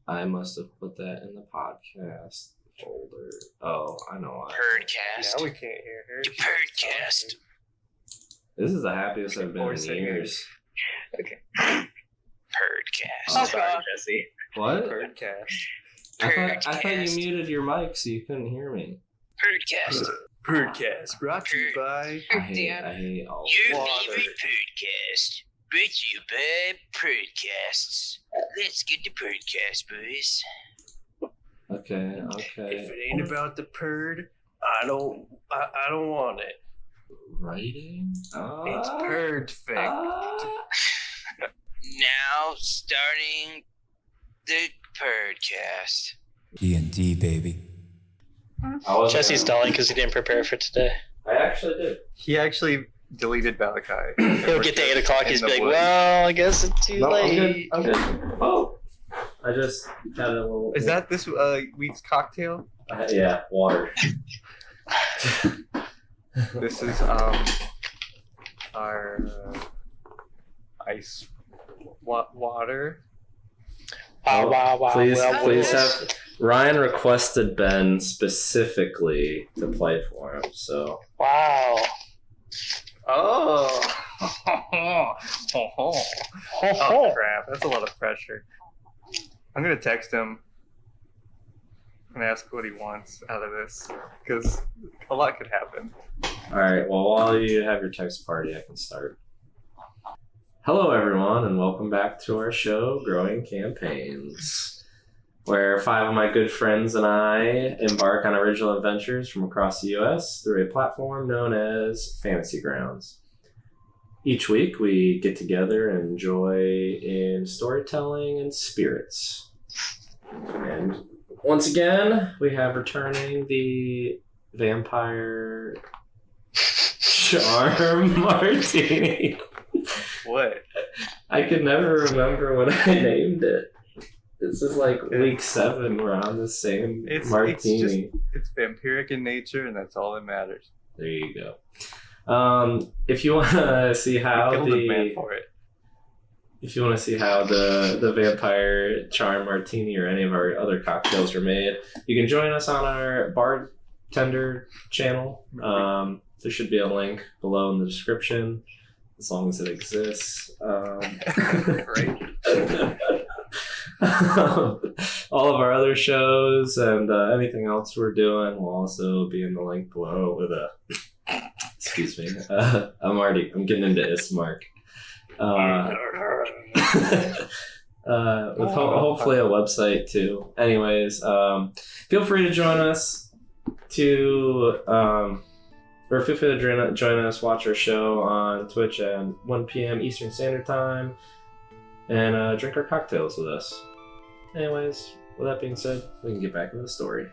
I must have put that in the podcast folder. Oh, I know why. Perdcast. Now we can't hear her. The Perdcast. This is the happiest I've been in years. Okay. Perdcast. Oh, Sorry, Jesse. What? Perdcast. I thought you muted your mic so you couldn't hear me. Perdcast. Perdcast brought to you by. I hate all Your water. favorite podcast. Brought to you by Perdcasts. Let's get the Perdcast, boys. Okay. If it ain't about the perd, I don't want it. Writing? It's perfect. Now starting the Perdcast. D&D, baby. Jesse's stalling because he didn't prepare for today. I actually did. He actually deleted Vallaki. He'll get to 8 o'clock, he's be like, well, I guess it's too late. I'm good. Oh. I just had a little... Is that this week's cocktail? Yeah, water. This is our ice water. Wow. Please have... Ryan requested Ben specifically to play for him, so... Wow. Oh crap! That's a lot of pressure. I'm gonna text him and ask what he wants out of this because a lot could happen. All right. Well, while you have your text party, I can start. Hello, everyone, and welcome back to our show, Growing Campaigns, where 5 of my good friends and I embark on original adventures from across the U.S. through a platform known as Fantasy Grounds. Each week, we get together and enjoy in storytelling and spirits. And once again, we have returning the Vampire Charm Martini. What? I could never remember when I named it. This is like week 7. We're on the same martini. It's vampiric in nature, and that's all that matters. There you go. If you want to see how the Vampire Charm Martini or any of our other cocktails are made, you can join us on our bartender channel. There should be a link below in the description, as long as it exists. Right. All of our other shows and anything else we're doing will also be in the link below with a... Excuse me. I'm getting into Ismark. With hopefully a website too. Anyways, feel free to join us or feel free to join us, watch our show on Twitch at 1 p.m. Eastern Standard Time, and drink our cocktails with us. Anyways, with that being said, we can get back into the story.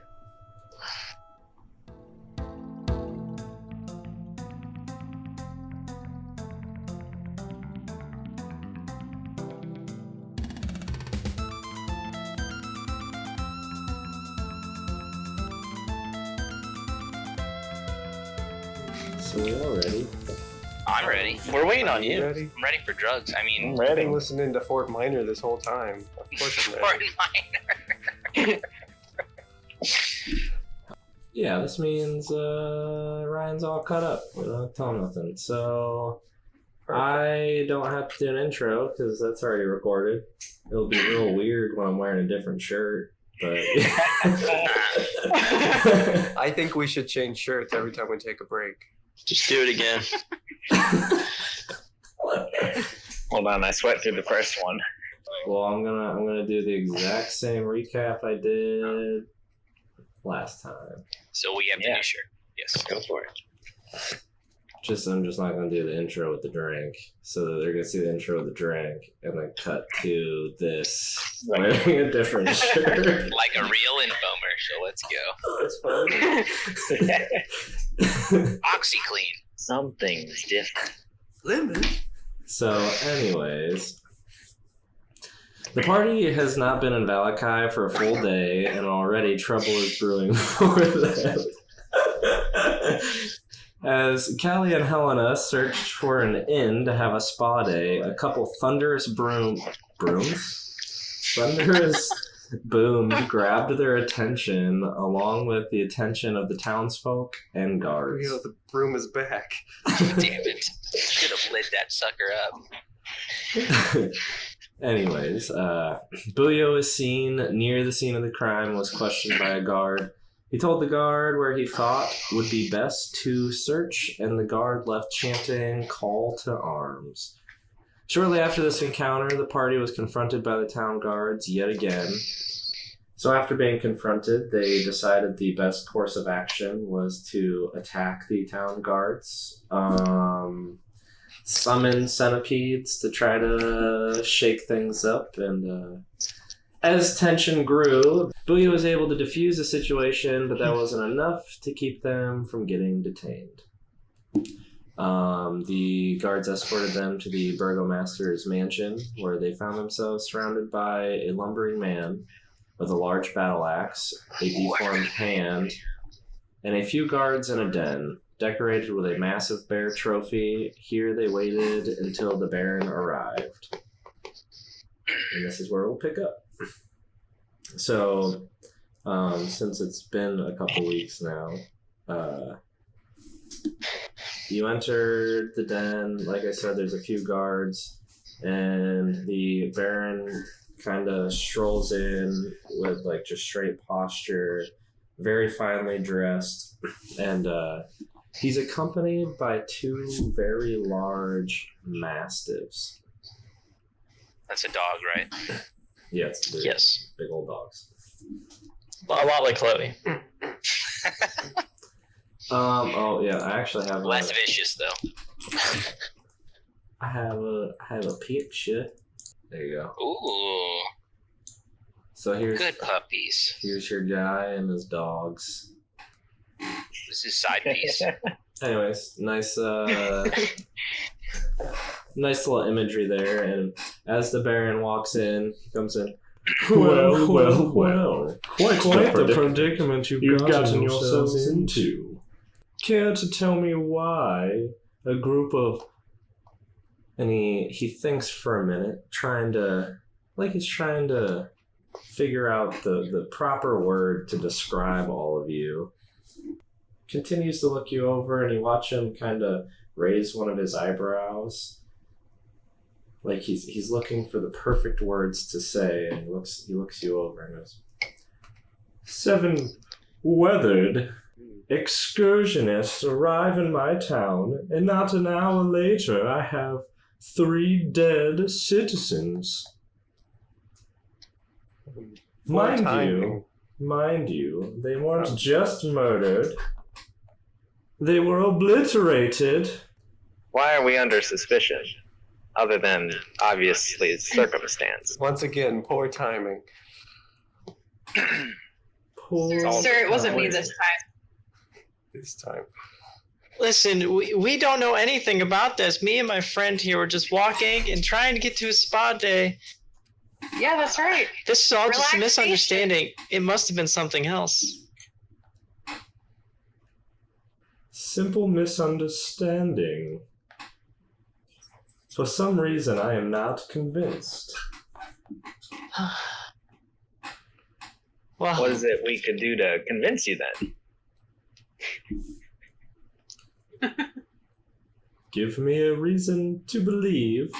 So we all ready? I'm ready. We're waiting on you. Ready? I'm ready for drugs. I mean, I'm I've ready. been listening to Fort Minor this whole time. Of course I'm Fort ready. Minor. Yeah, this means Ryan's all cut up. We don't have to tell him nothing. So I don't have to do an intro because that's already recorded. It'll be real weird when I'm wearing a different shirt. But I think we should change shirts every time we take a break. Just do it again. Hold on, I sweat through the first one. Well, I'm gonna do the exact same recap I did last time. So we have the new shirt. Yes. Go for it. I'm just not gonna do the intro with the drink, so that they're gonna see the intro with the drink, and then cut to this wearing a different shirt. Like a real infomercial. Let's go. That's fun. OxyClean. Something's different. Lemon. So, anyways, the party has not been in Vallaki for a full day, and already trouble is brewing for them. As Callie and Helena searched for an inn to have a spa day, a couple thunderous brooms boomed grabbed their attention, along with the attention of the townsfolk and guards. You know, the broom is back. Damn it. Should have lit that sucker up. Anyways, Buyo is seen near the scene of the crime and was questioned by a guard. He told the guard where he thought would be best to search, and the guard left chanting, "Call to arms." Shortly after this encounter, the party was confronted by the town guards yet again. So after being confronted, they decided the best course of action was to attack the town guards, summon centipedes to try to shake things up, and as tension grew, Buyo was able to defuse the situation, but that wasn't enough to keep them from getting detained. The guards escorted them to the burgomaster's mansion, where they found themselves surrounded by a lumbering man with a large battle axe, a deformed hand, and a few guards in a den, decorated with a massive bear trophy. Here they waited until the Baron arrived. And this is where we'll pick up. So, since it's been a couple weeks now, you entered the den. Like I said, there's a few guards, and the Baron kind of strolls in with like just straight posture, very finely dressed, and he's accompanied by two very large mastiffs. That's a dog, right? Yes. Yes. Big old dogs. A lot like Chloe. Oh yeah, I actually have Less vicious, though. I have a picture. There you go. Ooh. So here's Good puppies. here's your guy and his dogs. This is side piece. Anyways, nice nice little imagery there, and as the Baron walks in, he comes in. Well. Quite the predicament you've gotten yourselves into. Care to tell me why a group of... And he thinks for a minute, he's trying to figure out the proper word to describe all of you. Continues to look you over, and you watch him kind of raise one of his eyebrows. Like he's looking for the perfect words to say, and he looks you over and goes, 7 weathered excursionists arrive in my town, and not an hour later I have 3 dead citizens. Mind you, they weren't just murdered. They were obliterated. Why are we under suspicion? Other than, obviously, circumstance. Once again, poor timing. Sir, it wasn't me this time. Listen, we don't know anything about this. Me and my friend here were just walking and trying to get to a spa day. Yeah, that's right. This is all just a Relaxation. misunderstanding. It must have been something else. Simple misunderstanding. For some reason, I am not convinced. Well, What is it we could do to convince you then? Give me a reason to believe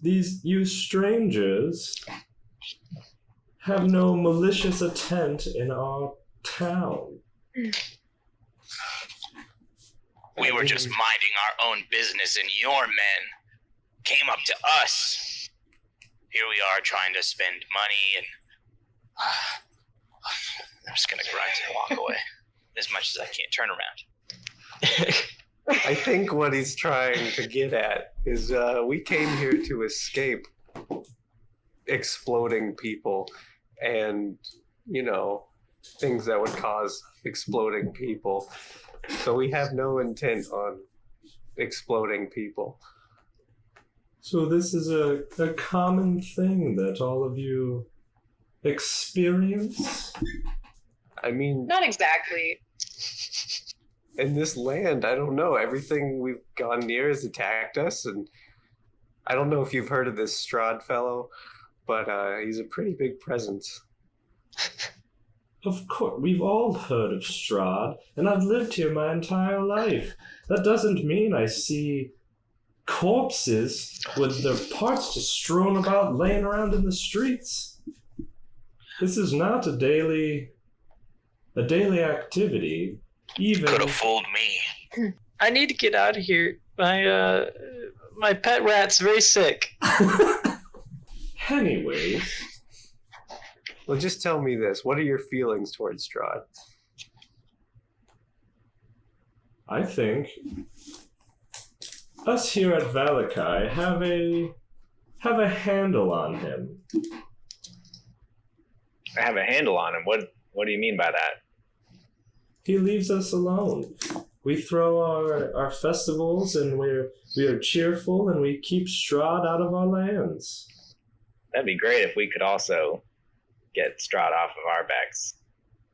you strangers have no malicious intent in our town. We were just minding our own business, and your men came up to us. Here we are trying to spend money, and I'm just going to grind and walk away as much as I can. Turn around. I think what he's trying to get at is we came here to escape exploding people and, things that would cause exploding people. So we have no intent on exploding people. So this is a common thing that all of you experience? I mean, Not exactly. in this land, I don't know. Everything we've gone near has attacked us, and I don't know if you've heard of this Strahd fellow, but he's a pretty big presence. Of course, we've all heard of Strahd, and I've lived here my entire life. That doesn't mean I see corpses with their parts just strewn about, laying around in the streets. This is not a daily activity. Even Could have fooled me. I need to get out of here. My pet rat's very sick. Anyways, Well, just tell me this. What are your feelings towards Strahd? I think us here at Vallaki have a handle on him. I have a handle on him. What do you mean by that? He leaves us alone. We throw our festivals, and we are cheerful, and we keep Strahd out of our lands. That'd be great if we could also get Strahd off of our backs.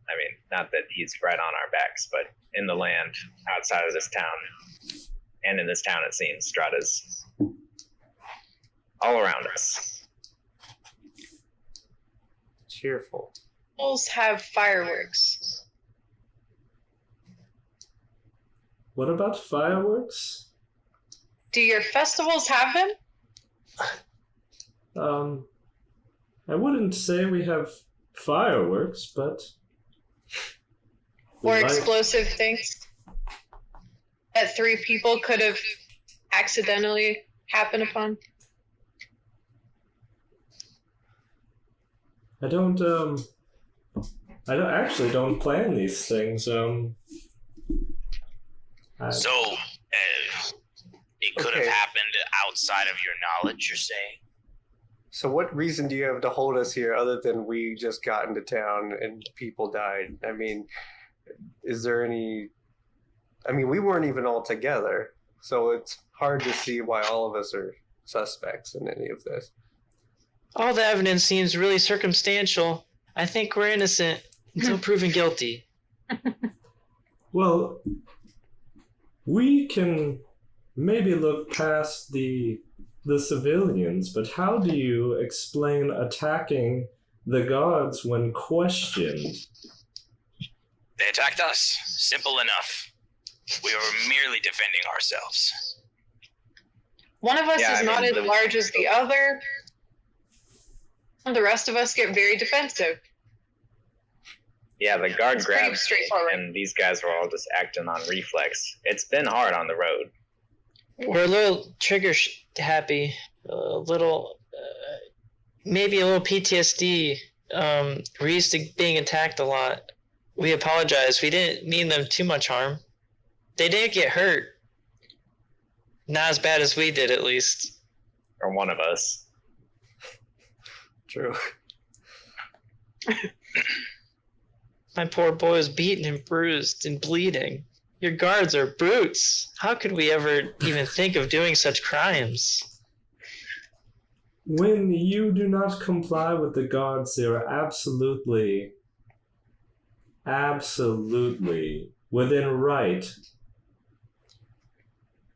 I mean, not that he's right on our backs, but in the land outside of this town. And in this town, it seems, Strahd is all around us. Cheerful. Schools have fireworks. What about fireworks? Do your festivals have them? I wouldn't say we have fireworks, but we Or might- explosive things that 3 people could have accidentally happened upon? I don't actually don't plan these things. So, it could have Okay. happened outside of your knowledge, you're saying? So what reason do you have to hold us here other than we just got into town and people died? I mean, is there any... I mean, we weren't even all together, so it's hard to see why all of us are suspects in any of this. All the evidence seems really circumstantial. I think we're innocent until proven guilty. Well, we can maybe look past the civilians, but how do you explain attacking the guards when questioned? They attacked us. Simple enough. We were merely defending ourselves. One of us Yeah, is I not mean, as large as the other. And the rest of us get very defensive. Yeah, the guard It's pretty grabbed, straightforward. and these guys were all just acting on reflex. It's been hard on the road. We're a little trigger happy, a little, maybe a little PTSD. We're used to being attacked a lot. We apologize. We didn't mean them too much harm. They didn't get hurt. Not as bad as we did, at least. Or one of us. True. My poor boy was beaten and bruised and bleeding. Your guards are brutes. How could we ever even think of doing such crimes? When you do not comply with the guards, they are absolutely within right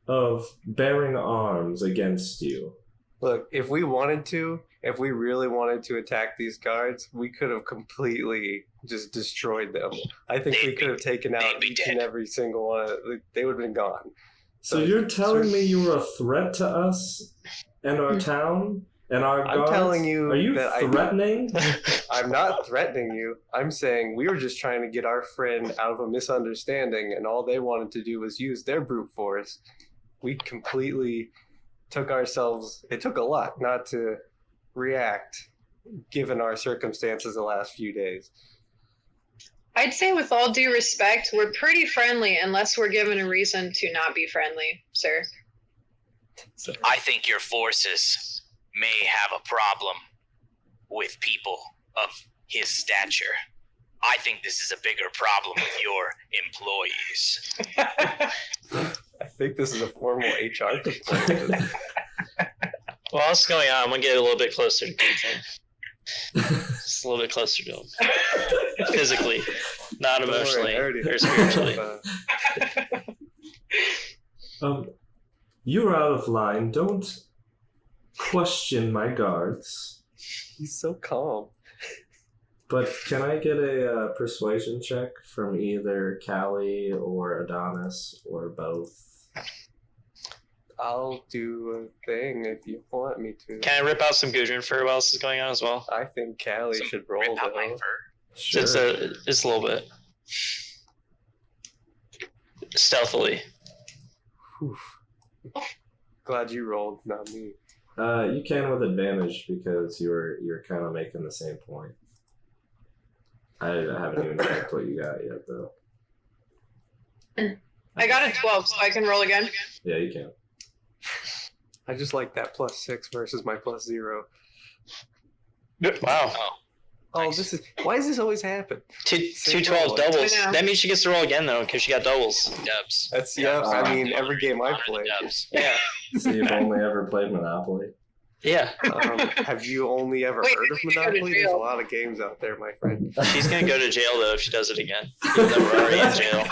of bearing arms against you. Look, if we really wanted to attack these guards, we could have completely just destroyed them. I think we could have taken out each and every single one. They would have been gone. So you're telling me you were a threat to us and our town and our guards? I'm telling you Are you that threatening? I'm not threatening you. I'm saying we were just trying to get our friend out of a misunderstanding, and all they wanted to do was use their brute force. We completely took ourselves... It took a lot not to react, given our circumstances the last few days. I'd say with all due respect, we're pretty friendly unless we're given a reason to not be friendly, sir. I think your forces may have a problem with people of his stature. I think this is a bigger problem with your employees. I think this is a formal HR complaint. Well, what's going on? I'm going to get a little bit closer to Ethan. Just a little bit closer to him. Physically, not emotionally or spiritually. You're out of line. Don't question my guards. He's so calm. But can I get a persuasion check from either Callie or Adonis or both? I'll do a thing if you want me to. Can I rip out some Gudrun for what else is going on as well? I think Callie Some should roll rip out my though. fur. Sure. It's a little bit. Stealthily. Whew. Glad you rolled, not me. You can with advantage because you're kind of making the same point. I haven't even checked what you got yet, though. I got a 12, so I can roll again. Yeah, you can. I just like that +6 versus my +0. Wow. Oh, Nice. this is why does this always happen? Two Same 12s roll. doubles. I know. That means she gets to roll again though, because she got doubles. Dubs. That's yeah. I mean, every game I've Honor the played. dubs. Yeah. So you've only ever played Monopoly? Yeah. Have you only ever Wait, heard of you go to Monopoly? There's a jail. lot of games out there, my friend. She's gonna go to jail though if she does it again. Even though we're already in jail.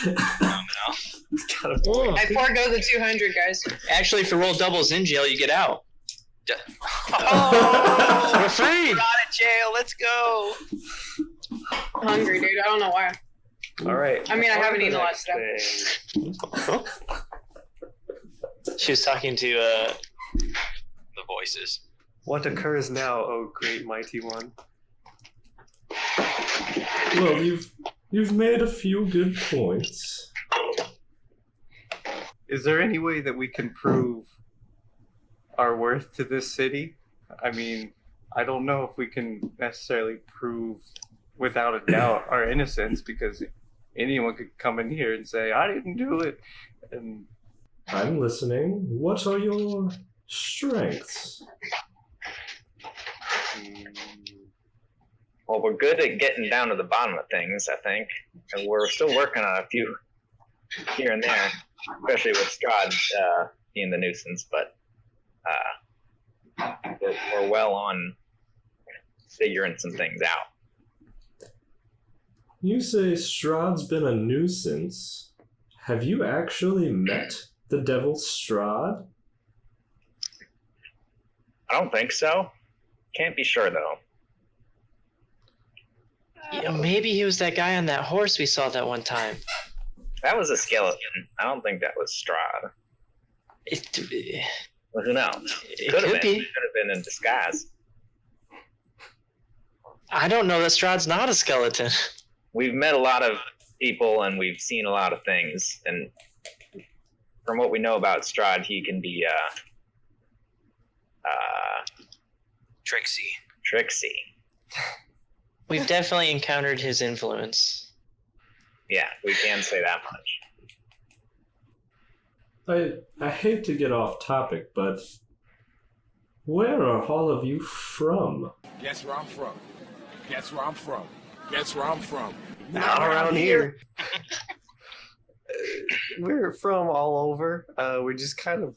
No. It's got a point. I forego the 200, guys. Actually, if you roll doubles in jail, you get out. Oh, You're free. we're out of jail. Let's go. I'm hungry, dude. I don't know why. All right. I mean, I on haven't to the eaten a lot next of thing. She was talking to The voices. What occurs now, oh great mighty one? Well, you've made a few good points. Is there any way that we can prove our worth to this city? I mean, I don't know if we can necessarily prove without a doubt our innocence, because anyone could come in here and say, I didn't do it. And I'm listening. What are your strengths? Well, we're good at getting down to the bottom of things, I think. And we're still working on a few here and there, especially with Strahd being the nuisance, but we're well on figuring some things out. You say Strahd's been a nuisance. Have you actually met the Devil Strahd? I don't think so. Can't be sure, though. you know, maybe he was that guy on that horse we saw that one time. That was a skeleton. I don't think that was Strahd. It Well, who knows? It Could have could been. be. Could have been in disguise. I don't know that Strahd's not a skeleton. We've met a lot of people and we've seen a lot of things. And from what we know about Strahd, he can be Trixie. tricksy. We've definitely encountered his influence. Yeah, we can say that much. I hate to get off topic, but where are all of you from? Guess where I'm from. Guess where I'm from. Guess where I'm from. Not around here. We're from all over. We just kind of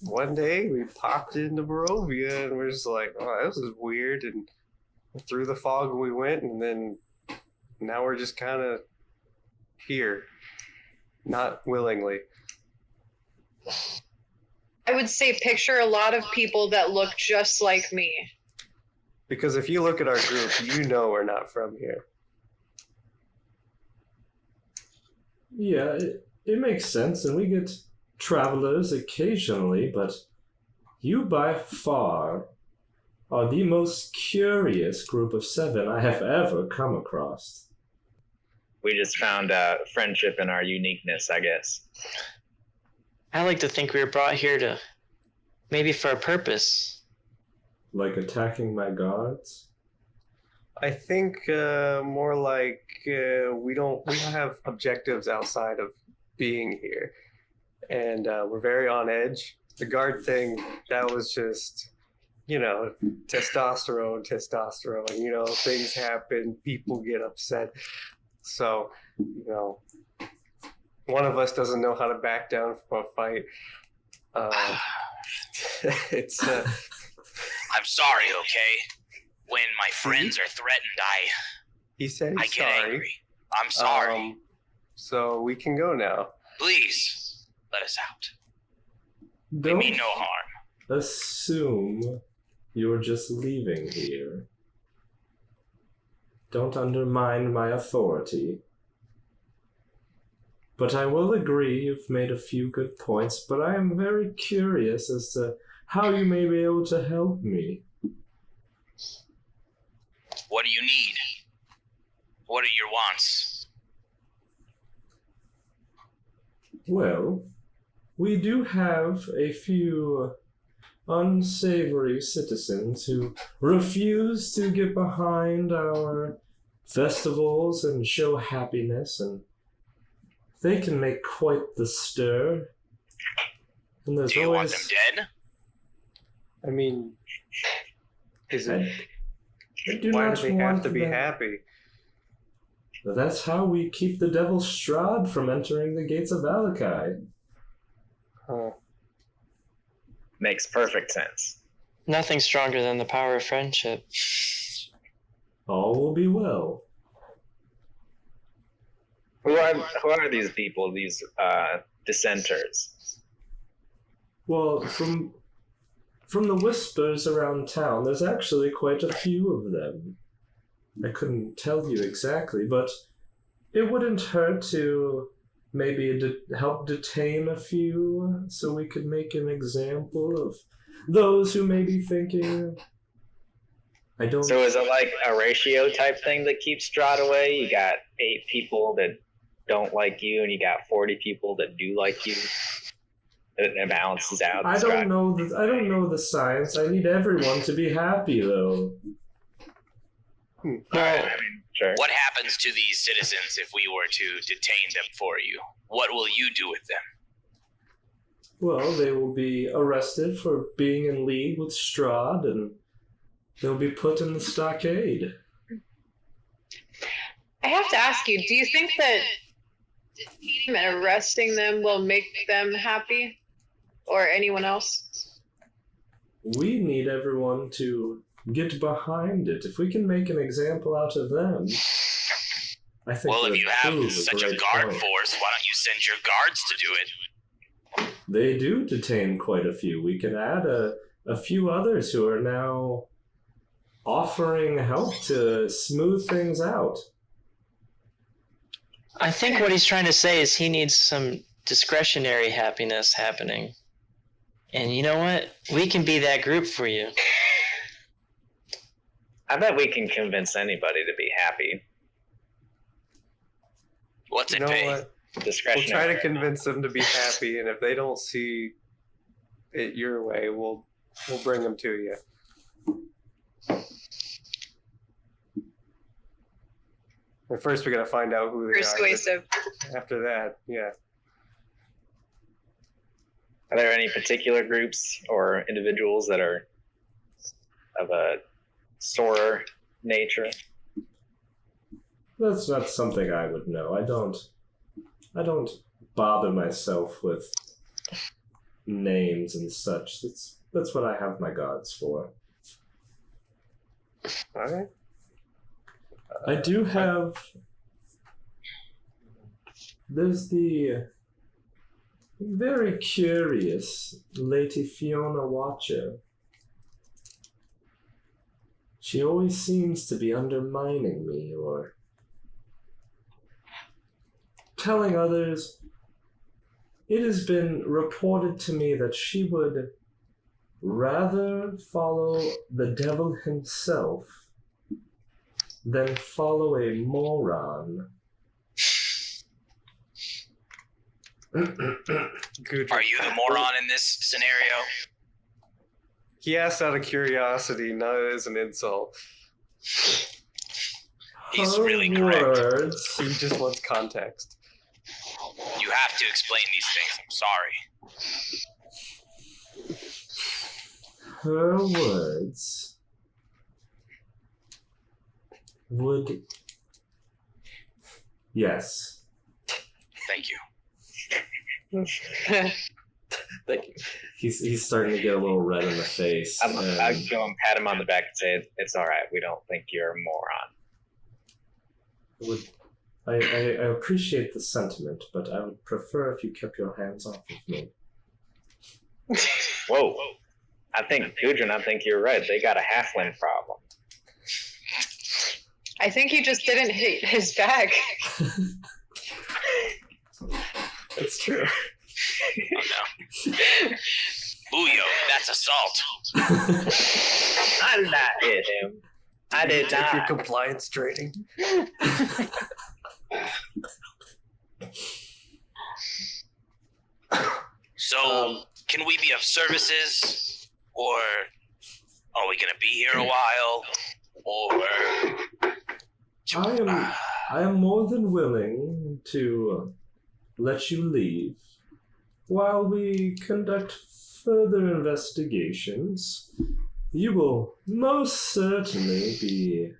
one day we popped into Barovia and we're just like, oh, this is weird, and through the fog we went, and then now we're just kind of here, not willingly. I would say picture a lot of people that look just like me. Because if you look at our group, you know we're not from here. Yeah, it makes sense, and we get travelers occasionally, but you by far are the most curious group of 7 I have ever come across. We just found friendship in our uniqueness, I guess. I like to think we were brought here to maybe for a purpose. Like attacking my guards? I think more like we don't have objectives outside of being here, and we're very on edge. The guard thing, that was just, you know, testosterone. You know, things happen, people get upset. So, you know, one of us doesn't know how to back down from a fight. It's I'm sorry, okay? When my friends are threatened, he said I he's get sorry. angry. I'm sorry. So we can go now. Please, let us out. We Don't mean no harm. assume you're just leaving here. Don't undermine my authority. But I will agree you've made a few good points, but I am very curious as to how you may be able to help me. What do you need? What are your wants? Well, we do have a few unsavory citizens who refuse to get behind our festivals and show happiness, and they can make quite the stir. And there's Do you want them dead? I mean, is it? I do Why not do they want have to be them. happy? That's how we keep the devil Strahd from entering the gates of Vallaki. Huh. Makes perfect sense. Nothing stronger than the power of friendship. All will be well. Who are these people? These dissenters? Well, from the whispers around town, there's actually quite a few of them. I couldn't tell you exactly, but it wouldn't hurt to maybe help detain a few so we could make an example of those who may be thinking, I don't... So is it like a ratio type thing that keeps Strahd away? You got 8 people that don't like you, and you got 40 people that do like you. It balances out. I don't know the science. I need everyone to be happy, though. Alright, I mean, sure. What happens to these citizens if we were to detain them for you? What will you do with them? Well, they will be arrested for being in league with Strahd, and they'll be put in the stockade. I have to ask you, do you think that detaining and arresting them will make them happy? Or anyone else? We need everyone to get behind it. If we can make an example out of them, I think. Well, if you have prove such a great guard point. force, why don't you send your guards to do it? They do detain quite a few. We can add a few others who are now offering help to smooth things out. I think what he's trying to say is he needs some discretionary happiness happening. And you know what? We can be that group for you. I bet we can convince anybody to be happy. What's You it know pay? what? We'll Discretionary. try to convince them to be happy, and if they don't see it your way, we'll bring them to you. But first, we gotta find out who they Persuasive. are. After that, yeah. Are there any particular groups or individuals that are of a sorer nature? That's not something I would know. I don't bother myself with names and such. That's what I have my gods for. All right. I do have. There's the very curious Lady Fiona Watcher. She always seems to be undermining me or telling others. It has been reported to me that she would rather follow the devil himself than follow a moron. Good. Are you the moron in this scenario? He asked out of curiosity, not as an insult. He's Her really correct. words, He just wants context. You have to explain these things. I'm sorry. her words would. Yes. Thank you. Thank you. He's starting to get a little red in the face. I'd go and pat him on the back and say, "It's all right. We don't think you're a moron." I appreciate the sentiment, but I would prefer if you kept your hands off of me. Whoa. I think, Gudrun, I think you're right. They got a halfling problem. I think he just didn't hit his bag. That's true. Oh no. Booyo, that's assault. I did not hit him. I did Take your not. compliance training. So, can we be of services? Or are we going to be here a while? Or... I am more than willing to let you leave while we conduct further investigations. You will most certainly be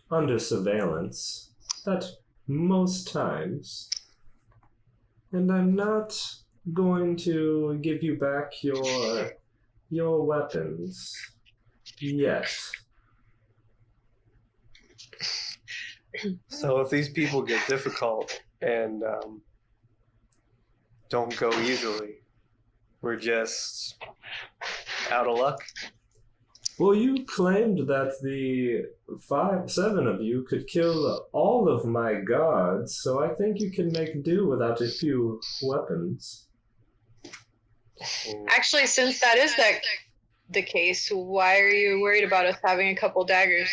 under surveillance at most times, and I'm not going to give you back your weapons yet. So if these people get difficult and don't go easily, we're just out of luck. Well, you claimed that the 7 of you could kill all of my guards, so I think you can make do without a few weapons. Actually, since that is the case, why are you worried about us having a couple daggers?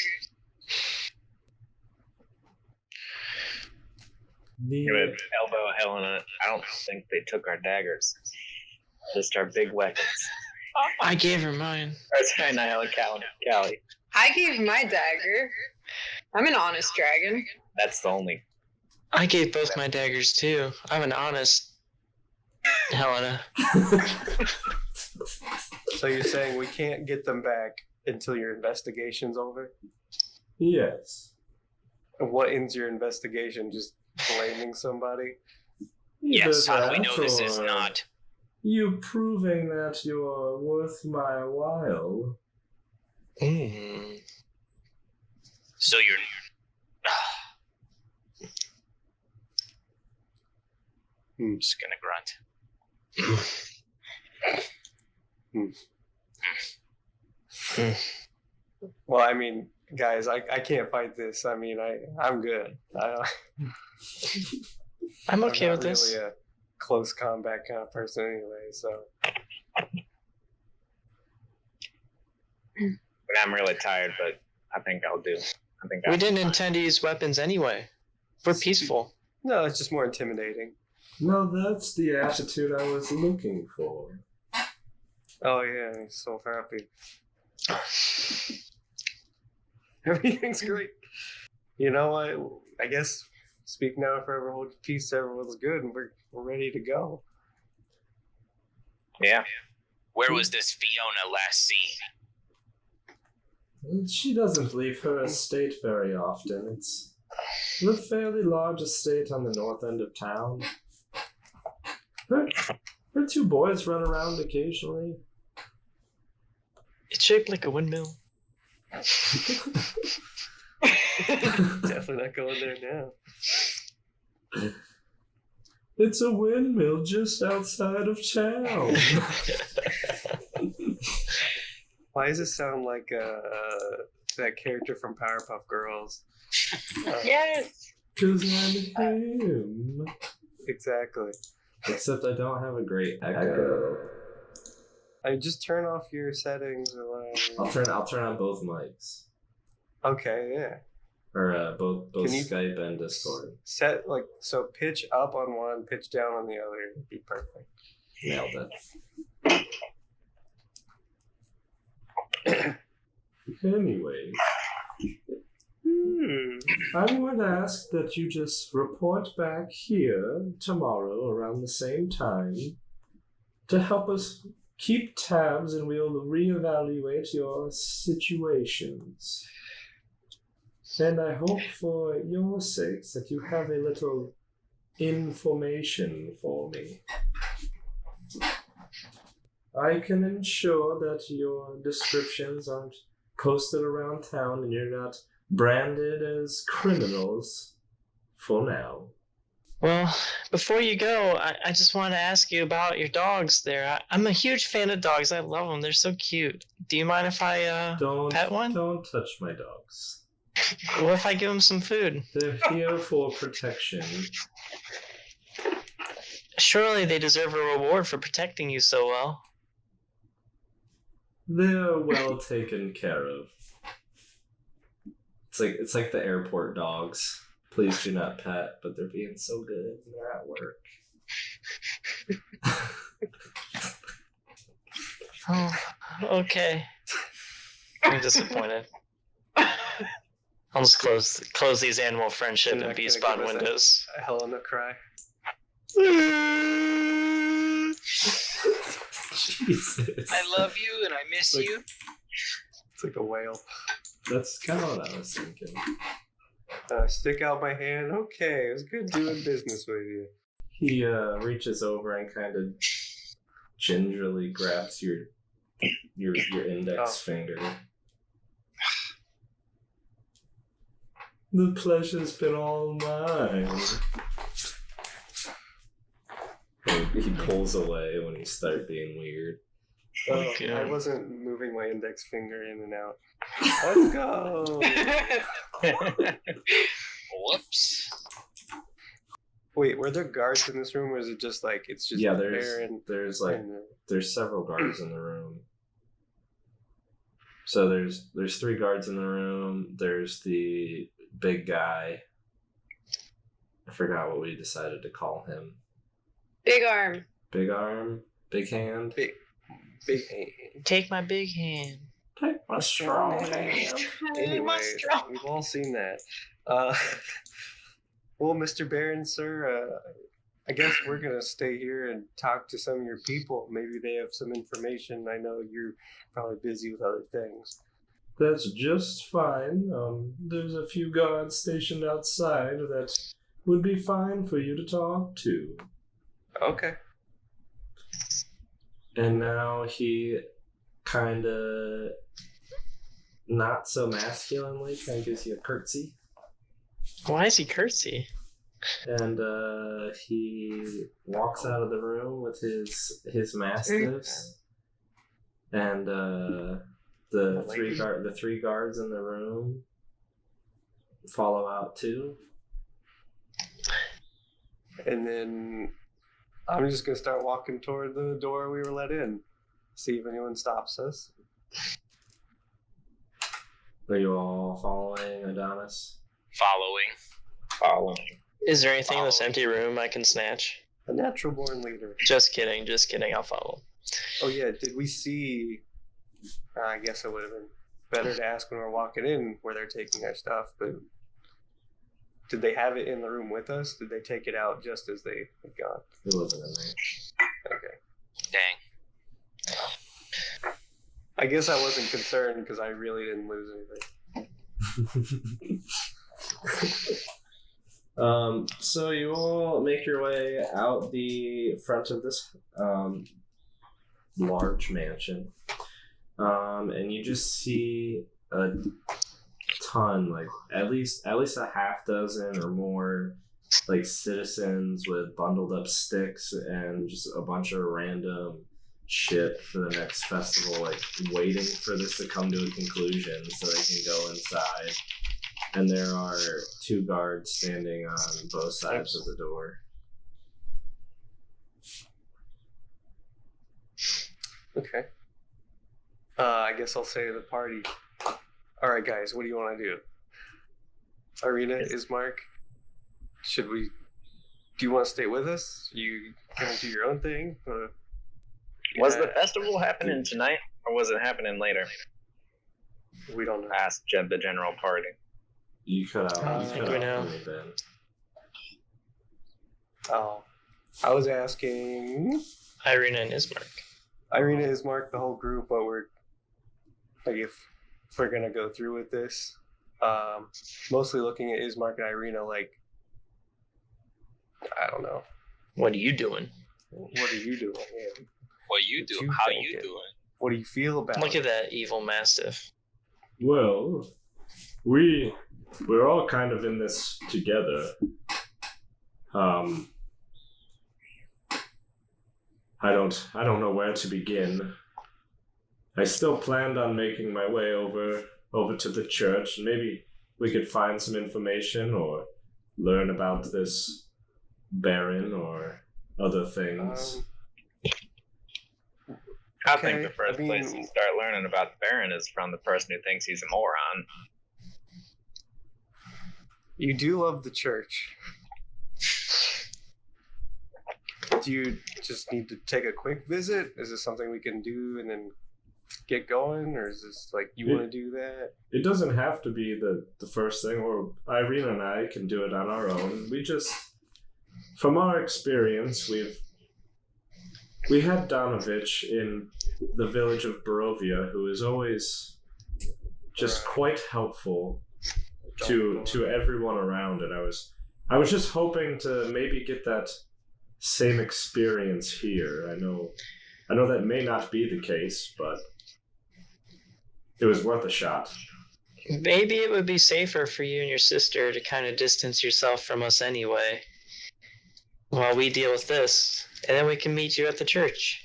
You would elbow Helena. I don't think they took our daggers. Just our big weapons. I gave her mine. Or sorry, not Helen, Callie. I gave my dagger. I'm an honest dragon. That's the only. I gave both my daggers too. I'm an honest Helena. So you're saying we can't get them back until your investigation's over? Yes. And what ends your investigation? Just blaming somebody? Yes, Either how do we know that this is or not? you proving that you're worth my while. So you're... I'm just gonna grunt. Well, I mean, guys, I can't fight this. I mean, I'm good. I'm okay I'm with not this. really a close combat kind of person anyway, so. But I'm really tired, but I think I'll do. I think We I'll didn't intend to use weapons anyway. We're peaceful. No, it's just more intimidating. No, that's the attitude I was looking for. Oh yeah, I'm so happy. Everything's great. You know what? I guess speak now, forever hold peace. Everyone's good, and we're ready to go. Yeah. Where was this Fiona last seen? She doesn't leave her estate very often. It's a fairly large estate on the north end of town. Her 2 boys run around occasionally. It's shaped like a windmill. Definitely not going there now. It's a windmill just outside of town. Why does it sound like that character from Powerpuff Girls? Yes. 'Cause I'm him. Exactly. Except I don't have a great echo. I just turn off your settings or whatever. I'll turn on both mics. Okay, yeah. Or both Can you- Skype and Discord. Set so pitch up on one, pitch down on the other. It'd be perfect. Nailed it. Anyways, I'm going to ask that you just report back here tomorrow around the same time to help us keep tabs, and we'll reevaluate your situations. And I hope for your sakes that you have a little information for me. I can ensure that your descriptions aren't posted around town and you're not branded as criminals for now. Well, before you go, I just want to ask you about your dogs there. I'm a huge fan of dogs. I love them. They're so cute. Do you mind if I pet one? Don't touch my dogs. What if I give them some food? They're here for protection. Surely they deserve a reward for protecting you so well. They're well taken care of. It's like the airport dogs. Please do not pet, but they're being so good and they're at work. Oh, okay. I'm disappointed. I'll just close these animal friendship You're and not bee gonna spot give us windows. A Helena cry. Jesus. I love you and I miss Like- you. It's like a whale. That's kind of what I was thinking. Stick out my hand. Okay, it was good doing business with you. He reaches over and kind of gingerly grabs your index finger. The pleasure's been all mine. He pulls away when you start being weird. Oh, Okay. I wasn't moving my index finger in and out. Let's go. Whoops. Wait, were there guards in this room, or is it just like it's just Yeah, Baron there's and there's several guards in the room. So there's 3 guards in the room. There's the big guy. I forgot what we decided to call him. Big arm. Big arm, big hand. big hand. Take my big hand. Take my strong hand. Anyway, we've all seen that. Well, Mr. Baron, sir, I guess we're gonna stay here and talk to some of your people. Maybe they have some information. I know you're probably busy with other things. That's just fine. There's a few guards stationed outside that would be fine for you to talk to. Okay. And now he kind of, not so masculinely, kind of gives you a curtsy. Why is he curtsy? And he walks out of the room with his mastiffs. And the three guards in the room follow out too. And then I'm just gonna start walking toward the door we were let in. See if anyone stops us. Are you all following Adonis? Following. Is there anything in this empty room I can snatch? A natural born leader. Just kidding. I'll follow. Oh yeah, did we see? I guess it would have been better to ask when we're walking in where they're taking our stuff. But did they have it in the room with us? Did they take it out just as they had gone? It wasn't in there. Okay. Dang. I guess I wasn't concerned because I really didn't lose anything. So you all make your way out the front of this large mansion, and you just see a ton, like at least a half dozen or more, like citizens with bundled up sticks and just a bunch of random shit for the next festival, like waiting for this to come to a conclusion so they can go inside. And there are 2 guards standing on both sides of the door. Okay. I guess I'll say to the party. All right, guys, what do you want to do? Arena, Ismark, should we? Do you want to stay with us? You gonna do your own thing? Was the festival happening tonight, or was it happening later? We don't know. Asked the general party. You cut out. I You think cut we out know. for me, Ben. Oh, I was asking Irina and Ismark. Irina, Ismark, the whole group, but we're like if we're gonna go through with this, mostly looking at Ismark and Irina. Like, I don't know. What are you doing? What are you doing? Man? What you What doing? you How thinking? you doing? What do you feel about Look it? at that evil mastiff. Well, we're all kind of in this together. I don't know where to begin. I still planned on making my way over to the church. Maybe we could find some information or learn about this Baron or other things. I think the first place you start learning about the Baron is from the person who thinks he's a moron. You do love the church. Do you just need to take a quick visit? Is this something we can do and then get going? Or is this like you want to do that? It doesn't have to be the first thing, or Irene and I can do it on our own. We just, from our experience, we had Donovich in the village of Barovia, who is always just quite helpful to everyone around it. I was just hoping to maybe get that same experience here. I know that may not be the case, but it was worth a shot. Maybe it would be safer for you and your sister to kind of distance yourself from us anyway, while we deal with this, and then we can meet you at the church.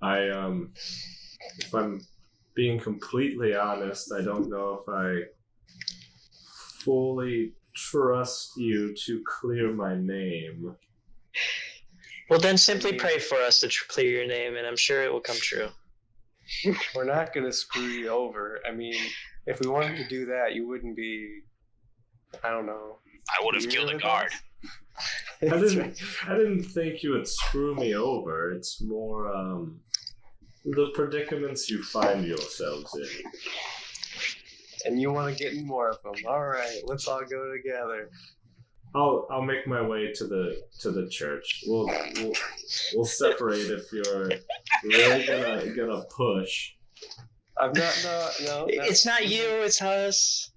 If I'm being completely honest, I don't know if I fully trust you to clear my name. Well, then simply pray for us to clear your name, and I'm sure it will come true. We're not going to screw you over. I mean, if we wanted to do that, you wouldn't be, I don't know. I would have killed a guard. I didn't think you would screw me over. It's more the predicaments you find yourselves in. And you want to get in more of them. All right, let's all go together. I'll make my way to the church. We'll separate if you're really gonna push. I'm not. No. It's not you. It's us.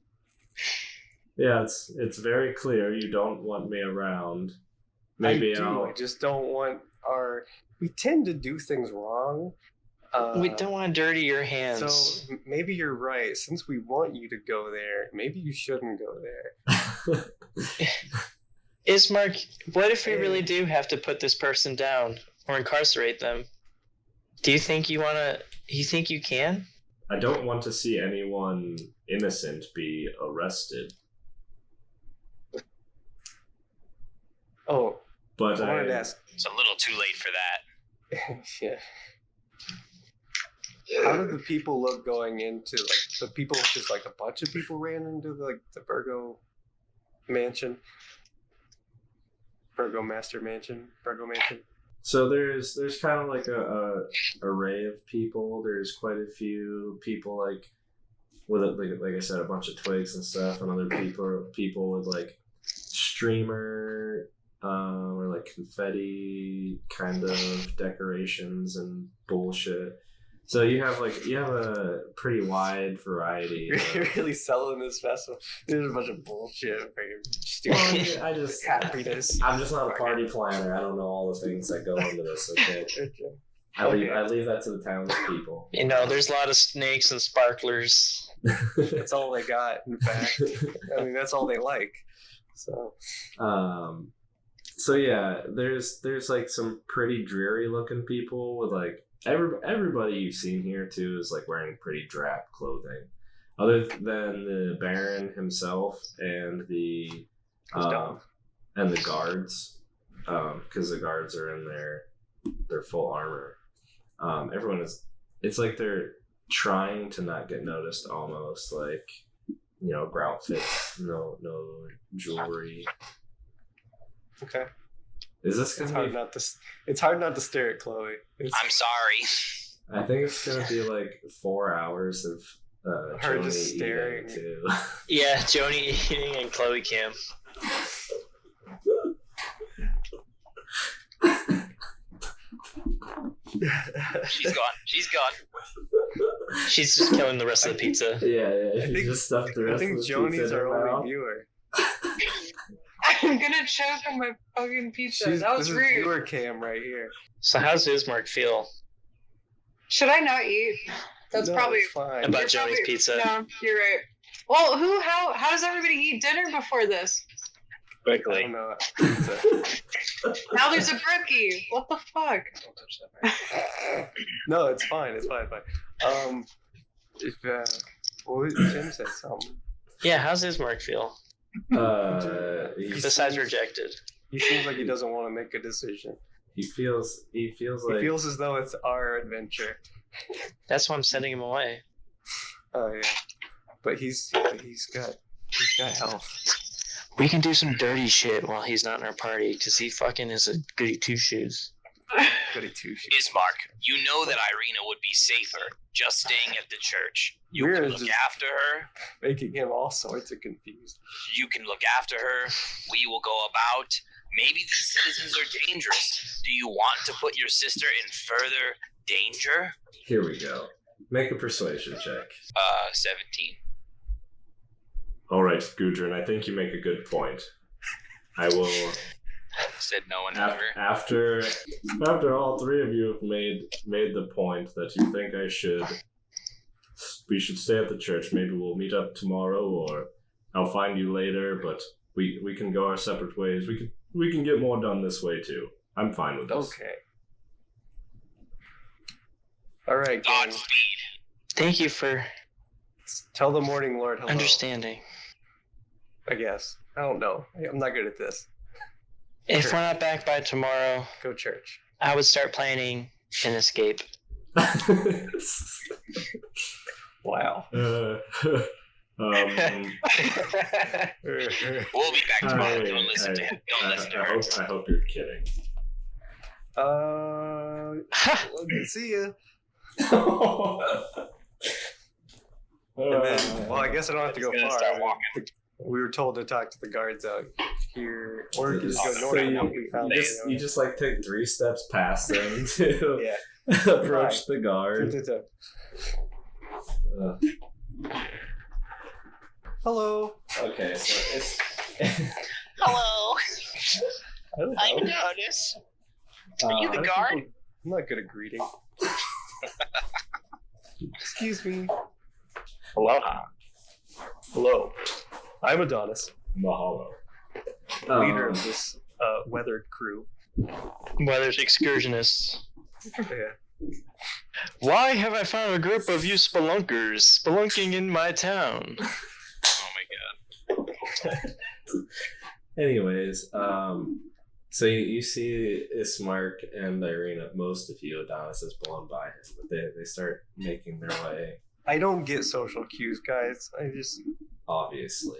Yeah, it's very clear you don't want me around. Maybe I just don't want our. We tend to do things wrong. We don't want to dirty your hands. So maybe you're right. Since we want you to go there, maybe you shouldn't go there. Ismark, what if we really do have to put this person down or incarcerate them? Do you think you think you can? I don't want to see anyone innocent be arrested. Oh, but I wanted to ask. It's a little too late for that. Yeah. How did the people look going into, like, the people, just like a bunch of people ran into the Virgo mansion? Virgo mansion? So there's kind of like a array of people. There's quite a few people like with like I said, a bunch of twigs and stuff, and other people with like streamer or like confetti kind of decorations and bullshit. So you have a pretty wide variety. You're really selling this festival. There's a bunch of bullshit. Stupid. I just happiness. I'm just not a party planner. I don't know all the things that go into this. Okay. I leave that to the townspeople. You know, there's a lot of snakes and sparklers. That's all they got. In fact, I mean, that's all they like. So. So yeah, there's like some pretty dreary looking people with like. Everybody you've seen here too is like wearing pretty drab clothing, other than the Baron himself and the guards, because the guards are in their full armor. Everyone is. It's like they're trying to not get noticed, almost like outfits, no jewelry. Okay. Is this it's gonna hard be? Not to. It's hard not to stare at Chloe. I'm sorry. I think it's gonna be like 4 hours of her Joni just staring. too. Yeah, Joni eating and Chloe Kim. She's gone. She's just killing the rest of the pizza. Yeah. She just stuffed the rest of the pizza. I think Joni's our in her mouth. only viewer. I'm gonna choke on my fucking pizza. That was this rude. is viewer cam right here. So how's Ismark feel Should I not eat? That's No, probably it's fine. about You're Joni's probably- pizza? No, you're right. Well, how does everybody eat dinner before this? I Quickly. don't know. Now there's a brookie. What the fuck? No, it's fine. It's fine. If Jim said something. Yeah, how's his mark feel? Besides rejected. He seems like he doesn't want to make a decision. He feels like He feels as though it's our adventure. That's why I'm sending him away. Oh yeah, but he's got health. We can do some dirty shit while he's not in our party, because he fucking is a goody two-shoes. Goody two shoes. Ismark, you know that Irina would be safer just staying at the church. You We're can look just- after her. Making him all sorts of confused. You can look after her. We will go about. Maybe these citizens are dangerous. Do you want to put your sister in further danger? here we go. Make a persuasion check. 17. All right, Gudrun, I think you make a good point. I will. Said no one ever. After all three of you have made the point that you think we should stay at the church. Maybe we'll meet up tomorrow, or I'll find you later. But we can go our separate ways. We can get more done this way too. I'm fine with this. Okay. All right, gang. Godspeed. Thank you for Tell the Morning Lord hello. understanding. I guess. I don't know. I'm not good at this. If Sure. we're not back by tomorrow, Go church. I would start planning an escape. Wow. We'll be back tomorrow. Don't listen to him. Don't listen to her. I hope you're kidding. See ya. And then, well, I guess I don't have to go He's gonna far. start walking. We were told to talk to the guards out here, or we could just go So north. and we found you just like take 3 steps past them to Yeah. approach the guard. Hello. Okay, so it's Hello. I don't I'm know. Adonis. Are you the I'm guard? not good at greeting. Excuse me. Aloha. Hello. I'm Adonis, Mahalo. leader of this weathered crew. Weather's excursionists. Yeah. Why have I found a group of you spelunkers spelunking in my town? Oh my god. Anyways, so you see Ismark and Irina, most of you, Adonis is blown by him, but they start making their way, I don't get social cues, guys. I just obviously.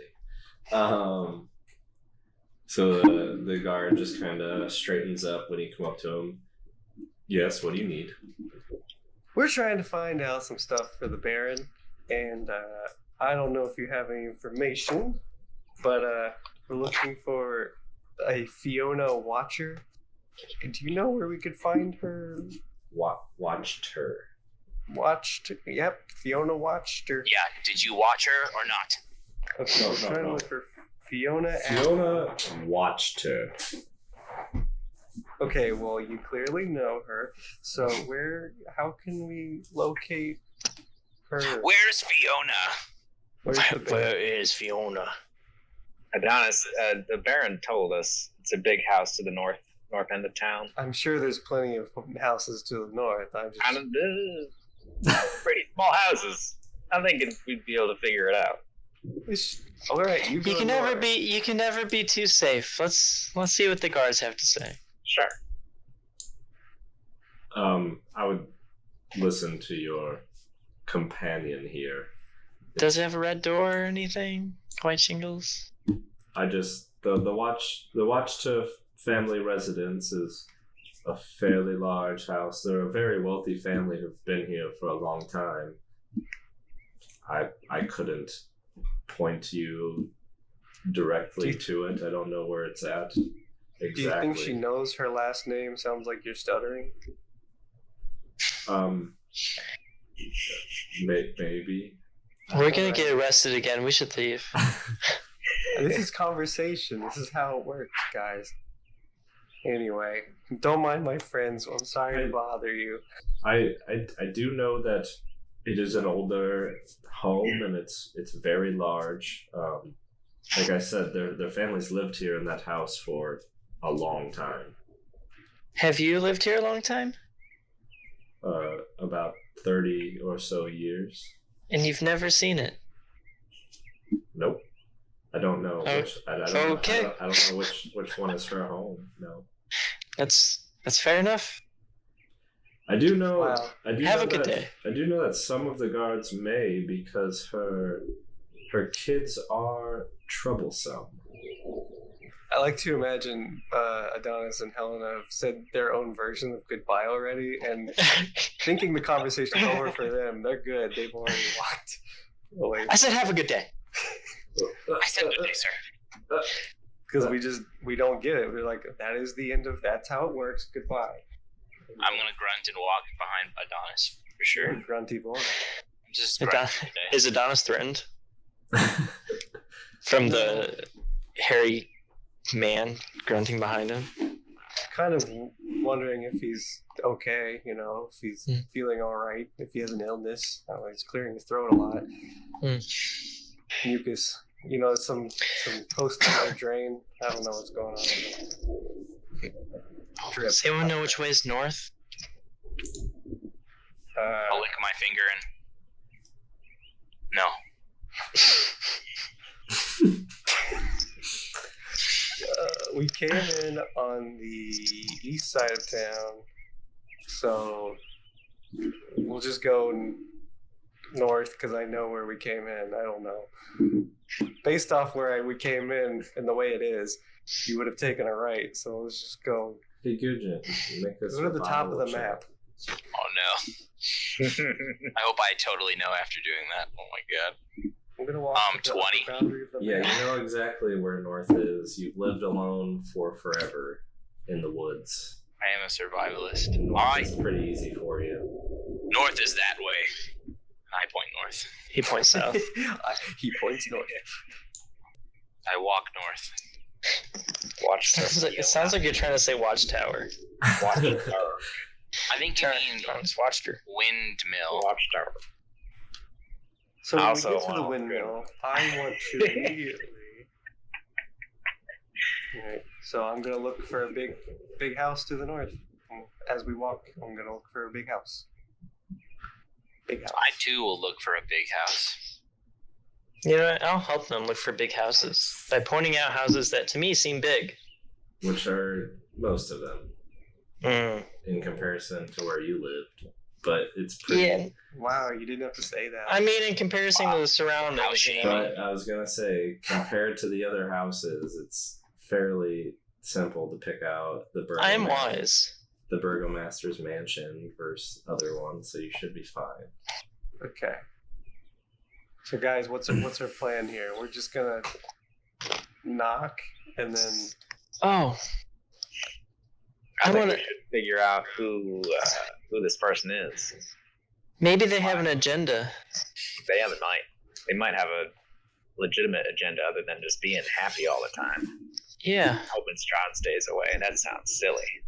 So the guard just kind of straightens up when you come up to him. Yes, what do you need? we're trying to find out some stuff for the Baron, and I don't know if you have any information, but we're looking for a Fiona Watcher. Do you know where we could find her? Watched her. Watched? Yep, Fiona watched her. Yeah, did you watch her or not? Okay, No, we're no, trying to no. look for Fiona. Fiona watched her. Okay, well, you clearly know her. So how can we locate her? Where's Fiona? Where's the Baron? Where is Fiona? Adonis, the Baron told us it's a big house to the north end of town. I'm sure there's plenty of houses to the north. I'm just... Kind of pretty small houses. I think we'd be able to figure it out. All right, you go You can never north. be too safe. Let's see what the guards have to say. Sure. I would listen to your companion here. Does it have a red door or anything? White shingles? I just the watch to family residence is a fairly large house. They're a very wealthy family who've been here for a long time. I couldn't point you directly to it. I don't know where it's at exactly. Do you think she knows her last name? Sounds like you're stuttering. Maybe. We're gonna get arrested again. We should leave. This is conversation. This is how it works, guys. Anyway, don't mind my friends. I'm sorry to bother you. I do know that it is an older home and it's very large. like I said, their families lived here in that house for a long time. Have you lived here a long time? About 30 or so years. And you've never seen it? Nope. I don't know. I don't know which one is her home. No. That's fair enough. I do know. Wow. Have a good day. I do know that some of the guards may, because her kids are troublesome. I like to imagine Adonis and Helena have said their own version of goodbye already, and thinking the conversation's over for them, they're good. They've already walked away. I said have a good day. I said good day, sir. Because we don't get it. We're like, that is the end of, that's how it works. Goodbye. I'm gonna grunt and walk behind Adonis for sure. Grunty boy. Just grunt today. Is Adonis threatened? From the hairy man grunting behind him? Kind of wondering if he's okay, if he's feeling all right, if he has an illness. He's clearing his throat a lot. Mucus. Some post-mortem drain. I don't know what's going on. Drip. Does anyone know which way is north? I'll lick my finger and... No. We came in on the east side of town, so we'll just go north because I know where we came in. I don't know. Based off where we came in and the way it is, you would have taken a right. So let's just go. Hey, Gujin, go to the top of the map. Oh no. I hope I totally know after doing that. Oh my god. I'm gonna walk 20. Yeah, you know exactly where north is. You've lived alone for forever in the woods. I am a survivalist. It's pretty easy for you. North is that way. I point north. He points south. He points north. I walk north. Watchtower. It sounds like you're trying to say watchtower. Watchtower. I think you mean Watchtower. windmill. Watchtower. So when we Also get to the want windmill, I want to immediately. Right. So I'm gonna look for a big house to the north. As we walk, I'm gonna look for a big house. Big house. I too will look for a big house. You know what? I'll help them look for big houses by pointing out houses that to me seem big. Which are most of them in comparison to where you lived. But it's pretty. Yeah. Wow, you didn't have to say that. I mean, in comparison to the surroundings. But I was gonna say, compared to the other houses, it's fairly simple to pick out the I am wise. The Burgomaster's mansion versus other ones, so you should be fine. Okay. So guys, what's our plan here? We're just gonna knock and then. Oh. I think we should figure out who this person is. Maybe they have an agenda. They might have a legitimate agenda other than just being happy all the time. Yeah. Hoping Strahd stays away. That sounds silly.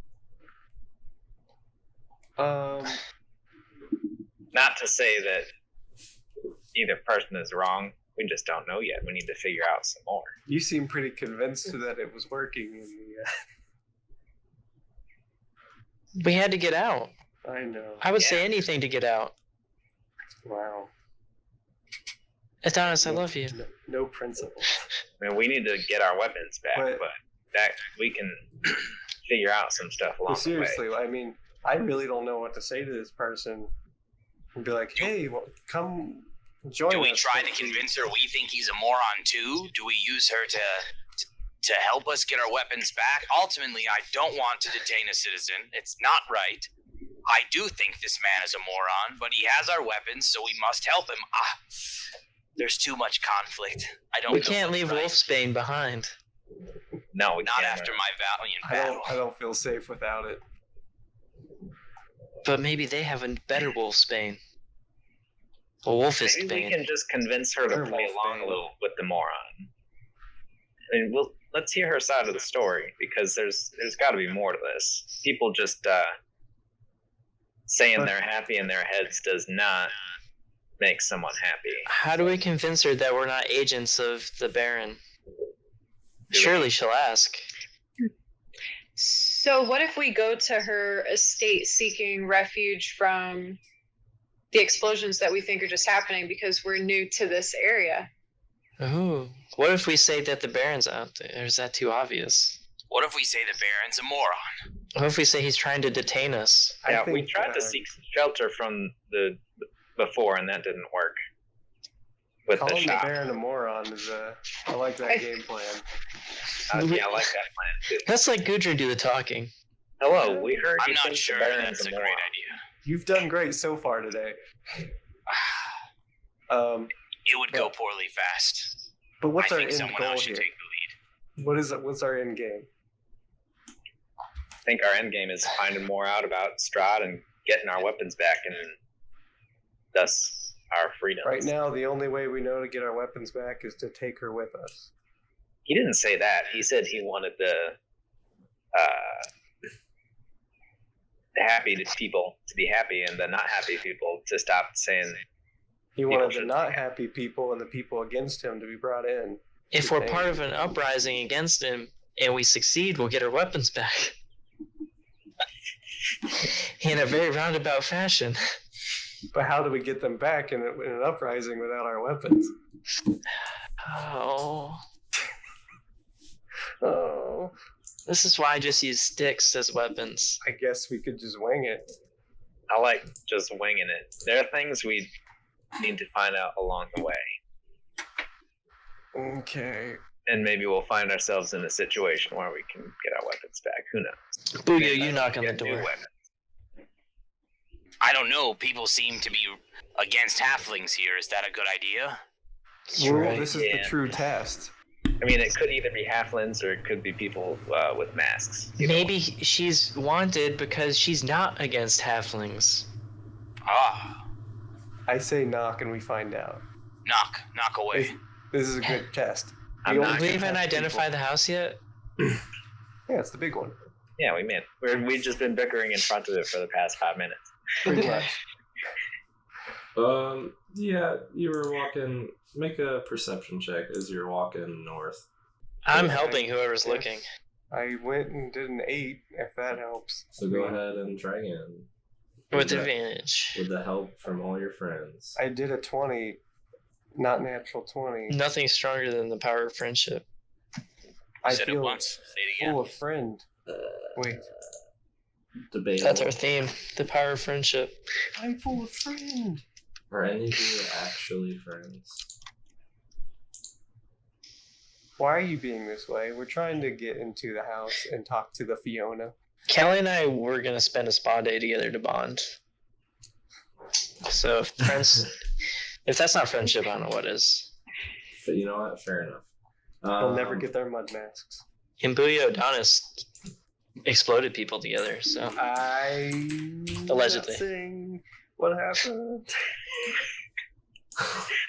Not to say that either person is wrong. We just don't know yet. We need to figure out some more. You seem pretty convinced that it was working in the. We had to get out. I know. I would say anything to get out. Wow. Adonis, I love you. No principle. I mean, we need to get our weapons back, but that we can figure out some stuff along the way. Seriously, I mean, I really don't know what to say to this person. And be like, hey, come join us. Do we try to convince her we think he's a moron too? Do we use her to help us get our weapons back? Ultimately, I don't want to detain a citizen. It's not right. I do think this man is a moron, but he has our weapons, so we must help him. There's too much conflict. We can't leave Wolfsbane behind. No, we not can't. after my valiant battle. I don't feel safe without it. But maybe they have a better Wolfsbane. A Wolfist Maybe Bane. we can just convince her to play along a little with the moron. I mean, let's hear her side of the story, because there's got to be more to this. People just saying they're happy in their heads does not make someone happy. How do we convince her that we're not agents of the Baron? Surely she'll ask. So what if we go to her estate seeking refuge from the explosions that we think are just happening because we're new to this area? Ooh. What if we say that the Baron's out there? Or is that too obvious? What if we say the Baron's a moron? What if we say he's trying to detain us? Yeah, I think, we tried to seek shelter from the before, and that didn't work. With the calling the shop. Baron a moron is I like that game plan. Yeah, I like that plan too. Let's let Gudrun do the talking. Hello, we heard I'm you not think sure the Baron's that's a moron. great idea. You've done great so far today. It would go Yeah. poorly fast. But what's I our think end someone goal else should here? take the lead. What's our end game? I think our end game is finding more out about Strahd and getting our weapons back, and thus our freedom. Right now, the only way we know to get our weapons back is to take her with us. He didn't say that. He said he wanted the happy people to be happy, and the not happy people to stop saying. He People wanted the should not be happy people and the people against him to be brought in. If we're part of an uprising against him and we succeed, we'll get our weapons back. In a very roundabout fashion. But how do we get them back in an uprising without our weapons? Oh. Oh, This is why I just use sticks as weapons. I guess we could just wing it. I like just winging it. There are things we need to find out along the way, Okay. and maybe we'll find ourselves in a situation where we can get our weapons back. Who knows? Booyah, you knock on the Get new door. weapons. I don't know. People seem to be against halflings here. Is that a good idea? You're Well, right. this is Yeah. the true test. I mean, it could either be halflings or it could be people with masks. you know. Maybe she's wanted because she's not against halflings. Ah, I say knock and we find out. knock away. This is a good test. I'm We not only Did we can even test identify the house yet? people. Yeah, it's the big one. Yeah, we've just been bickering in front of it for the past 5 minutes. Pretty much. Yeah, you were walking. Make a perception check as you're walking north. I'm helping whoever's Yes. looking. I went and did an 8, if that helps. So go ahead and try again. With that- advantage. With the help from all your friends. I did a 20, not natural 20. Nothing stronger than the power of friendship. I Said it feel once. Say it again. full of friend. Wait, Debatable. That's our theme. The power of friendship. I'm full of friend. Are any of you actually friends? Why are you being this way? We're trying to get into the house and talk to the Fiona. Kelly and I were gonna spend a spa day together to bond. So if if that's not friendship, I don't know what is. But you know what? Fair enough. They'll never get their mud masks. And Booyah Adonis exploded people together, so Allegedly. Not saying what happened.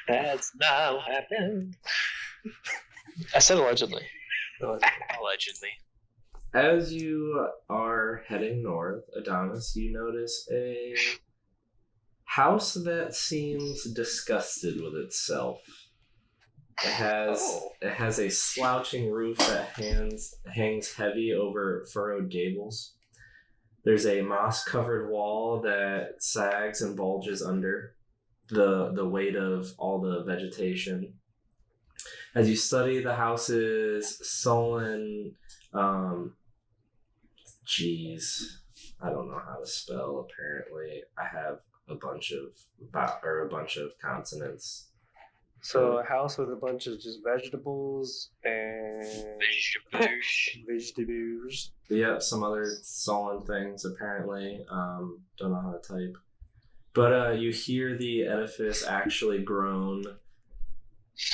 That's not what happened. I said allegedly. Allegedly. As you are heading north, Adonis, you notice a house that seems disgusted with itself. It has a slouching roof that hangs heavy over furrowed gables. There's a moss-covered wall that sags and bulges under the weight of all the vegetation. As you study the house's sullen, I don't know how to spell. Apparently, I have a bunch of consonants. So a house with a bunch of just vegetables and vegetables. Yeah, some other sullen things apparently. Don't know how to type. But you hear the edifice actually groan.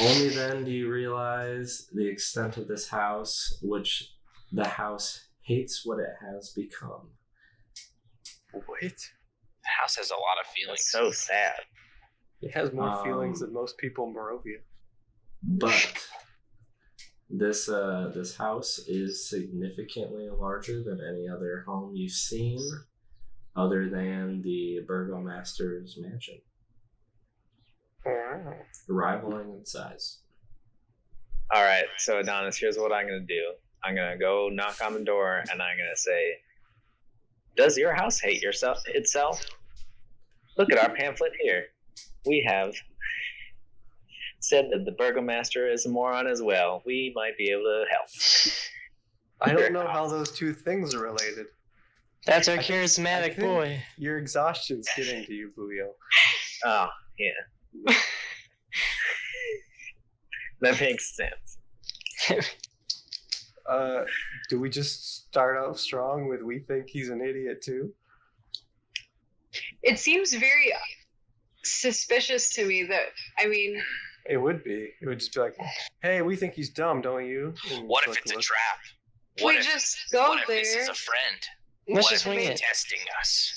Only then do you realize the extent of this house, which the house hates what it has become. What? The house has a lot of feelings. It's so sad. It has more feelings than most people in Barovia. But this house is significantly larger than any other home you've seen, other than the burgomaster's mansion, rivaling in size. All right, so Adonis, here's what I'm gonna do. I'm gonna go knock on the door, and I'm gonna say, "Does your house hate itself? Look at our pamphlet here. We have said that the burgomaster is a moron as well. We might be able to help." I don't know how those two things are related. That's our I charismatic think boy. Your exhaustion's getting to you, Booyo. Oh, yeah. That makes sense. Do we just start out strong with we think he's an idiot too? It seems very suspicious to me that, I mean, It would be. It would just be like, hey, we think he's dumb, don't you? And What if like, it's a look. trap? What we if, just go what if this there, is a friend? Let's What just if wing it's it. testing us?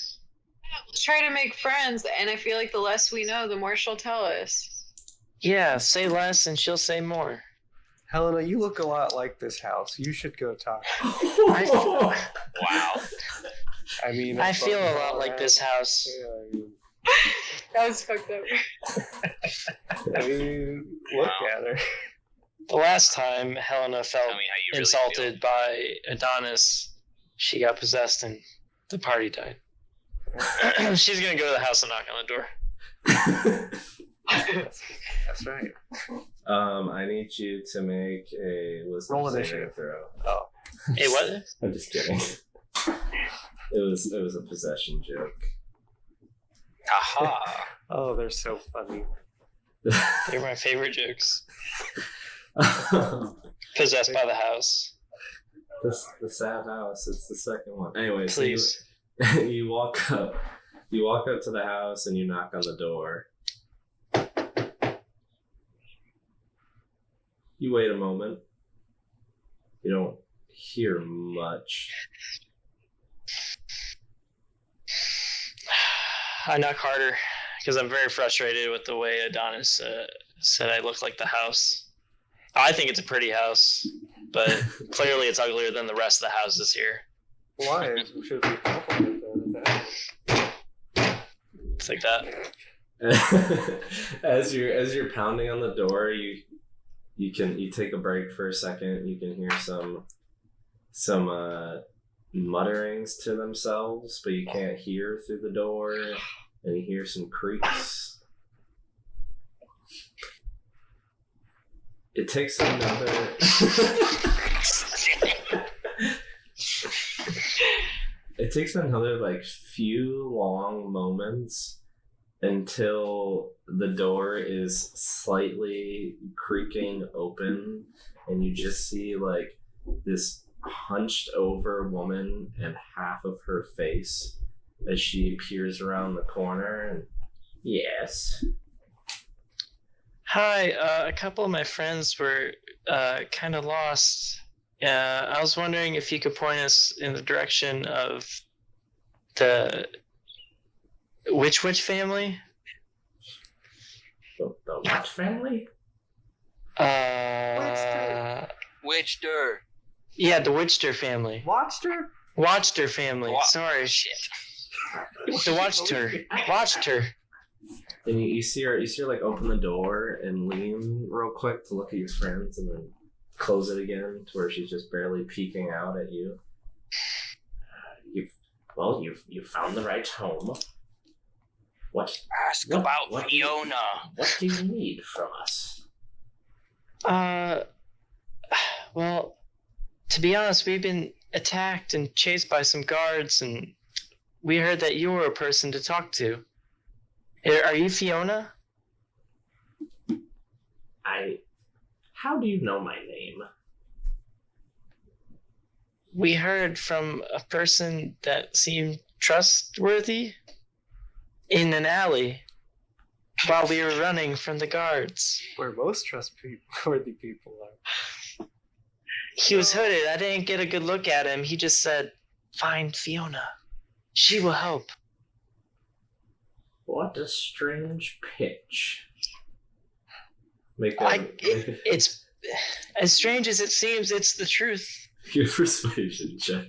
try to make friends, and I feel like the less we know, the more she'll tell us. Yeah, say less and she'll say more. Helena, you look a lot like this house. You should go talk. Wow. I mean, I it's feel a fucking lot like this house. Yeah, That was fucked up. I mean, look at her. The last time Helena felt Tell me how you really insulted by Adonis, she got possessed and the party died. She's gonna go to the house and knock on the door. That's right. I need you to make a wisdom Roll saving initiative. throw. Hey, what? I'm just kidding. It was a possession joke. Aha. Oh, they're so funny. They're my favorite jokes. Possessed by the house. The sad house. It's the second one. Anyway, Please. so you walk up. You walk up to the house and you knock on the door. You wait a moment. You don't hear much. I knock harder because I'm very frustrated with the way Adonis said I look like the house. I think it's a pretty house, but clearly it's uglier than the rest of the houses here. Why? Should we compliment that? It's like that. as you're pounding on the door, you take a break for a second. You can hear some mutterings to themselves, but you can't hear through the door, and you hear some creaks. It takes another like few long moments until the door is slightly creaking open, and you just see like this hunched over woman and half of her face as she peers around the corner. And yes. Hi, a couple of my friends were kind of lost. I was wondering if you could point us in the direction of the Witch family? The what family? Witchter. Yeah, the Witchter family. Watched Watchter family. Sorry. Shit. The Watchter. And you see her like open the door and lean real quick to look at your friends, and then close it again to where she's just barely peeking out at you. You've found the right home. Ask about Fiona. What do you need from us? Well, to be honest, we've been attacked and chased by some guards, and we heard that you were a person to talk to. Are you Fiona? How do you know my name? We heard from a person that seemed trustworthy in an alley while we were running from the guards. Where most trustworthy people are. He was hooded. I didn't get a good look at him. He just said, "Find Fiona. She will help." What a strange pitch. It's as strange as it seems. It's the truth. Your persuasion check.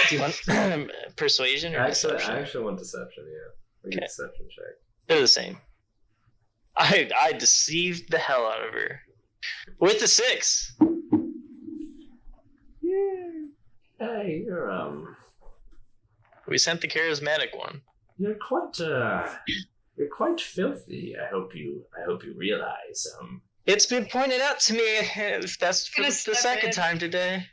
Do you want persuasion or deception? I actually want deception, yeah. Okay. Deception check. They're the same. I deceived the hell out of her. With the 6. Hey, We sent the charismatic one. you're quite filthy. I hope you realize. It's been pointed out to me. That's for Gonna the step second in. time today.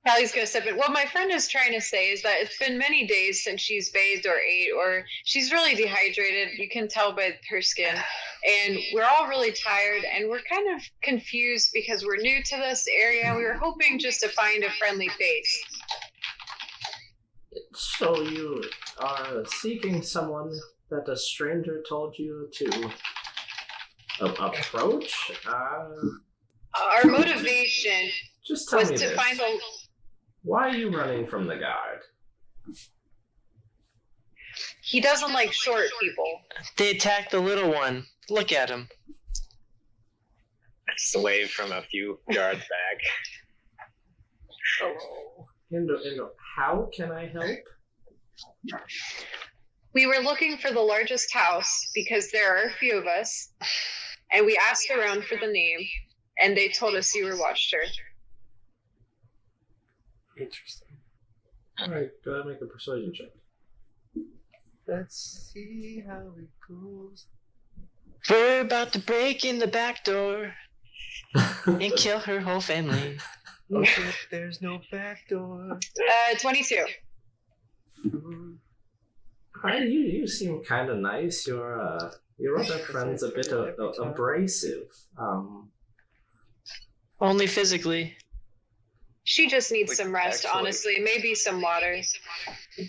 Callie's gonna step in. What my friend is trying to say is that it's been many days since she's bathed or ate, or she's really dehydrated. You can tell by her skin. And we're all really tired, and we're kind of confused because we're new to this area. We were hoping just to find a friendly face. So you are seeking someone that a stranger told you to approach? Our motivation Just tell was me to this. find a. Why are you running from the guard? He doesn't like short people. They attacked the little one. Look at him. Just away from a few yards back. Oh, Indo, how can I help? We were looking for the largest house because there are a few of us, and we asked around for the name, and they told us you were Watcher. Interesting. Alright, go ahead and make a persuasion check. Let's see how it goes. We're about to break in the back door and kill her whole family. Oh shit, there's no back door. 22. You seem kind of nice. Your other friend's a bit abrasive. Only physically. She just needs Like, some rest, actually- honestly. Maybe some water.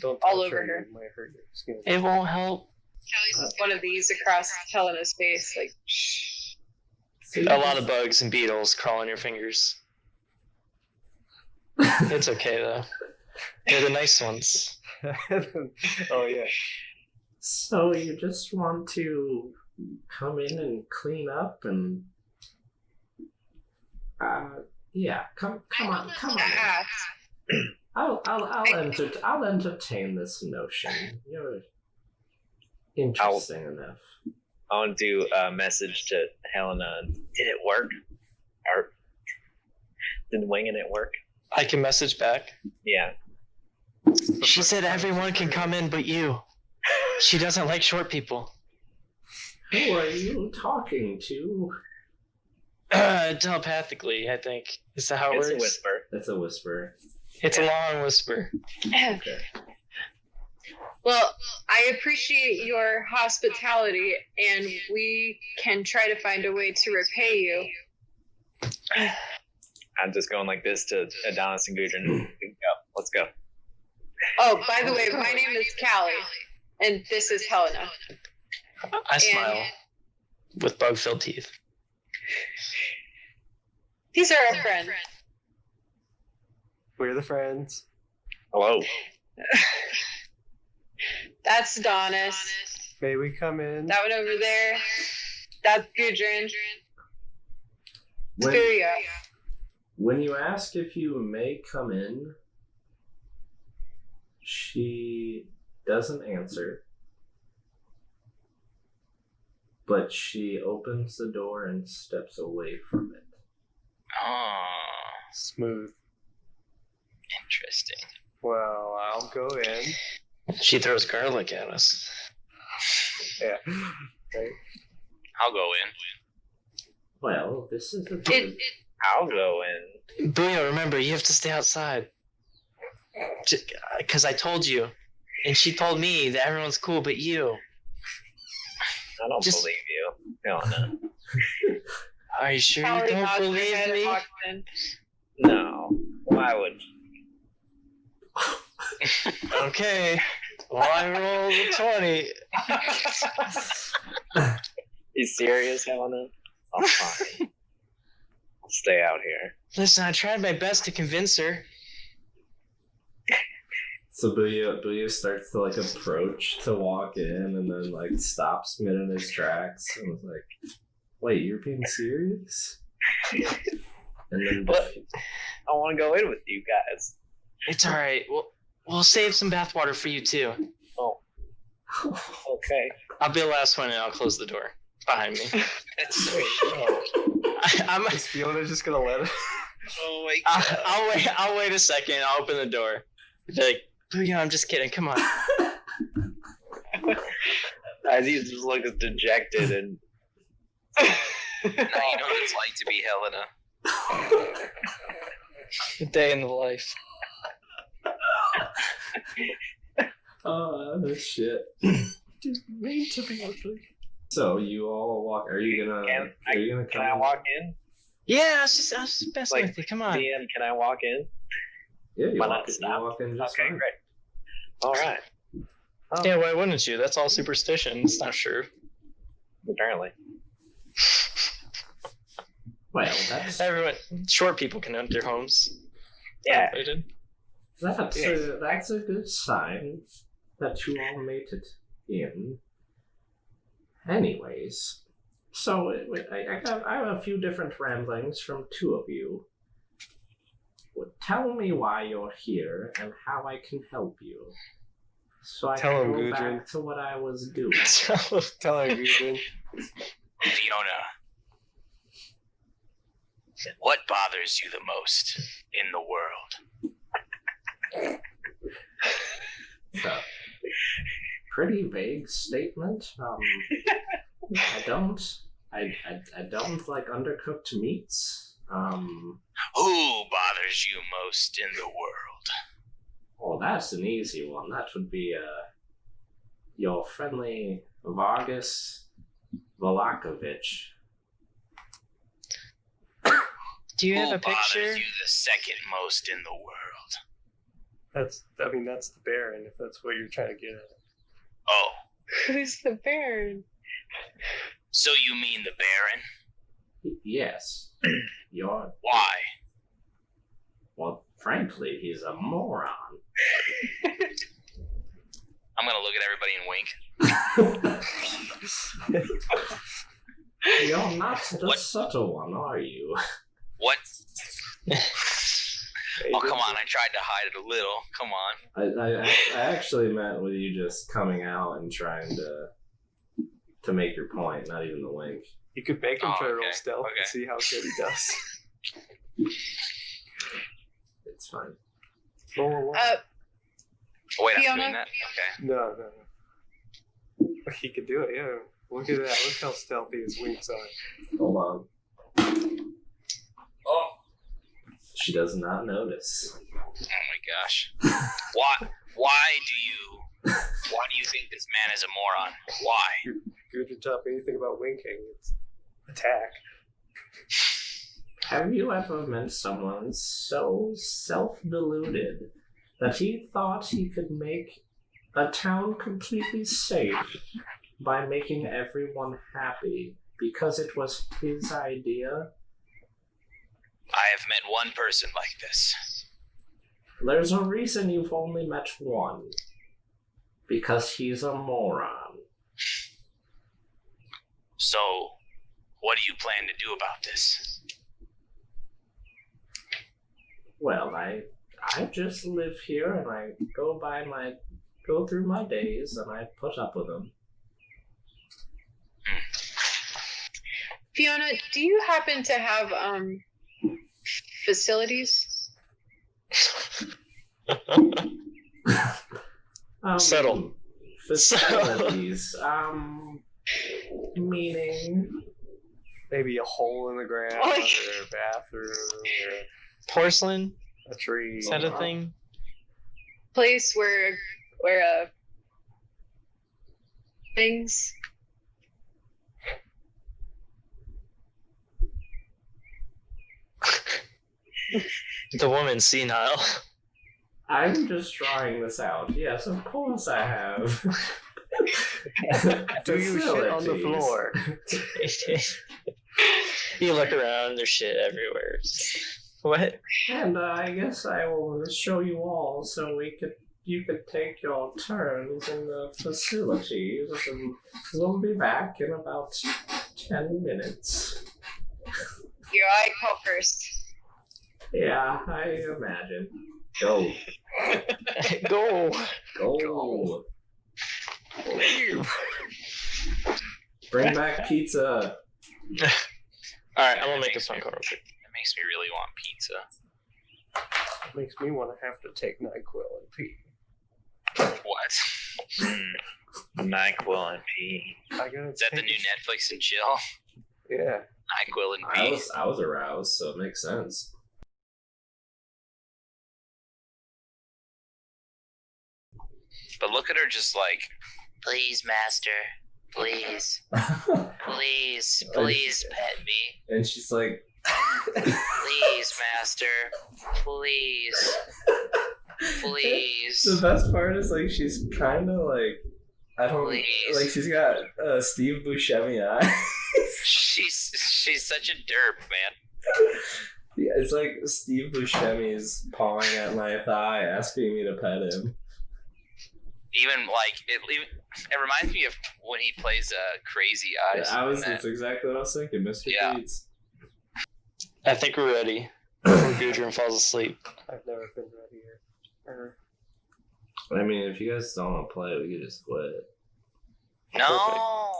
Don't All touch over her. It might hurt your skin. It won't help. One of these across Helena's face, like, shh. A lot of bugs and beetles crawl on your fingers. It's okay though. They're the nice ones. Oh yeah. So you just want to come in and clean up and yeah, come on. Ah, I'll entertain this notion. You're interesting enough. I want to do a message to Helena. Did it work? Or did winging it work? I can message back. Yeah. She said everyone can come in but you. She doesn't like short people. Who are you talking to? Telepathically, I think. Is that how it It's works? a whisper. That's a whisper. It's a long whisper. Okay. Well, I appreciate your hospitality, and we can try to find a way to repay you. I'm just going like this to Adonis and Gudrun. Go. Let's go. Oh, by the way, my name is Callie, and this is Helena. I smile with bug-filled teeth. These are our friends. We're the friends. Hello. That's Adonis. May we come in? That one over there. That's Gudrun. When, Furia. when you ask if you may come in, she doesn't answer. But she opens the door and steps away from it. Oh, Smooth. interesting. Well, I'll go in. She throws garlic at us. Yeah. Right. I'll go in. Well, this is a It, good... I'll go in. Booyah, remember, you have to stay outside. Because I told you. And she told me that everyone's cool but you. I don't Just- believe you. Helena. Are you sure Callie you don't nods her believe head and me? walks in. No. Why would Okay. Well, I rolled a 20. you serious, Helena? Oh, fine. I'll stay out here. Listen, I tried my best to convince her. So Booyah starts to like approach to walk in and then like stops mid in his tracks and was like, wait, you're being serious? And then I want to go in with you guys. It's alright. We'll save some bathwater for you, too. Oh. Okay. I'll be the last one and I'll close the door behind me. That's sweet. Is Fiona just gonna let it? Oh my god. I'll wait a second. I'll open the door. Be like, yeah, I'm just kidding. Come on. As he just looks dejected and. Now you know what it's like to be Helena. A day in the life. Oh shit. Didn't mean to be ugly. So you all walk. Are you gonna? Can come I in? walk in? Yeah, I was just messing Like, with you. Come on. DM, can I walk in? Yeah, you Why walk, not you stop? walk in just Okay, fine. great. All right. Oh, Yeah, why wouldn't you? That's all superstition. It's not true. apparently. Well, that's Short people can enter homes. Yeah. that's a good sign that you all made it in. Anyways, so I have a few different ramblings from two of you. Tell me why you're here and how I can help you. So I Tell can him, go Gudrun. back to what I was doing. Tell her, Gudrun. Fiona, what bothers you the most in the world? So, pretty vague statement. I don't like undercooked meats. Who bothers you most in the world? Well, that's an easy one. That would be your friendly Vargas Vallaki. Do you have Who a picture? bothers you the second most in the world? That's the Baron, if that's what you're trying to get at. Oh, Who's the Baron? so you mean the Baron? Yes. Why? Well, frankly, he's a moron. I'm gonna look at everybody and wink. You're not the What? subtle one, are you? What? Oh, come on, I tried to hide it a little. Come on. I actually meant with you just coming out and trying to make your point, not even the wink. You could make him try to roll okay, stealth okay. and see how good he does. It's fine. Roll a one. Oh, wait, I'm Fiona? doing that? Okay. No. He could do it, yeah. Look at that. Look how stealthy his wings are. Hold on. Oh, she does not notice. Oh my gosh. Why do you think this man is a moron? Why? Good to top anything about winking. It's attack. Have you ever met someone so self-deluded that he thought he could make a town completely safe by making everyone happy because it was his idea? I have met one person like this. There's a reason you've only met one. Because he's a moron. So, what do you plan to do about this? Well, I just live here and I go through my days and I put up with them. Fiona, do you happen to have facilities? Settle. Facilities. Meaning. Maybe a hole in the ground, Oh, or a bathroom, or Porcelain? a tree. Is that a thing? Place where things. The woman's senile. I'm just drawing this out. Yes, of course I have. Do you shit on the Facilities. floor? You look around, there's shit everywhere. What? And I guess I will show you all so you could take your turns in the facilities, and we'll be back in about 10 minutes. Your eye call first. Yeah, I imagine. Go. Go. Go. Leave. Bring back pizza. All right, I'm gonna make this phone call real quick. It makes me really want pizza. It makes me want to have to take NyQuil and pee. What? NyQuil and pee. I gotta Is that the take new a Netflix and chill? Yeah. NyQuil and I pee. was aroused, so it makes sense. But look at her just like, please, master. Please. Please. Please pet me. And she's like, Please, master. Please. Please. The best part is like she's kind of like, I don't Please. like. She's got Steve Buscemi eyes. She's such a derp, man. Yeah, it's like Steve Buscemi's pawing at my thigh, asking me to pet him. Even like it reminds me of when he plays Crazy Eyes. That's exactly what I was thinking, Mr. Yeah. Deeds. I think we're ready before Gudrun falls asleep. I've never been ready here. I mean, if you guys don't want to play, we could just quit. No.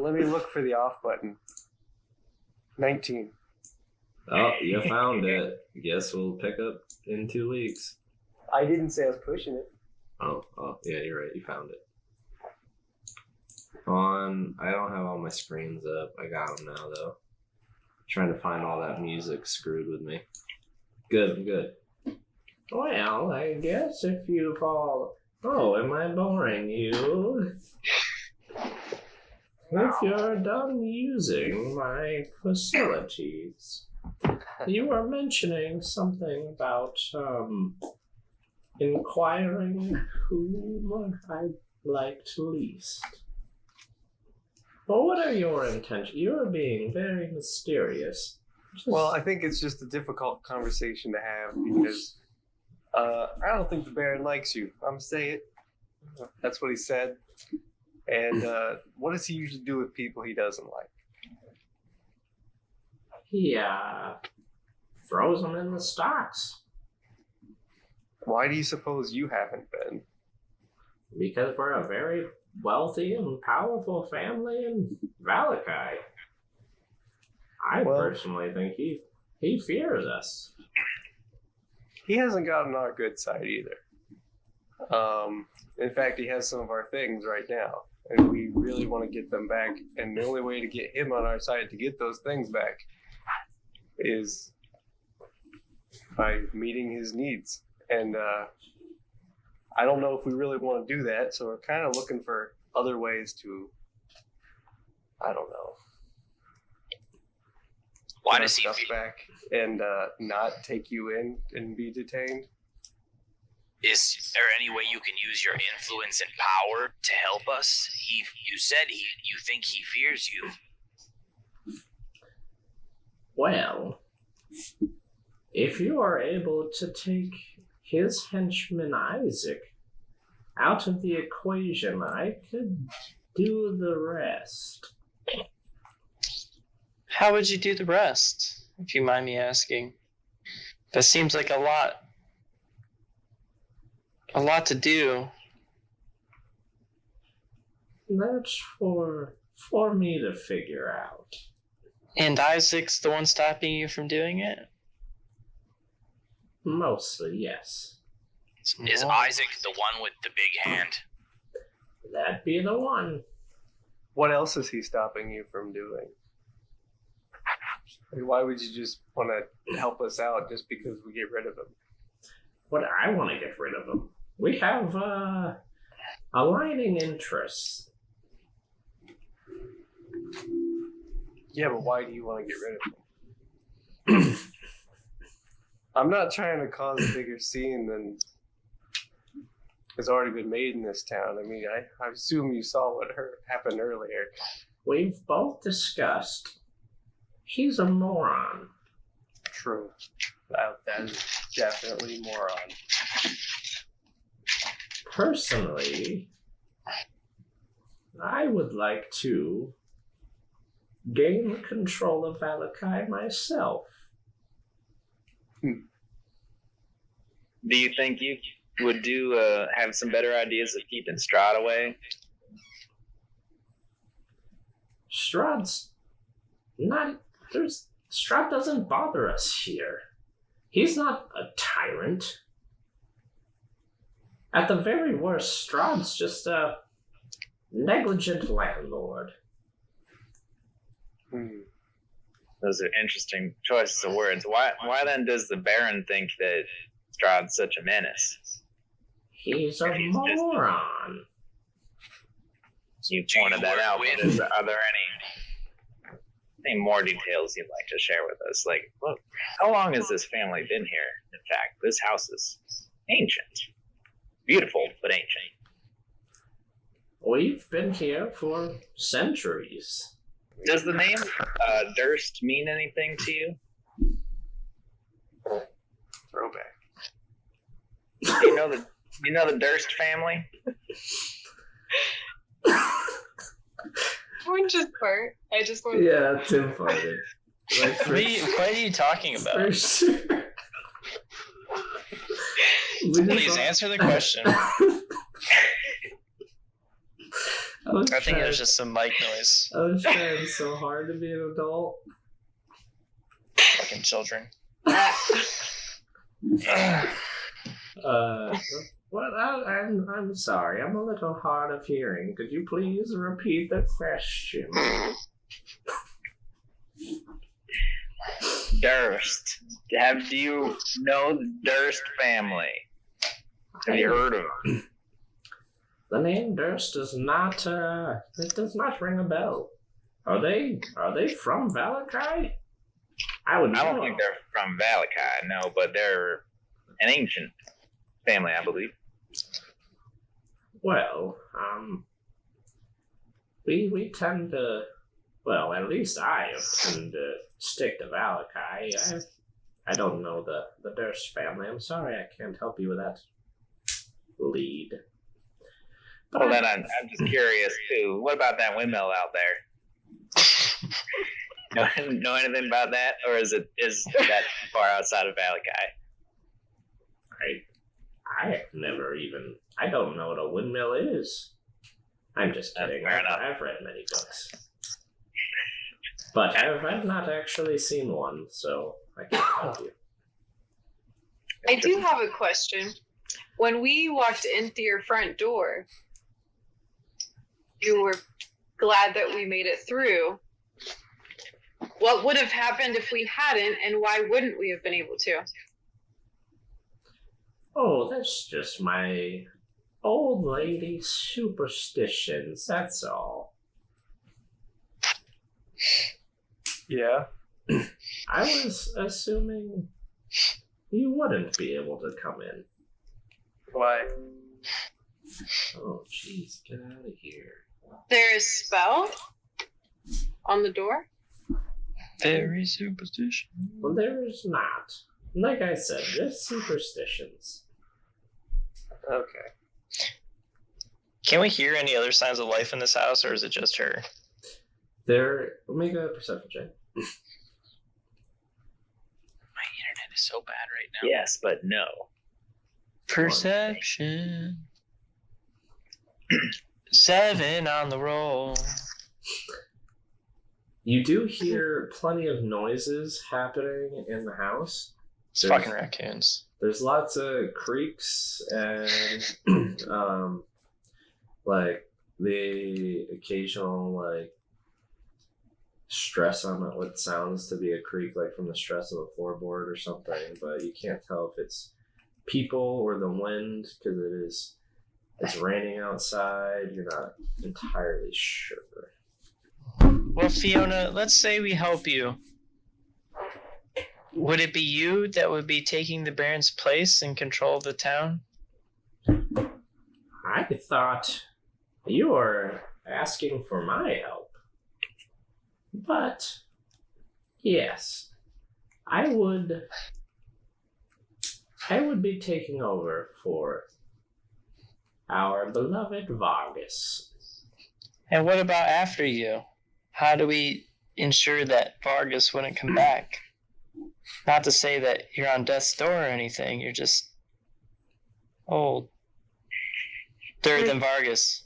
Let me look for the off button. 19. Oh, you found it. Guess we'll pick up in 2 weeks. I didn't say I was pushing it. Oh, yeah, you're right. You found it. I don't have all my screens up. I got them now, though. Trying to find all that music screwed with me. Good. Well, I guess if you fall... Oh, am I boring you? If you're done using my facilities, you were mentioning something about, inquiring whom I'd like least. Well, what are your intentions? You're being very mysterious. Well, I think it's just a difficult conversation to have because I don't think the Baron likes you. I'm gonna say it. That's what he said. And what does he usually do with people he doesn't like? He, throws them in the stocks. Why do you suppose you haven't been? Because we're a very wealthy and powerful family in Vallaki. I personally think he fears us. He hasn't gotten our good side either. In fact, he has some of our things right now, and we really want to get them back. And the only way to get him on our side to get those things back is by meeting his needs. And I don't know if we really want to do that, so we're kind of looking for other ways to, I don't know. Why get our does he stuff feel? back and not take you in and be detained? Is there any way you can use your influence and power to help us? You said you think he fears you. Well, if you are able to take his henchman Isaac out of the equation, I could do the rest. How would you do the rest, if you mind me asking? That seems like a lot to do. That's for me to figure out. And Isaac's the one stopping you from doing it? Mostly, yes. Is Isaac the one with the big hand? That'd be the one. What else is he stopping you from doing? I mean, why would you just want to help us out just because we get rid of him? What I want to get rid of him. We have aligning interests. Yeah, but why do you want to get rid of him? I'm not trying to cause a bigger scene than has already been made in this town. I mean, I assume you saw what happened earlier. We've both discussed. He's a moron. True. That is definitely moron. Personally, I would like to gain control of Vallaki myself. Do you think you would have some better ideas of keeping Strahd away? Strahd's Strahd doesn't bother us here. He's not a tyrant. At the very worst, Strahd's just a negligent landlord. Those are interesting choices of words. Why then does the Baron think that Strahd's such a menace? He's a moron. You pointed that out, but are there any more details you'd like to share with us? Like, look, how long has this family been here? In fact, this house is ancient. Beautiful, but ancient. We've been here for centuries. Does the name Durst mean anything to you? Throwback. You know the Durst family? Which is part. I just want. Yeah, Tim farted. Like, What are you talking about? for sure. Please answer the question. I think it was just some mic noise. I was trying so hard to be an adult. Fucking children. Well, I'm sorry. I'm a little hard of hearing. Could you please repeat the question? Durst. Do you know the Durst family? Have you heard of them? The name Durst does not. It does not ring a bell. Are they from Vallaki? I don't think they're from Vallaki, no, but they're an ancient family, I believe. Well, we tend to, well, at least I tend to stick to Vallaki. I don't know the Durst family. I'm sorry, I can't help you with that lead. Well, then I'm just curious too. What about that windmill out there? Know anything about that, or is that far outside of Vallaki? I have never even. I don't know what a windmill is. I'm just kidding. I've read many books, but I've not actually seen one, so I can't help you. I do have a question. When we walked into your front door, you were glad that we made it through. What would have happened if we hadn't, and why wouldn't we have been able to? Oh, that's just my old lady superstitions, that's all. Yeah. I was assuming you wouldn't be able to come in. Why? Oh, jeez, get out of here. There is a spell on the door? Very superstitious. Well, there's not. Like I said, just superstitions. Okay. Can we hear any other signs of life in this house, or is it just her? Make a perception check. My internet is so bad right now. Yes, but no. Perception. 7 on the roll. You do hear plenty of noises happening in the house. It's fucking raccoons. There's lots of creaks and like the occasional like stress on what sounds to be a creak, like from the stress of a floorboard or something, but you can't tell if it's people or the wind because it's raining outside. You're not entirely sure. Well, Fiona, let's say we help you. Would it be you that would be taking the Baron's place in control of the town? I thought you were asking for my help. But, yes, I would be taking over for our beloved Vargas. And what about after you? How do we ensure that Vargas wouldn't come back? Not to say that you're on death's door or anything, you're just old. Third than Vargas.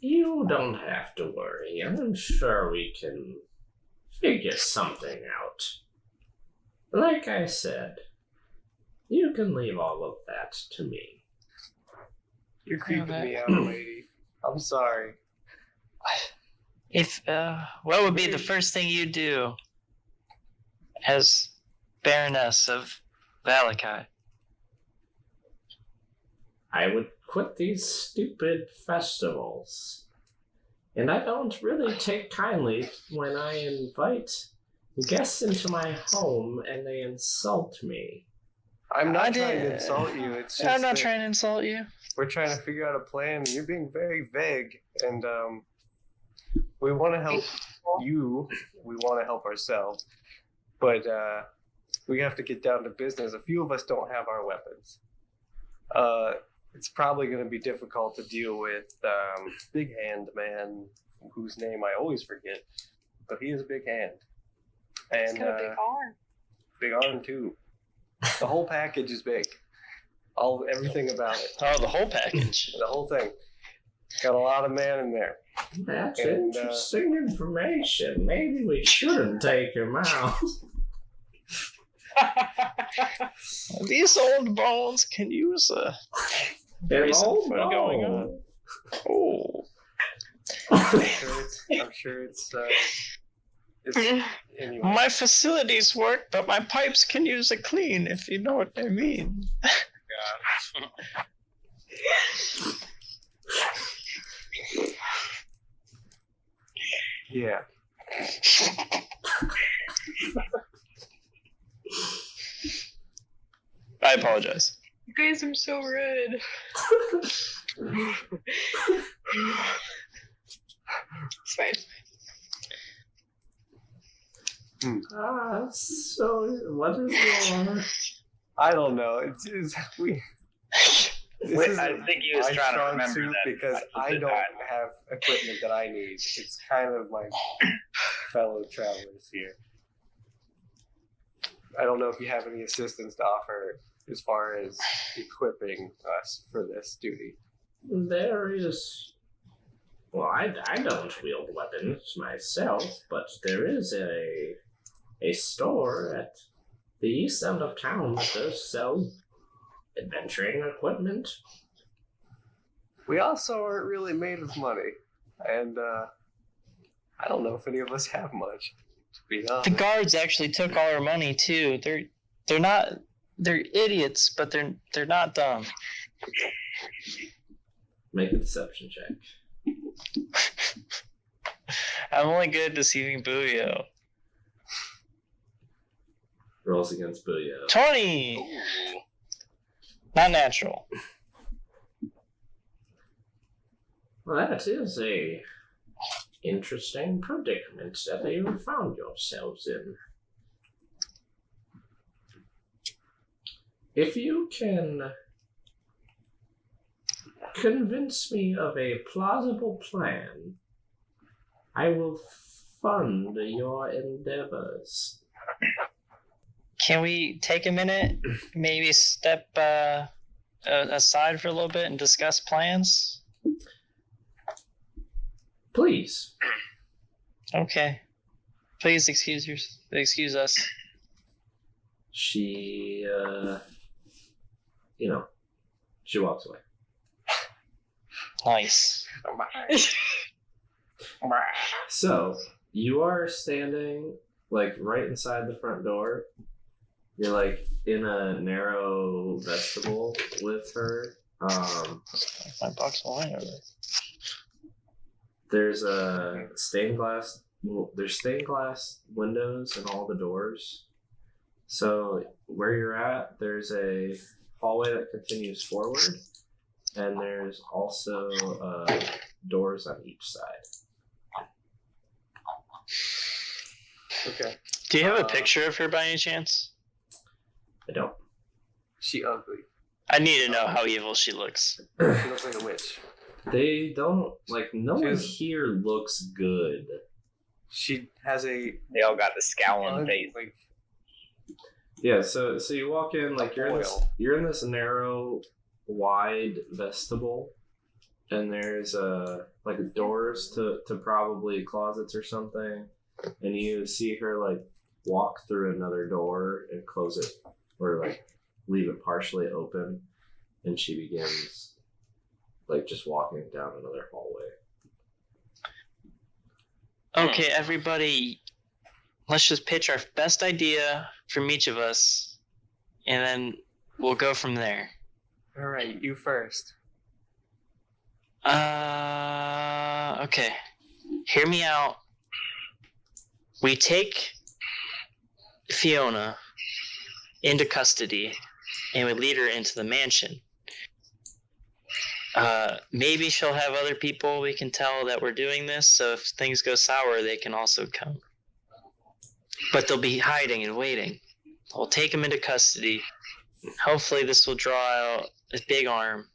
You don't have to worry. I'm sure we can figure something out. Like I said, you can leave all of that to me. You're creeping me out, lady. I'm sorry. If what would be the first thing you do as Baroness of Vallaki? I would quit these stupid festivals. And I don't really take kindly when I invite guests into my home and they insult me. I'm not trying to insult you. It's just I'm not trying to insult you. We're trying to figure out a plan, and you're being very vague. And we want to help you. We want to help ourselves. But we have to get down to business. A few of us don't have our weapons. It's probably going to be difficult to deal with Big Hand Man, whose name I always forget, but he is a big hand. And He's got a big arm. Big arm too. The whole package is big. Everything about it. Oh, the whole package. The whole thing. Got a lot of man in there. That's interesting information. Maybe we shouldn't take him out. These old bones can use a Old going on. Oh. I'm sure it's anyway. My facilities work, but my pipes can use a clean, if you know what I mean. Yeah. I apologize. You guys, I'm so red. It's fine. So what is your... I don't know. It's we. I think he was my trying to strong remember suit that because I don't have equipment that I need. It's kind of my fellow travelers here. I don't know if you have any assistance to offer as far as equipping us for this duty. There is... Well, I don't wield weapons myself, but there is a store at the east end of town that does sell adventuring equipment. We also aren't really made of money, and I don't know if any of us have much, to be honest. The guards actually took all our money too. They're idiots, but they're not dumb. Make a deception check. I'm only good at deceiving Booyo. Rolls against Booyah. 20! Ooh. Not natural. Well, that is a interesting predicament that you found yourselves in. If you can convince me of a plausible plan, I will fund your endeavors. Can we take a minute, maybe step aside for a little bit and discuss plans? Please. Okay. Please excuse us. She, she walks away. Nice. So, you are standing, right inside the front door. You're, in a narrow vestibule with her. My box of wine over there. There's there's stained glass windows in all the doors. So, where you're at, there's a hallway that continues forward. And there's also doors on each side. Okay. Do you have a picture of her by any chance? I don't. She ugly. I need to know how evil she looks. She looks like a witch. They don't, no one She's- here looks good. She has a They all got the scowling face. Yeah, so you walk in, you're in this narrow, wide vestibule. and there's like doors to probably closets or something, and you see her like walk through another door and close it, or like leave it partially open, and she begins like just walking down another hallway. Okay, everybody, let's just pitch our best idea from each of us, and then we'll go from there. All right, you first. Okay. Hear me out. We take Fiona into custody, and we lead her into the mansion. Maybe she'll have other people we can tell that we're doing this, so if things go sour, they can also come. But they'll be hiding and waiting. We'll take them into custody. Hopefully this will draw out a Big Arm,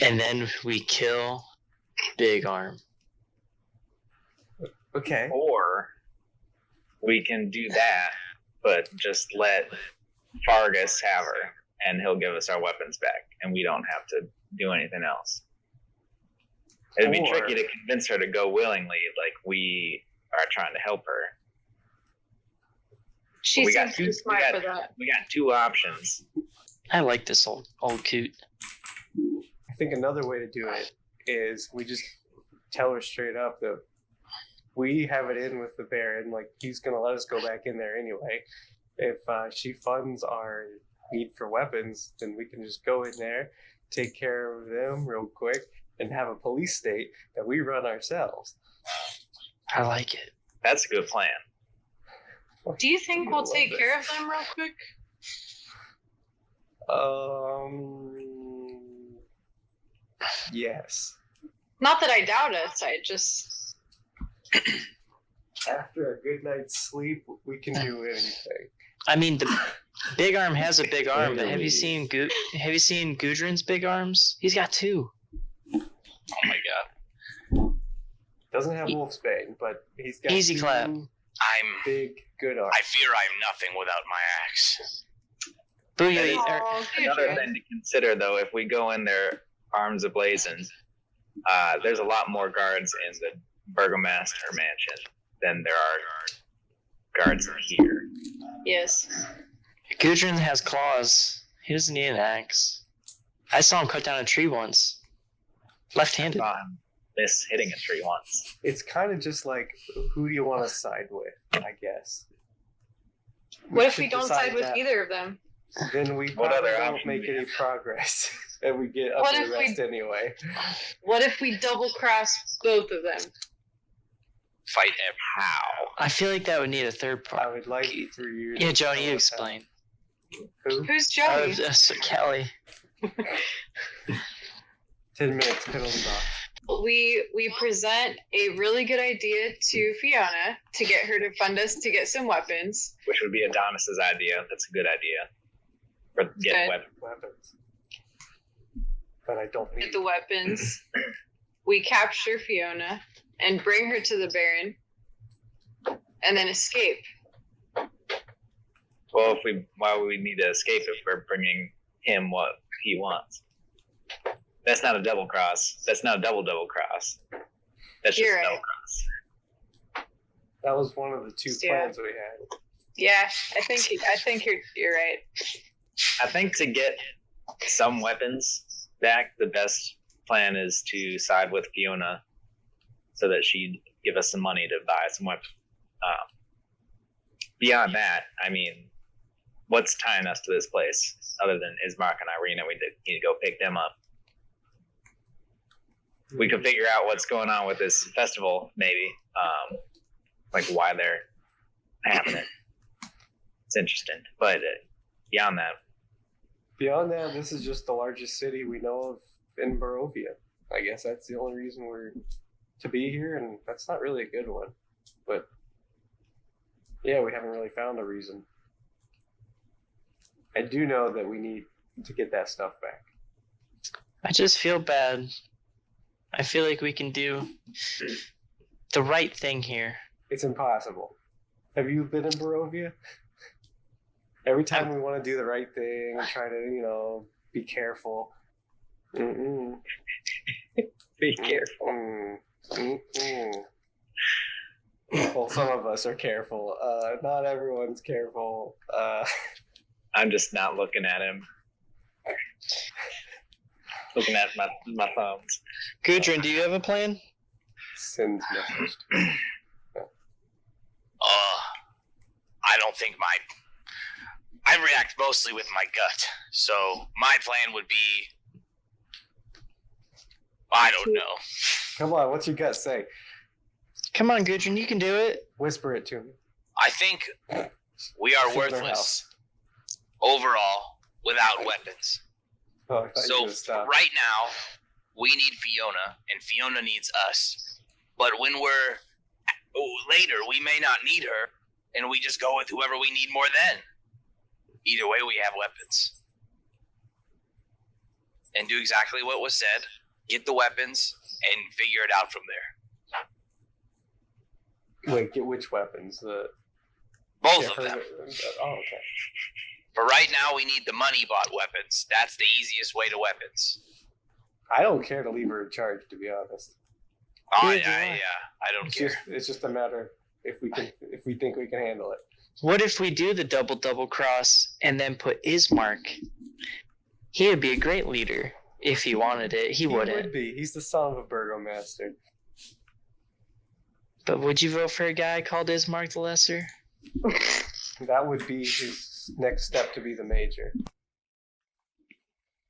and then we kill Big Arm. Okay. Or we can do that, but just let Fargus have her, and he'll give us our weapons back, and we don't have to do anything else. It'd be tricky to convince her to go willingly, like we are trying to help her. She seems too smart for that. We got two options. I like this old coot. I think another way to do it is we just tell her straight up that we have it in with the Baron. Like, he's going to let us go back in there anyway. If she funds our need for weapons, then we can just go in there, take care of them real quick, and have a police state that we run ourselves. I like it. That's a good plan. Do you think we'll take care of them real quick? Yes. Not that I doubt it. I just... After a good night's sleep, we can do anything. I mean, the Big Arm has a big arm, but have you seen Gudrun's big arms? He's got two. Oh my god. Doesn't have Wolfsbane, but he's got Easy clap. big, good arms. I fear I am nothing without my axe. Another thing to consider, though, if we go in there arms ablazing, there's a lot more guards in the Burgomaster mansion than there are guards in here. Yes. Gudrun has claws. He doesn't need an axe. I saw him cut down a tree once. Left-handed. Miss hitting a tree once. It's kind of just like, who do you want to side with, I guess. What if we don't side with either of them? Then we probably don't make any progress, and we get up the rest anyway. What if we double-cross both of them? Fight him. How? I feel like that would need a third part. I would like for you to... Yeah, Joni, you explain. Who? Who's Joni? Kelly. 10 minutes, penalty box. We present a really good idea to Fiona to get her to fund us to get some weapons. Which would be Adonis's idea. That's a good idea. For getting weapons. But I don't need... Get the weapons. We capture Fiona and bring her to the Baron, and then escape. Well, why would we need to escape if we're bringing him what he wants? That's not a double cross. That's not a double cross. That's just a double cross. That was one of the two plans we had. Yeah, I think you're right. I think to get some weapons back, the best plan is to side with Fiona, so that she'd give us some money to buy some weapons. Beyond that, I mean, what's tying us to this place other than Ismark and Irina? We need to go pick them up. We could figure out what's going on with this festival, maybe, like why they're having it. It's interesting, but beyond that, this is just the largest city we know of in Barovia. I guess that's the only reason we're to be here, and that's not really a good one. But yeah, we haven't really found a reason. I do know that we need to get that stuff back. I just feel bad. I feel like we can do the right thing here. It's impossible. Have you been in Barovia? Every time we want to do the right thing, try to, be careful. Be careful. Well, some of us are careful. Not everyone's careful. I'm just not looking at him. Looking at my thumbs. Gudrun, do you have a plan? Sin's message. I don't think I react mostly with my gut. So my plan would be, I don't know. Come on, what's your gut say? Come on, Gudrun, you can do it. Whisper it to me. I think we are Sit in our worthless house. overall without weapons. Oh, I thought you So were gonna stop. right now, we need Fiona, and Fiona needs us. But when we're later, we may not need her, and we just go with whoever we need more then. Either way, we have weapons. And do exactly what was said. Get the weapons, and figure it out from there. Wait, get which weapons? Both of them. Oh, okay. For right now, we need the money-bought weapons. That's the easiest way to weapons. I don't care to leave her in charge, to be honest. Oh, Neither do yeah, I. I don't care. It's just a matter if we think we can handle it. What if we do the double cross and then put Ismark? He would be a great leader if he wanted it. He wouldn't. Would be. He's the son of a burgomaster. But would you vote for a guy called Ismark the Lesser? That would be his next step to be the major,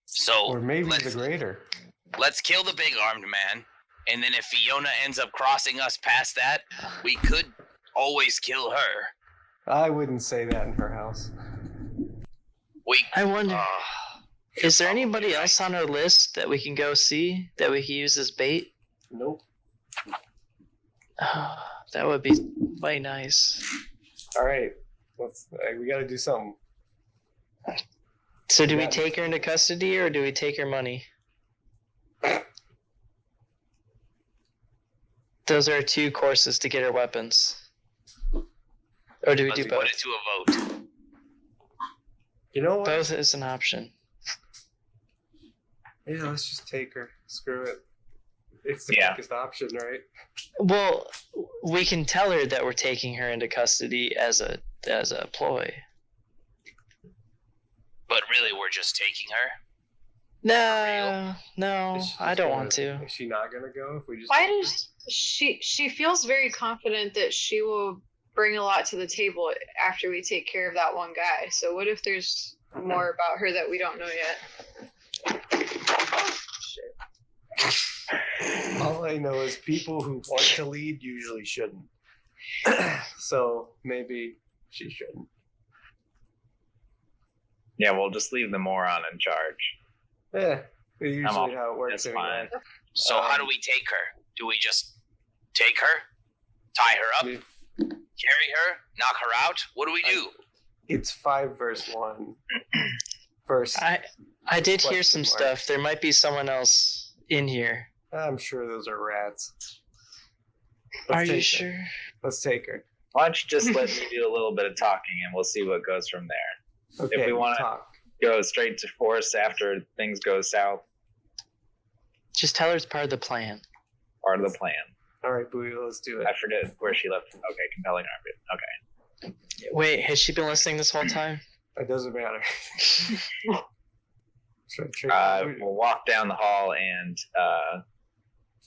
So or maybe let's, the greater. let's kill the big armed man, and then if Fiona ends up crossing us past that, we could always kill her. I wouldn't say that in her house. I wonder, is there probably anybody right. else on our list that we can go see that we can use as bait? Nope. That would be quite nice. All right, we got to do something. So do we Yeah. take her into custody or do we take her money? Those are 2 courses to get her weapons. Or do we Let's do put both? it to a vote. You know what? Both is an option. Yeah, let's just take her. Screw it. It's the Yeah. quickest option, right? Well, we can tell her that we're taking her into custody as a ploy. But really, we're just taking her. No, Is she I just don't gonna- want to. Is she not gonna go if we just? Why does she feels very confident that she will bring a lot to the table after we take care of that one guy. So what if there's more about her that we don't know yet? All I know is people who want to lead usually shouldn't. So maybe she shouldn't. Yeah, we'll just leave the moron in charge. Yeah, usually off. how it works. That's anyway. fine. So how do we take her? Do we just take her, tie her up, I mean, carry her, knock her out? What do we do? it's 5 versus 1. First, I did hear some Question mark. stuff. There might be someone else in here. I'm sure those are rats. Are you take her. sure? Let's take her. Why don't you just let me do a little bit of talking and we'll see what goes from there. Okay, we wanna- talk. Go straight to force after things go south. Just tell her it's part of the plan. Part of the plan. All right, Booyah, let's do it. I forget where she left. Okay, compelling argument. Okay. Wait, has she been listening this whole time? It doesn't matter. We'll walk down the hall and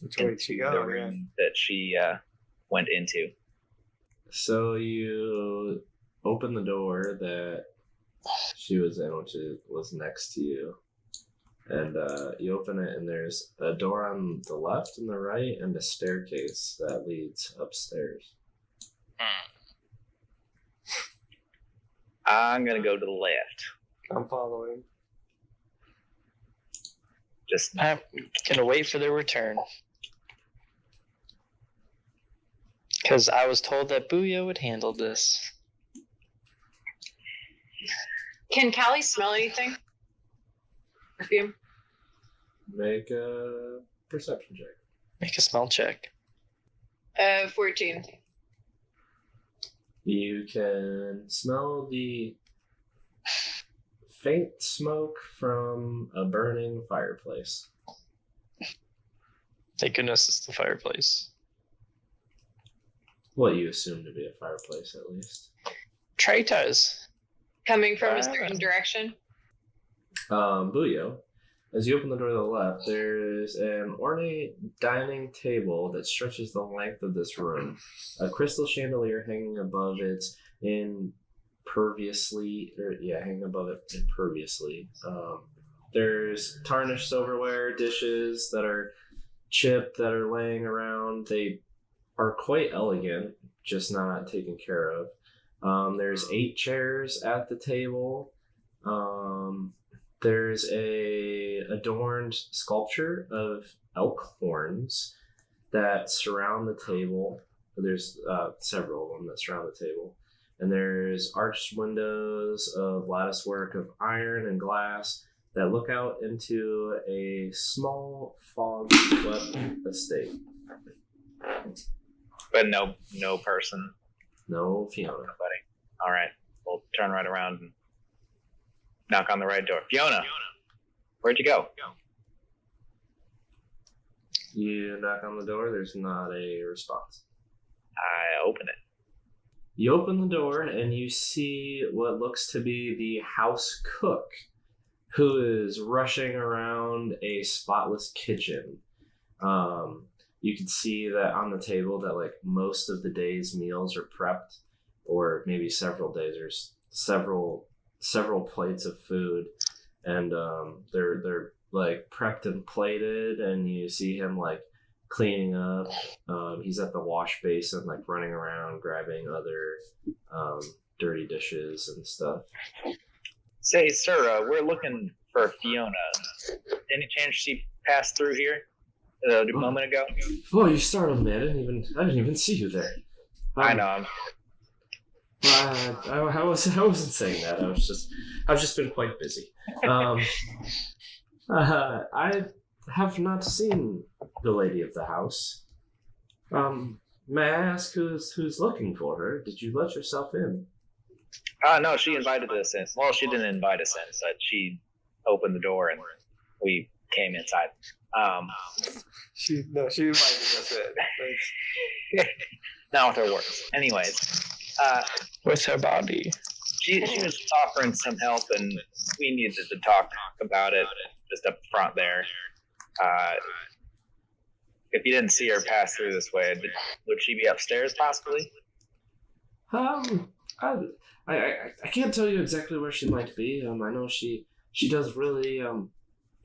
Which way did she into go? the Yeah. room that she went into. So you open the door that she was in, which was next to you. And you open it, and there's a door on the left and the right, and a staircase that leads upstairs. I'm gonna go to the left. I'm following. Just I'm gonna wait for their return. Because I was told that Booyah would handle this. Can Callie smell anything? Perfume? Make a perception check. Make a smell check. 14. You can smell the faint smoke from a burning fireplace. Thank goodness it's the fireplace. What you assume to be a fireplace, at least. Traitors. Coming from a certain direction. Booyo, as you open the door to the left, there's an ornate dining table that stretches the length of this room. A crystal chandelier hanging above it imperviously. There's tarnished silverware, dishes that are chipped that are laying around. They are quite elegant, just not taken care of. There's 8 chairs at the table. There's a adorned sculpture of elk horns that surround the table. There's several of them that surround the table. And there's arched windows of lattice work of iron and glass that look out into a small fog-swept estate. But no person. No Fiona. Nobody. All right. We'll turn right around and knock on the right door. Fiona, where'd you go? You knock on the door, there's not a response. I open it. You open the door and you see what looks to be the house cook, who is rushing around a spotless kitchen. You can see that on the table that like most of the day's meals are prepped, or maybe several days or several plates of food, and they're like prepped and plated, and you see him like cleaning up. He's at the wash basin, like running around grabbing other dirty dishes and stuff. Say, sir, we're looking for Fiona. Any chance she passed through here a moment ago? Oh, you startled me. I didn't even see you there. I know. I wasn't saying that. I've just been quite busy. I have not seen the lady of the house. May I ask who's looking for her? Did you let yourself in? No, she invited us in. Well, she didn't invite us in, but she opened the door and we came inside. She invited us in. Not with her words. Anyways, With her body. she was offering some help, and we needed to talk about it just up front there. If you didn't see her pass through this way, would she be upstairs possibly? I can't tell you exactly where she might be. I know she does really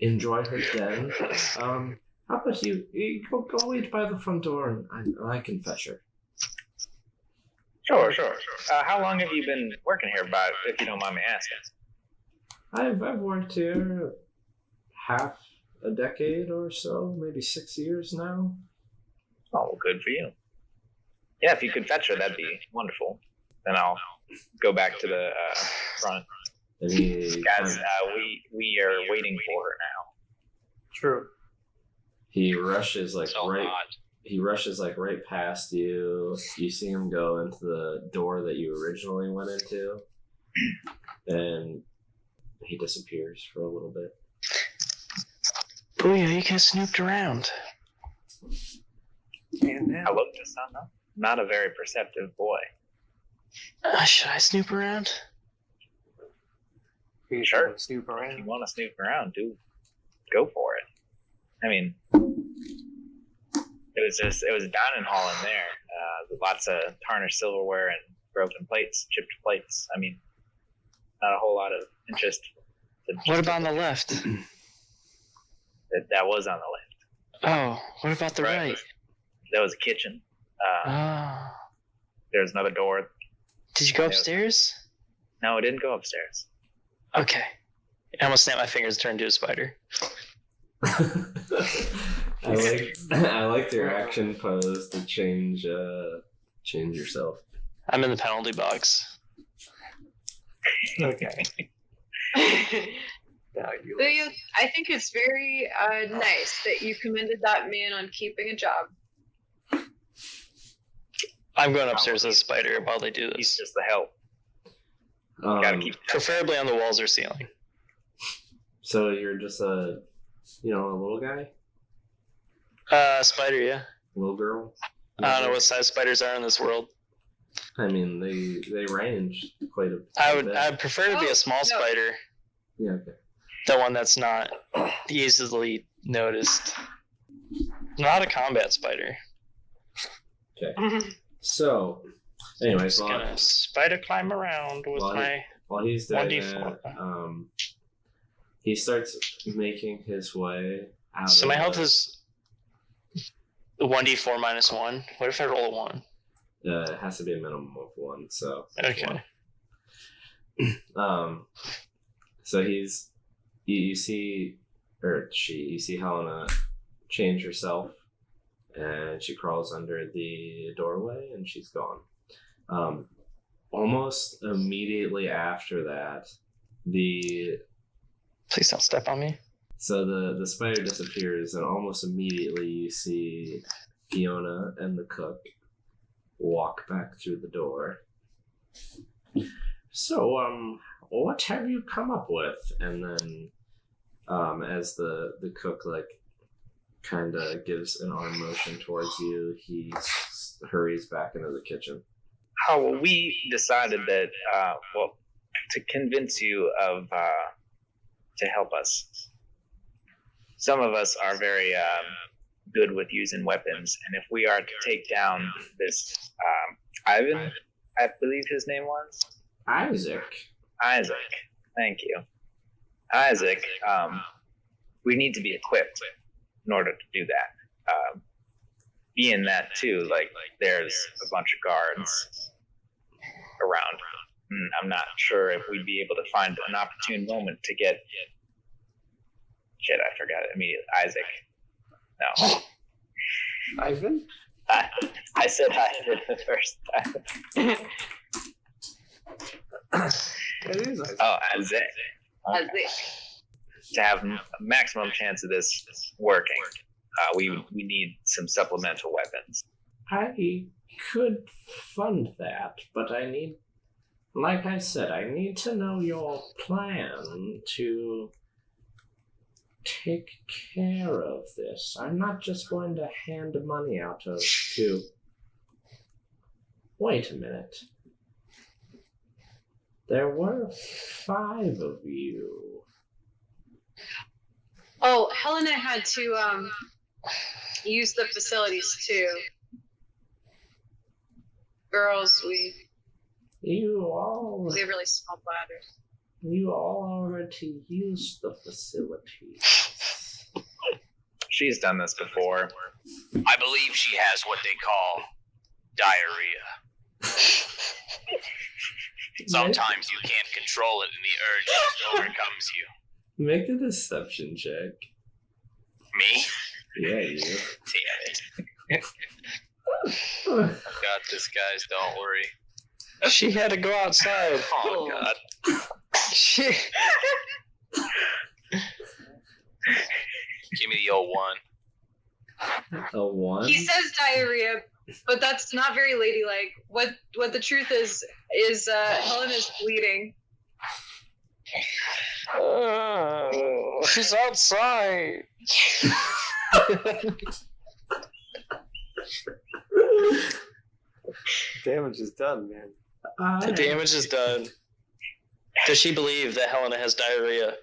enjoy her den. How about you go wait by the front door and I can fetch her. Sure. How long have you been working here, if you don't mind me asking? I've worked here half a decade or so, maybe 6 years now. Oh, well, good for you. Yeah, if you could fetch her, that'd be wonderful. Then I'll go back to the front. Guys, we are waiting for her now. True. He rushes like So right. odd. He rushes like right past you. You see him go into the door that you originally went into, and he disappears for a little bit. Booyah, you guys snooped around. I looked this up. Not a very perceptive boy. Should I snoop around? We Sure. should snoop If you around. want to snoop around, go for it. I mean, it was a dining hall in there. With lots of tarnished silverware and broken plates, chipped plates. I mean, not a whole lot of interest. What about on the left? That was on the left. Oh, what about the right? That was a kitchen. Oh. There's another door. Did you go upstairs? No, it didn't go upstairs. Okay. I almost snapped my fingers and turned into a spider. I like your action pose to change yourself. I'm in the penalty box. Okay. Now you. I think it's very nice that you commended that man on keeping a job. I'm going upstairs as a spider while they do He's this. just the help. Gotta keep. Preferably on the walls or ceiling. So you're just a little guy? Spider, yeah. Little girl. I don't know what size spiders are in this world. I mean, they range quite a. I'd prefer to be a small no. spider. Yeah. Okay. The one that's not easily noticed. Not a combat spider. Okay. So, anyways, Just gonna spider climb around with my while he's doing 1d4. that, he starts making his way out. So my health is 1d4 minus 1. What if I roll a 1? It has to be a minimum of 1. So. Okay. 1. So you see, or you see Helena change herself, and she crawls under the doorway, and she's gone. Almost immediately after that, Please don't step on me. So the spider disappears, and almost immediately you see Fiona and the cook walk back through the door. So, what have you come up with? And then, as the cook kind of gives an arm motion towards you, he hurries back into the kitchen. Oh, well, we decided that, to convince you of, to help us. Some of us are very good with using weapons, and if we are to take down this Ivan, I believe his name was? Isaac, thank you. Isaac, we need to be equipped in order to do that. Being that, too, there's a bunch of guards around. I'm not sure if we'd be able to find an opportune moment to get... Shit, I forgot it immediately. Isaac. No. Ivan? I said Ivan the first time. It is Isaac. Oh, Isaac. As Okay. they- To have a maximum chance of this working, we need some supplemental weapons. I could fund that, but I need, like I said, I need to know your plan to take care of this. I'm not just going to hand money out to... Wait a minute. There were 5 of you. Oh, Helena had to use the facilities too. Girls, we You all have really small bladders. You all already used the facilities. She's done this before. I believe she has what they call diarrhea. Sometimes you can't control it and the urge just overcomes you. Make a deception check. Me? Yeah, you. Damn it. I've got this, guys. Don't worry. She had to go outside. Oh, God. She... Give me the old 1. A 1? He says diarrhea, but that's not very ladylike. What the truth is Helena's bleeding. She's outside. Damage is done, man. The damage is done. Does she believe that Helena has diarrhea?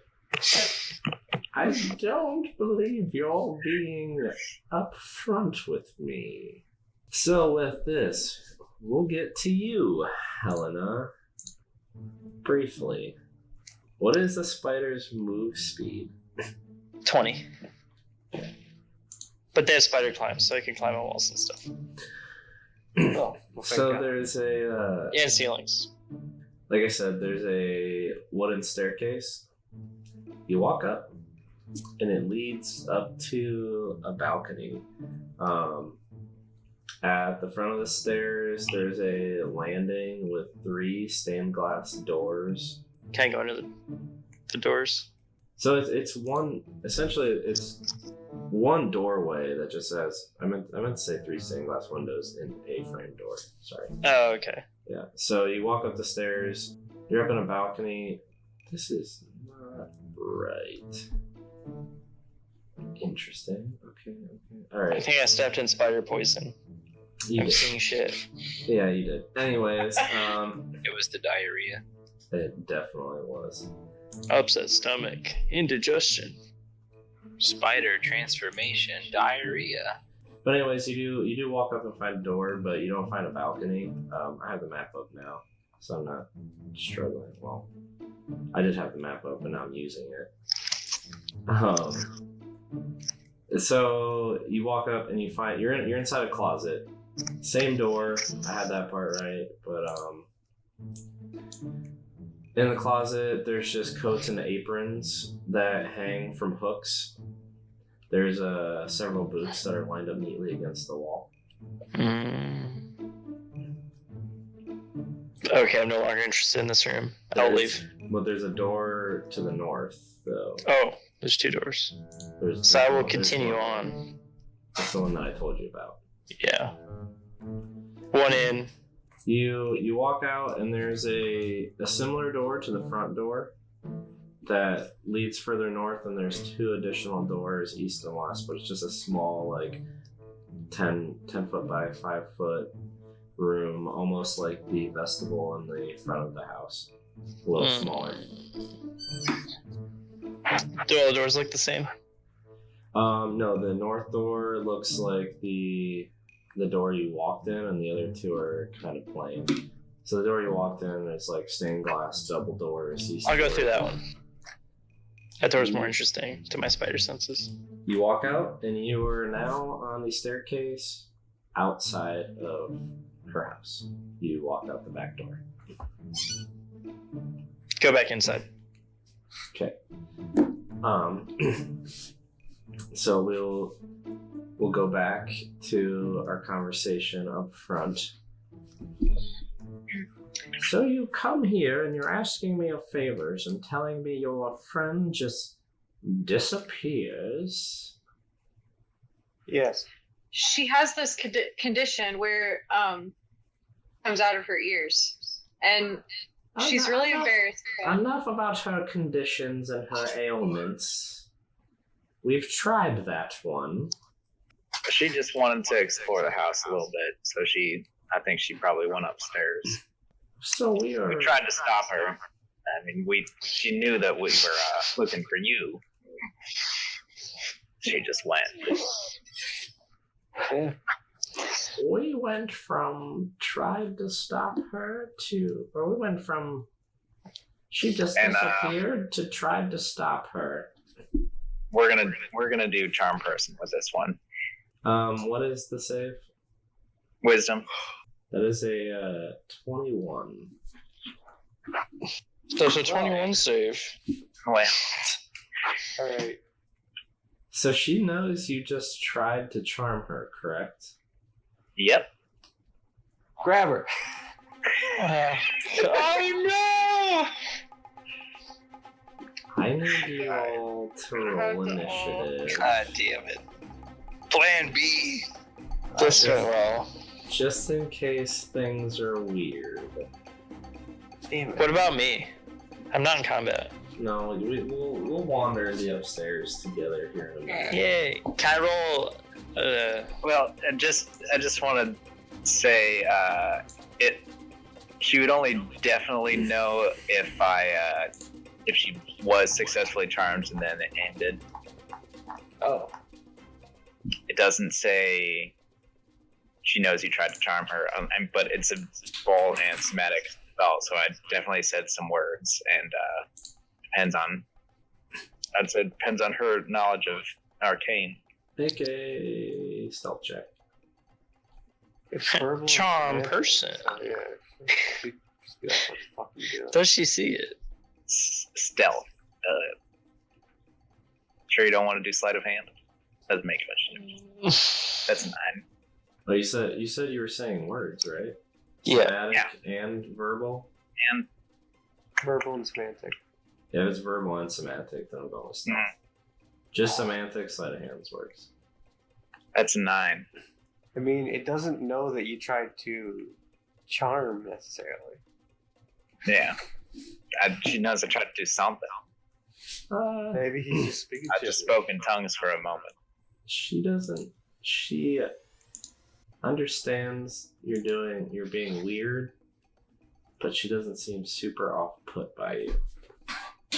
I don't believe you're being upfront with me. So with this, we'll get to you, Helena. Briefly, what is the spider's move speed? 20. But they have spider climbs, so they can climb on walls and stuff. Oh, well, thank So God. there's a, And ceilings. like I said, there's a wooden staircase. You walk up, and it leads up to a balcony. At the front of the stairs, there's a landing with 3 stained glass doors. Can I go into the doors? So it's one, essentially it's one doorway that just says, I meant to say 3 stained glass windows in a frame door. Sorry. Oh, okay. Yeah. So you walk up the stairs, you're up in a balcony. This is not right. Interesting. Okay. All I right. think I stepped in spider poison. You I'm did. seeing shit. Yeah, you did. Anyways, It was the diarrhea. it definitely was. Upset stomach. Indigestion. Spider transformation, diarrhea. But anyways, you do walk up and find a door, but you don't find a balcony. I have the map up now, so I'm not struggling. Well, I did have the map up, but now I'm using it. So you walk up and you find you're inside a closet. Same door. I had that part right, but in the closet there's just coats and aprons that hang from hooks. There's several boots that are lined up neatly against the wall. Okay, I'm no longer interested in this room. I'll leave. But there's a door to the north, though. Oh, there's 2 doors. So I will continue on. That's the one that I told you about. Yeah. One in. You walk out and there's a similar door to the front door that leads further north, and there's 2 additional doors east and west, but it's just a small, like 10 foot by 5 foot room, almost like the vestibule in the front of the house. A little smaller. Do all the doors look the same? No, the north door looks like the door you walked in, and the other 2 are kind of plain. So the door you walked in is like stained glass, double doors. I'll go through that one. That door's more interesting to my spider senses. You walk out, and you are now on the staircase outside of her house. You walk out the back door. Go back inside. Okay. So we'll go back to our conversation up front. So you come here and you're asking me of favors and telling me your friend just disappears. Yes. She has this condition where comes out of her ears, and she's really embarrassed. Enough about her conditions and her ailments. We've tried that one. She just wanted to explore the house a little bit, so I think she probably went upstairs. So we tried to stop her. I mean, she knew that we were looking for you. She just went. Yeah. We went from tried to stop her to, or we went from she just disappeared to tried to stop her. We're gonna do charm person with this one. What is the save? Wisdom. That is a 21. There's a 21 save. Well, All right. So she knows you just tried to charm her, correct? yep. Grab her. Oh I need you all to roll initiative. God damn it. Plan B. no! This went well. Just in case things are weird. Damn it. What about me? I'm not in combat. No, we'll wander the upstairs together here in a minute. Yay! Can I roll? Well, I just want to say, she would only definitely know if she was successfully charmed and then it ended. Oh. It doesn't say she knows you tried to charm her, but it's a bold and somatic spell, so I definitely said some words, and depends on her knowledge of arcane. Make a stealth check. It's verbal. Charm Yeah. person. Yeah. Just be like, what the fuck are you doing? Does she see it? Stealth. Sure you don't want to do sleight of hand? Doesn't make much difference. That's 9. Oh, you said you were saying words, right? Yeah. Somatic and verbal? And Verbal and semantic. Yeah, if it's verbal and semantic, then I'm going with stealth. Just semantic, sleight of hands works. that's 9. I mean, it doesn't know that you tried to charm necessarily. Yeah. She knows I tried to do something. Maybe he's just speaking I to just you. spoke in tongues for a moment. She doesn't. She understands you're being weird, but she doesn't seem super off put by you.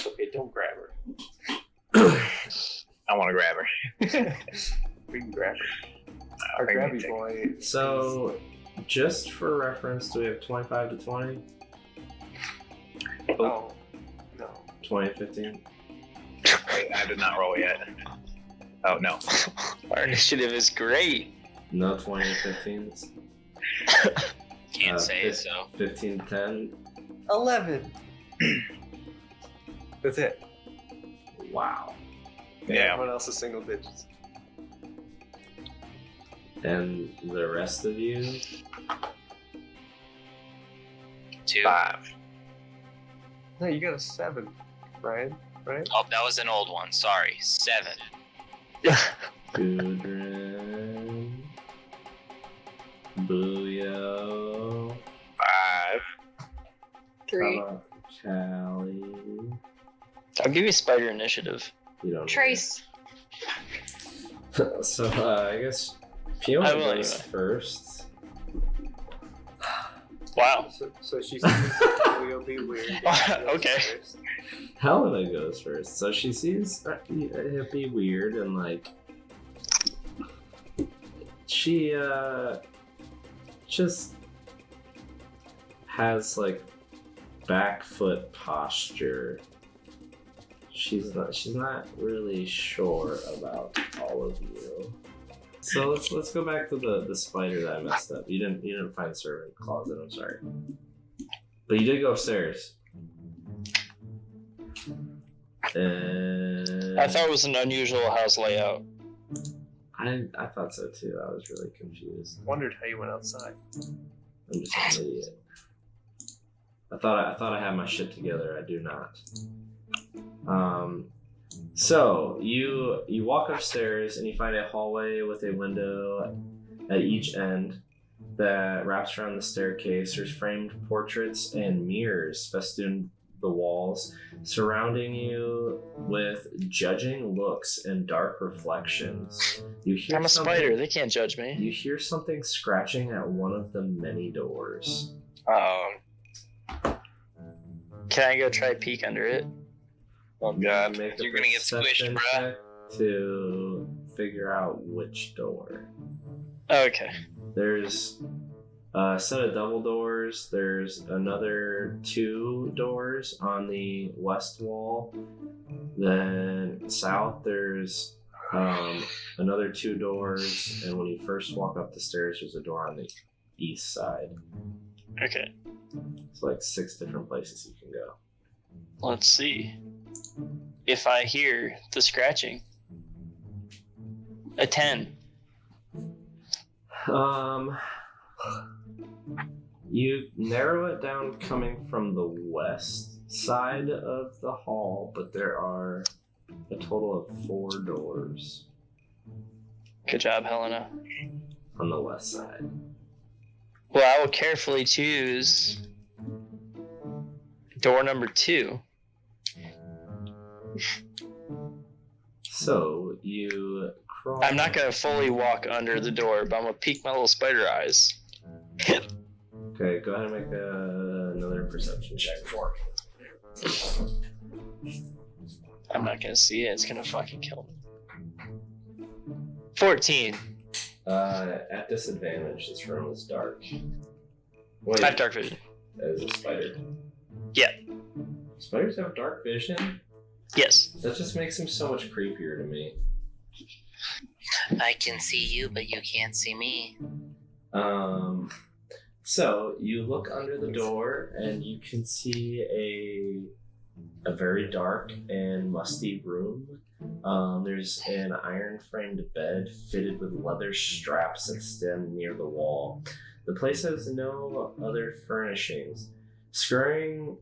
Okay, don't grab her. I want to grab her. We can grab her. Our I think we grabby take- boy. So, just for reference, do we have 25 to 20? Oh, no. 20 to 15? Wait, I did not roll yet. Oh no. Our initiative is great. No 20 to 15s? Can't say it, so. 15 to 10? 11. That's it. Wow. Yeah. Everyone else is single digits. And the rest of you? 2. 5. No, you got a 7, Brian. Right? Oh, that was an old one. Sorry. 7. Gudrun. Booyo. 5. 3. How about Callie? I'll give you spider initiative. You don't. Trace. So I guess Fiona I will goes anyway. first. Wow. So she sees Julio be weird. Okay. Helena goes first. So she sees it be weird and like she just has like back foot posture. She's not really sure about all of you. So let's go back to the spider that I messed up. You didn't find the servant closet, I'm sorry. But you did go upstairs. And I thought it was an unusual house layout. I thought so too. I was really confused. Wondered how you went outside. I'm just an idiot. I thought I had my shit together. I do not. So you walk upstairs and you find a hallway with a window at each end that wraps around the staircase. There's framed portraits and mirrors festoon the walls, surrounding you with judging looks and dark reflections. You hear I'm a something- spider. They can't judge me. You hear something scratching at one of the many doors. Can I go try peek under it? Oh god. Make a You're gonna get perception squished, bruh. check to figure out which door. Okay. There's a set of double doors. There's another 2 doors on the west wall. Then south, there's another 2 doors. And when you first walk up the stairs, there's a door on the east side. Okay. It's like 6 different places you can go. Let's see. If I hear the scratching. A 10. You narrow it down coming from the west side of the hall, but there are a total of 4 doors Good job, Helena. on the west side. Well, I will carefully choose door number 2. So you crawl. I'm not gonna fully walk under the door, but I'm gonna peek my little spider eyes. Okay, go ahead and make another perception check for me. I'm not gonna see it. It's gonna fucking kill me. 14. At disadvantage, this room is dark. Wait, I have dark vision. as a spider. Yeah. Spiders have dark vision? Yes. That just makes him so much creepier to me. I can see you, but you can't see me. So you look under the door and you can see a very dark and musty room. There's an iron framed bed fitted with leather straps that stand near the wall. The place has no other furnishings. Scurrying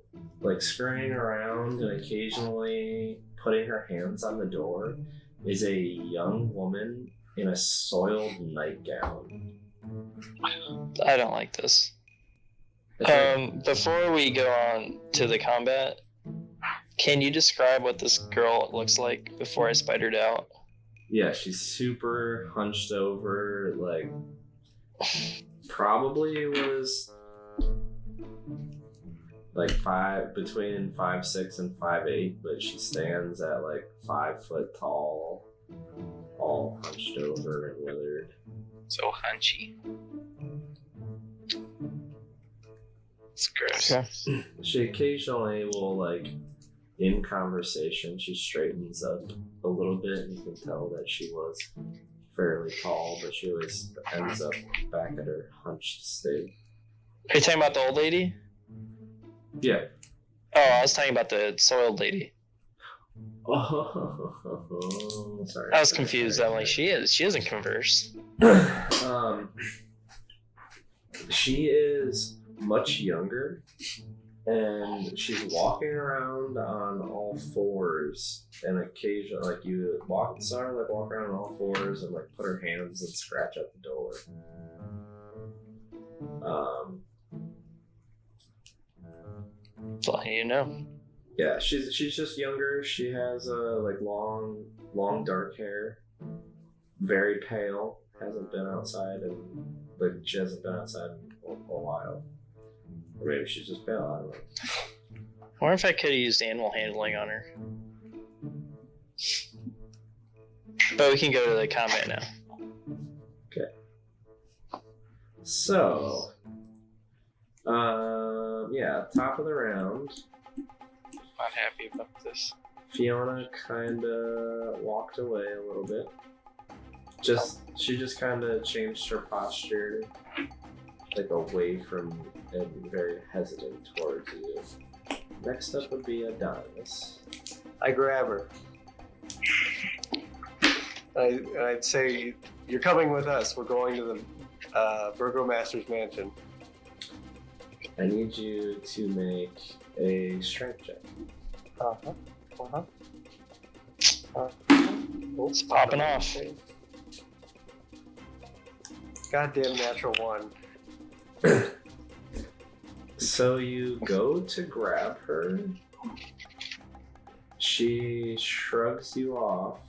around and occasionally putting her hands on the door is a young woman in a soiled nightgown. I don't like this. Before we go on to the combat, Can you describe what this girl looks like before I spidered out? Yeah, she's super hunched over, like probably was like between 5'6" and 5'8", but she stands at like 5 foot tall, all hunched over and withered. So hunchy. It's gross. Okay. She occasionally will, like, in conversation, she straightens up a little bit, and you can tell that she was fairly tall, but she always ends up back at her hunched state. Are you talking about the old lady? Yeah. Oh, I was talking about the soiled lady. Oh, sorry. I was confused. I'm like, she doesn't converse. She is much younger, and she's walking around on all fours, and occasionally, like, you saw her like walk around on all fours and like put her hands and scratch at the door. That's all you know. Yeah, she's just younger. She has like long dark hair, very pale. Hasn't been outside, and like she hasn't been outside in a while. Or maybe she's just pale. I don't know. I wonder if I could have used animal handling on her. But we can go to the combat now. Okay. So, yeah, top of the round. Not happy about this. Fiona kind of walked away a little bit. She just kind of changed her posture, like away from and very hesitant towards you. Next up would be Adonis. I grab her. I'd say, you're coming with us. We're going to the Burgomaster's mansion. I need you to make a strength check. It's popping off. Goddamn natural one. So you go to grab her. She shrugs you off.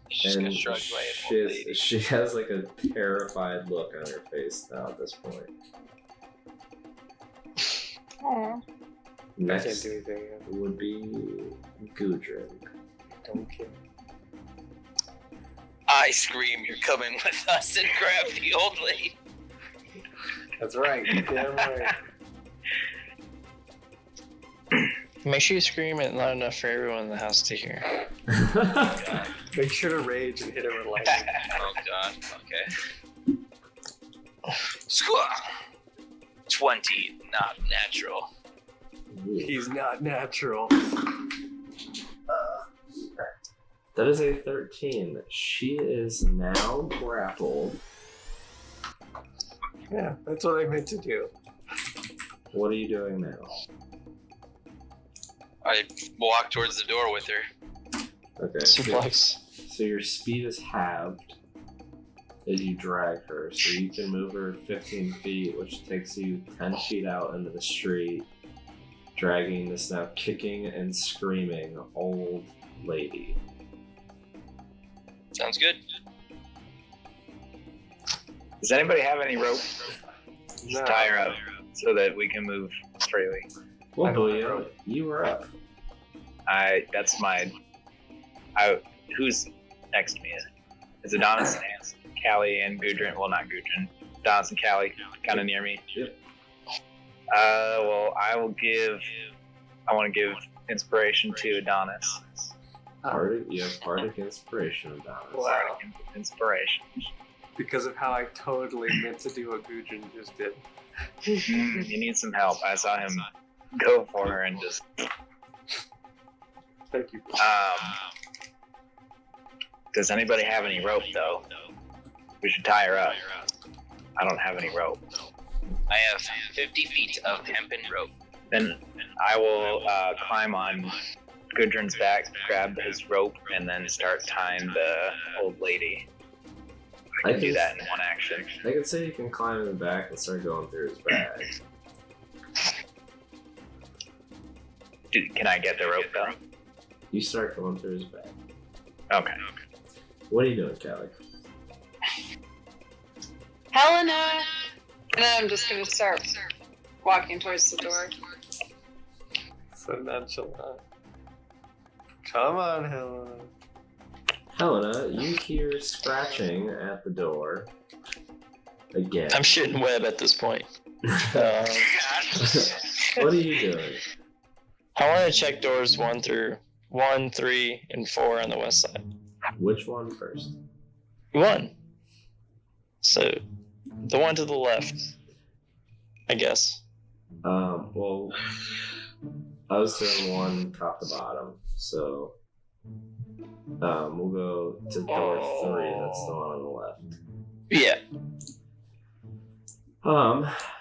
She's And gonna shrug my old lady. she has like a terrified look on her face now at this point. Aww. I Next can't do anything. would be Gudrun. Don't care. I scream, "You're coming with us!" and grab the old lady. That's right. Damn right. Make sure you scream it loud enough for everyone in the house to hear. Make sure to rage and hit her with lightning. Oh god. Okay. Squaw. 20, not natural. He's not natural. That is a 13. She is now grappled. Yeah, that's what I meant to do. What are you doing now? I walk towards the door with her. Okay. Suplex. So your speed is halved as you drag her. So you can move her 15 feet, which takes you 10 feet out into the street, dragging this now kicking and screaming old lady. Sounds good. Does anybody have any rope? Just tie her up so that we can move freely. Well, I don't have Booyah, rope. you are up. That's my. Who's next to me? It's Adonis, Callie, and Gudrun. Well, not Gudrun. Adonis and Callie, kind of near me. Yep. Well, I want to give inspiration to Adonis. You have Bardic Inspiration, Adonis. Wow. Inspiration. Because of how I totally meant to do what Gudrun just did. You need some help. I saw him go for her and just. Thank you. Does anybody have any rope though? We should tie her up. I don't have any rope. I have 50 feet of hempen rope. Then I will climb on Gudrun's back, grab his rope, and then start tying the old lady. I can do that in one action. I could say you can climb in the back and start going through his bag. Can I get the rope though? You start going through his bag. Okay. What are you doing, Callie? Helena! And then I'm just gonna start walking towards the door. So nonchalant. Come on, Helena. Helena, you hear scratching at the door. Again. I'm shooting web at this point. What are you doing? I want to check doors 1, 3, and 4 on the west side. Which one first? 1. So, the one to the left, I guess. Well, I was doing one top to bottom, so we'll go to door 3. That's the one on the left. Yeah.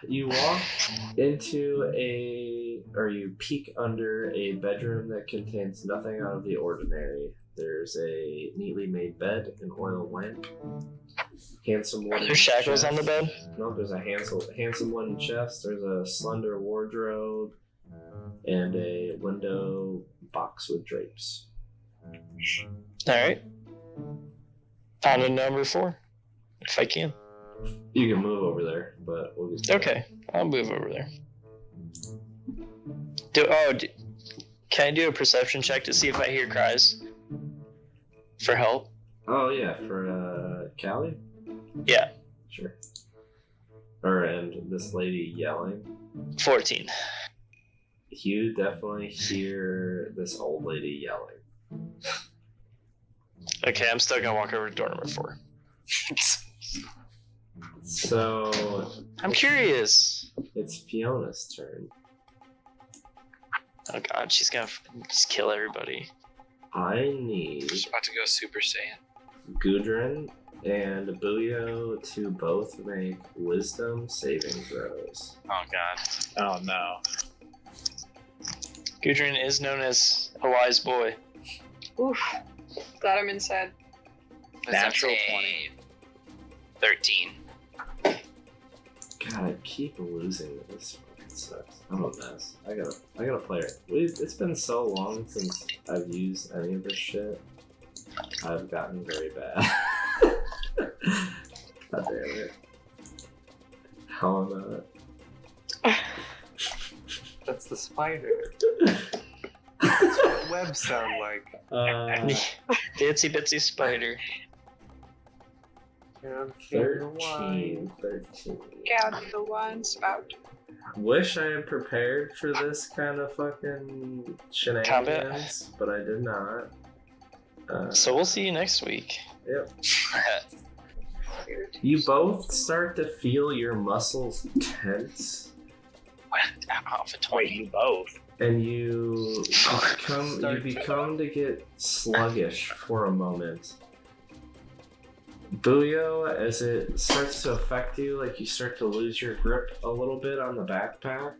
You walk into you peek under a bedroom that contains nothing out of the ordinary. There's a neatly made bed, an oil lamp, handsome wooden Are there shackles chest. on the bed? No, there's a handsome wooden chest. There's a slender wardrobe, and a window box with drapes. Alright. On to number 4, if I can. You can move over there, but we'll get to Okay, I'll move over there. Can I do a perception check to see if I hear cries for help? Oh yeah, for Callie? Yeah, Sure. And this lady yelling. 14. You definitely hear this old lady yelling. Okay, I'm still gonna walk over to door number 4. So I'm curious. it's Fiona's turn. Oh god, she's gonna just kill everybody. I need She's about to go Super Saiyan. Gudrun and Buyo to both make wisdom saving throws. Oh god. Oh no. Gudrun is known as a wise boy. Oof. Glad I'm inside. Natural That's a 20. 13. God, I keep losing this. Fucking sucks. I'm a mess. I gotta play it. It's been so long since I've used any of this shit. I've gotten very bad. God damn it. Helena. That's the spider. That's what webs sound like. Itsy bitsy spider. I'm 13. Gouge the wine spout. Wish I had prepared for this kind of fucking shenanigans, but I did not. So we'll see you next week. Yep. You both start to feel your muscles tense, Off a 20. Wait, you both? and you become to get sluggish for a moment. Buyo, as it starts to affect you, like you start to lose your grip a little bit on the backpack,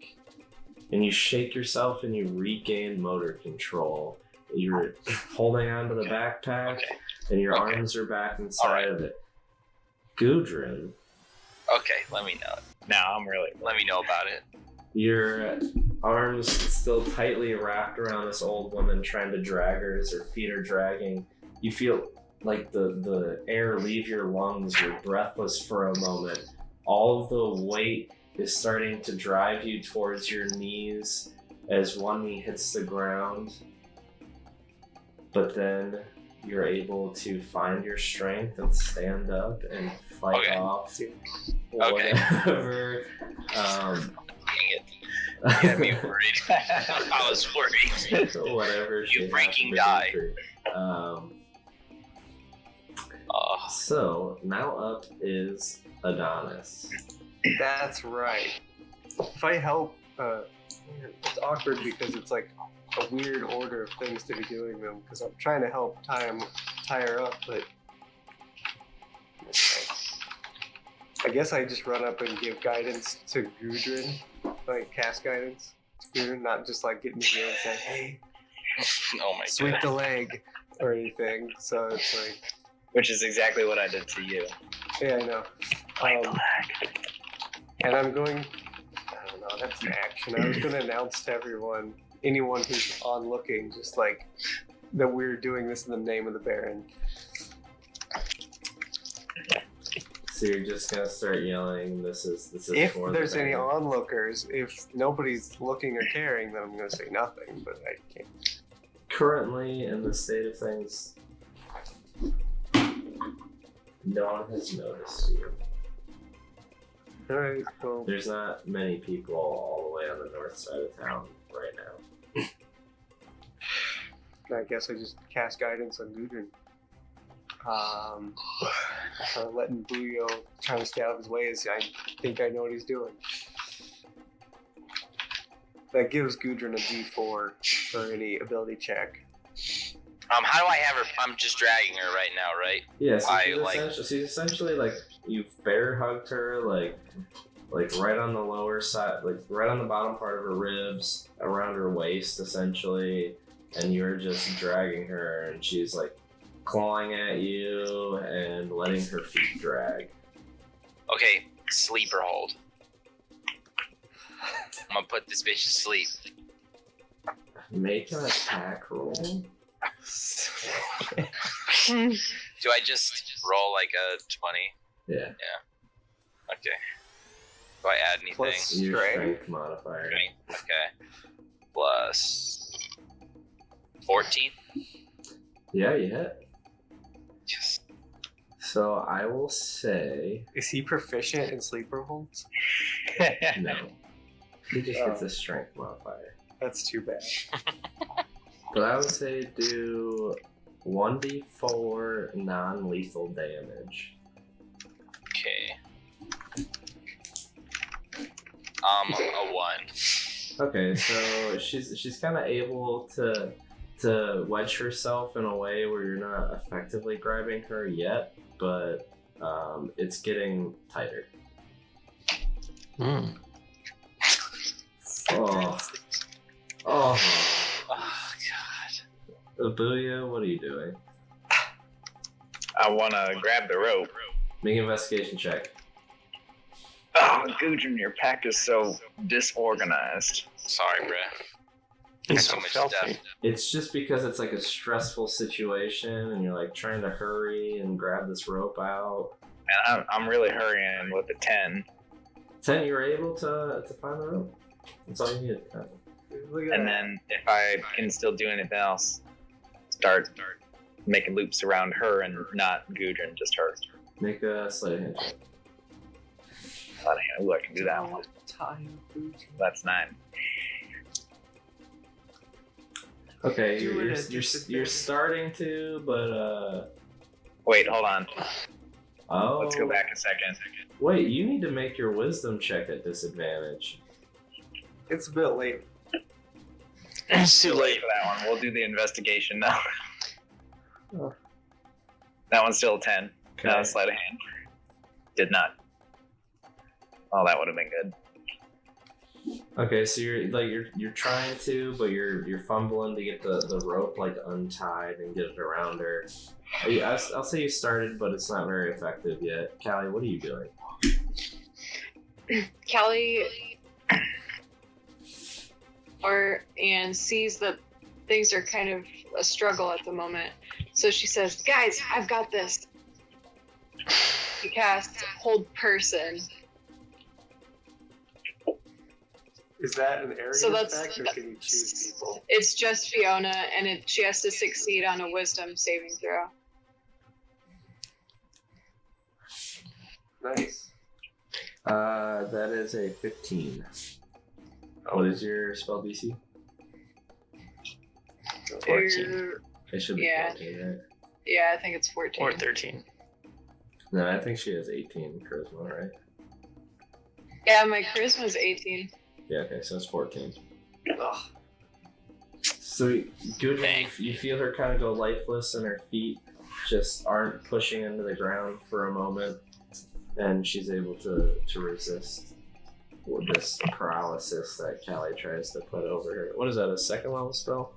and you shake yourself and you regain motor control. You're holding onto the backpack, and your arms are back inside of it. Gudrun, Okay, let me know. Now I'm really. Let me know about it. your arms still tightly wrapped around this old woman, trying to drag her as her feet are dragging. You feel like the air leave your lungs. You're breathless for a moment. All of the weight is starting to drive you towards your knees as one knee hits the ground. But then you're able to find your strength and stand up and fight off whatever. Dang it. You had me worried. I was worried. Whatever. You shit freaking happened to die. Gudrun. So now up is Adonis. That's right. If I help, it's awkward because it's like a weird order of things to be doing them because I'm trying to help tie her up, but I guess I just run up and give guidance to Gudrun, like cast guidance to Gudrun, not just like get in the ear and say, hey, Oh my sweep god. the leg or anything. So it's like, Which is exactly what I did to you. yeah, I know. And I'm going, I don't know, that's an action. I was going to announce to everyone anyone who's on looking, just like that we're doing this in the name of the Baron. So you're just gonna start yelling, this is If for there's the any Baron. onlookers, if nobody's looking or caring, then I'm gonna say nothing, but I can't. Currently, in the state of things, no one has noticed you. Alright, well, There's not many people all the way on the north side of town right now. I guess I just cast guidance on Gudrun. Letting Buyo trying to stay out of his way as I think I know what he's doing. That gives Gudrun a D4 for any ability check. How do I have her? I'm just dragging her right now, right? Yeah, so I, she's essentially like you've bear hugged her like right on the lower side, like right on the bottom part of her ribs, around her waist essentially, and you're just dragging her, and she's like clawing at you and letting her feet drag. Okay, sleeper hold. I'm gonna put this bitch to sleep. Make an attack roll. Do I just roll like a 20? Yeah. Okay. Do I add anything? Plus Your strength. strength modifier. Okay. Plus 14? Yeah, you hit. Yes. So I will say Is he proficient in sleeper holds? no. He just gets a strength modifier. That's too bad. But I would say do 1d4 non-lethal damage. Okay. A 1. Okay, so she's kind of able to wedge herself in a way where you're not effectively grabbing her yet, but it's getting tighter. Hmm. Oh, Oh, God. Abuya, what are you doing? I want to grab the rope. Make an investigation check. Oh, Gudrun, your pack is so disorganized. Sorry, bruh. It's So so much filthy. stuff. It's just because it's like a stressful situation, and you're like trying to hurry and grab this rope out. And I'm really hurrying with the 10. 10, you were able to find the rope. That's all you needed. Look at And that. then if I can still do anything else, start making loops around her and not Gudrun, just her. Make a sleight of hand check. Ooh, I can do that one. That's 9. Okay, Do you're, it at you're disadvantage. starting to, but Wait, hold on. oh, Let's go back a second. Wait, you need to make your wisdom check at disadvantage. It's a bit late. It's too Too late. late for that one. We'll do the investigation now. Oh. That one's still a 10. Okay. No, sleight of hand. Did not. Oh, that would have been good. Okay, so you're trying to, but you're fumbling to get the rope like untied and get it around her. I'll say you started, but it's not very effective yet. Callie, what are you doing? Callie and sees that things are kind of a struggle at the moment. So she says, "Guys, I've got this." She casts Hold Person. Is that an area So that's- effect, or can you choose people? It's just Fiona, and she has to succeed on a Wisdom saving throw. Nice. That is a 15. What is your spell DC? 14. It should be Yeah. 14, right? Yeah, I think it's 14. Or 13. No, I think she has 18 charisma, right? Yeah, my charisma's 18. Yeah, okay, so it's 14. Ugh. So, Gudrun, Dang. you feel her kind of go lifeless, and her feet just aren't pushing into the ground for a moment, and she's able to resist with this paralysis that Callie tries to put over her. What is that, a second level spell?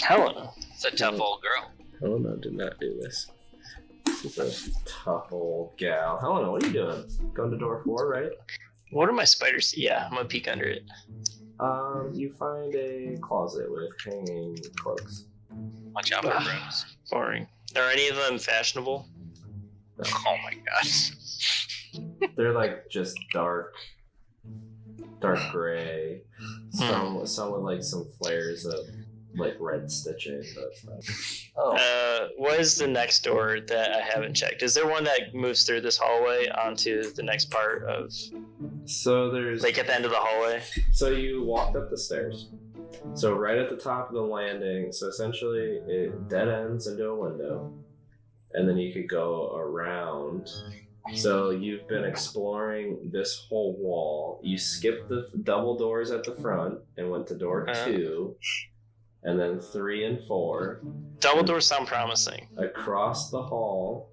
Helena. It's a tough old girl. Helena did not do this. This is a tough old gal. Helena, what are you doing? Going to door 4, right? What are my spiders? Yeah, I'm gonna peek under it. You find a closet with hanging cloaks. Watch out for brooms. Boring. Are any of them fashionable? Oh my god. They're like just dark gray. Some with like some flares of like red stitching. But What is the next door that I haven't checked? Is there one that moves through this hallway onto the next part of? So there's Like at the end of the hallway. So you walked up the stairs. So right at the top of the landing. So essentially, it dead ends into a window, and then you could go around. So you've been exploring this whole wall. You skipped the double doors at the front and went to door 2, and then 3 and 4. Double doors sound promising. Across the hall,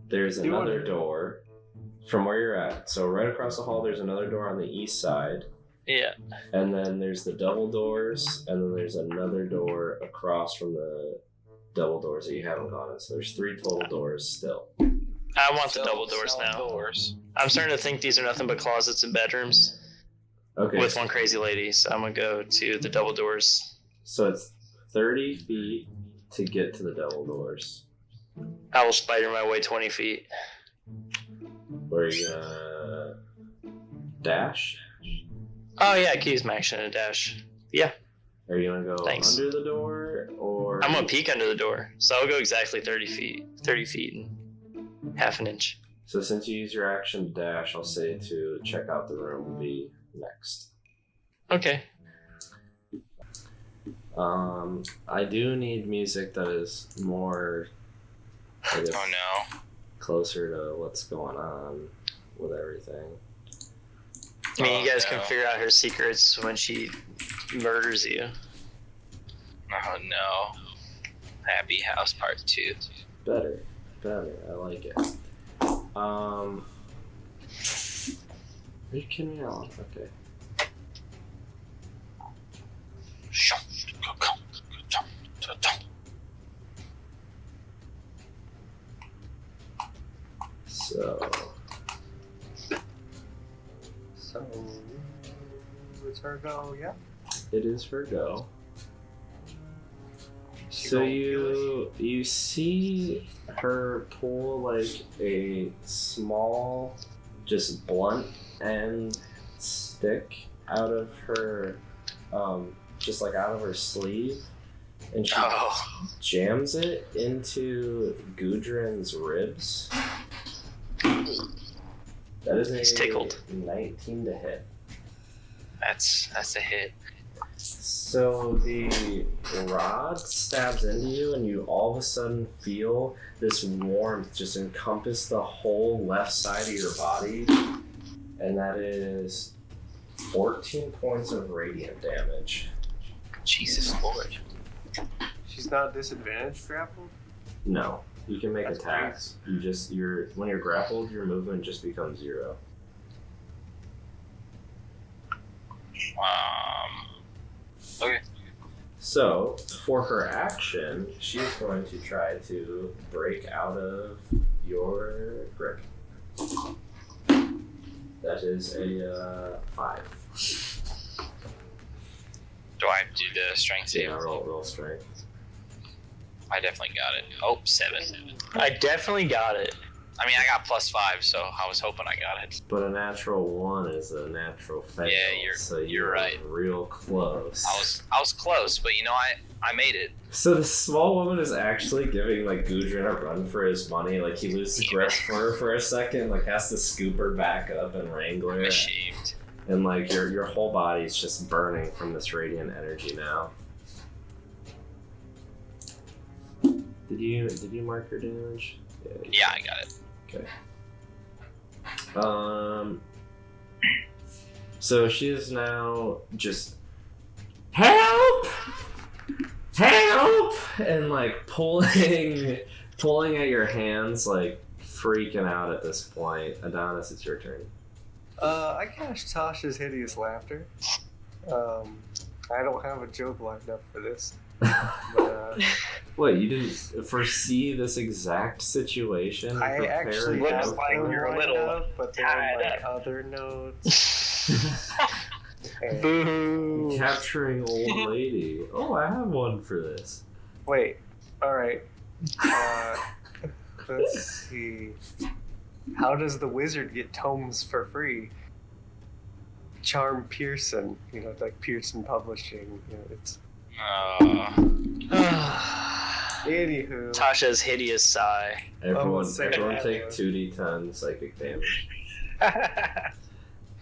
there's another door from where you're at. So right across the hall, there's another door on the east side. Yeah. And then there's the double doors, and then there's another door across from the double doors that you haven't gone in. So there's 3 total doors still. I want the double doors now. I'm starting to think these are nothing but closets and bedrooms Okay. with one crazy lady. So I'm gonna go to the double doors. So it's 30 feet to get to the double doors. I will spider my way 20 feet. Where are you gonna dash? Oh yeah, I can use my action and dash. Yeah. Are you gonna go Thanks. under the door, or I'm gonna peek under the door, so I'll go exactly 30 feet. 30 feet and half an inch. So since you use your action to dash, I'll say to check out the room will be next. Okay. I do need music that is more, I guess, Oh no. closer to what's going on with everything. I mean, you guys no. can figure out her secrets when she murders you. Oh no. Happy House Part 2. Better. I like it. Are you kidding me out? Okay. So it's her go, yeah? It is her go. She So gonna do you see her pull like a small, just blunt end stick out of her, just like out of her sleeve, and she jams it into Gudrun's ribs. That is He's tickled. 19 to hit. That's a hit. So the rod stabs into you, and you all of a sudden feel this warmth just encompass the whole left side of your body, and that is 14 points of radiant damage. Jesus Lord. She's not disadvantaged grappled? No, you can make That's attacks. When you're grappled, your movement just becomes 0. Okay. So, for her action, she is going to try to break out of your grip. That is a 5. Do I do the strength save? Yeah, roll strength. I definitely got it. Oh, 7. I definitely got it. I mean, I got +5, so I was hoping I got it. But a natural 1 is a natural fail. Yeah, so you're right. Real close. I was close, but you know, I made it. So the small woman is actually giving like Gudrun a run for his money. Like he loses grip for her for a second, like has to scoop her back up and wrangle her. I'm ashamed. And like your whole body's just burning from this radiant energy now. Did you mark your damage? Yeah, I got it. Okay. So she is now just help, and like pulling at your hands, like freaking out at this point. Adonis, it's your turn. I cast Tasha's Hideous Laughter. I don't have a joke lined up for this. But, What, you didn't foresee this exact situation? I Prepare actually to- have like them you're a lined little up, but they're in my other notes. And, Boo. Capturing old lady. Oh, I have one for this. wait. All right. Let's see. How does the wizard get tomes for free? Charm Pearson. Like Pearson Publishing. It's. Anywho. Tasha's hideous sigh. Everyone say take 2d10 psychic damage. I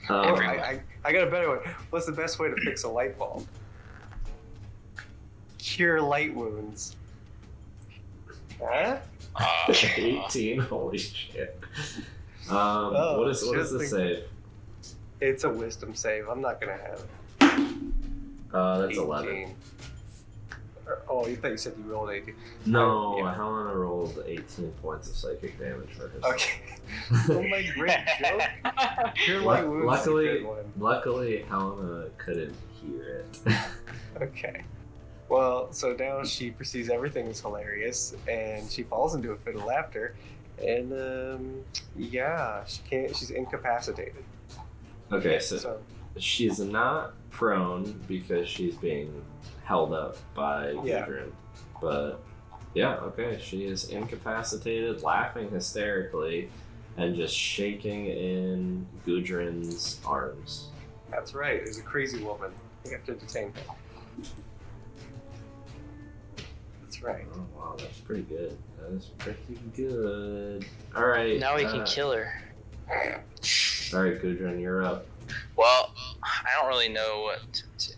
got a better one. What's the best way to fix a light bulb? Cure light wounds. Huh? 18. Holy shit. What is the save? It's a wisdom save. I'm not gonna have. That's 18. 11. Oh, you thought you said you rolled 18. No, Yeah. Helena rolled 18 points of psychic damage for herself. Okay. Oh my great joke. Cure light wounds is a good one. Luckily, Helena couldn't hear it. Okay. Well, so now she perceives everything is hilarious, and she falls into a fit of laughter, and yeah, she can't. She's incapacitated. Okay, so she's not prone because she's being held up by Gudrun, but yeah, okay, she is incapacitated, laughing hysterically, and just shaking in Gudrun's arms. That's right. There's a crazy woman. We have to detain her. That's right. Oh wow, that's pretty good. That is pretty good. All right. Now we can kill her. All right, Gudrun, you're up. Well, I don't really know what to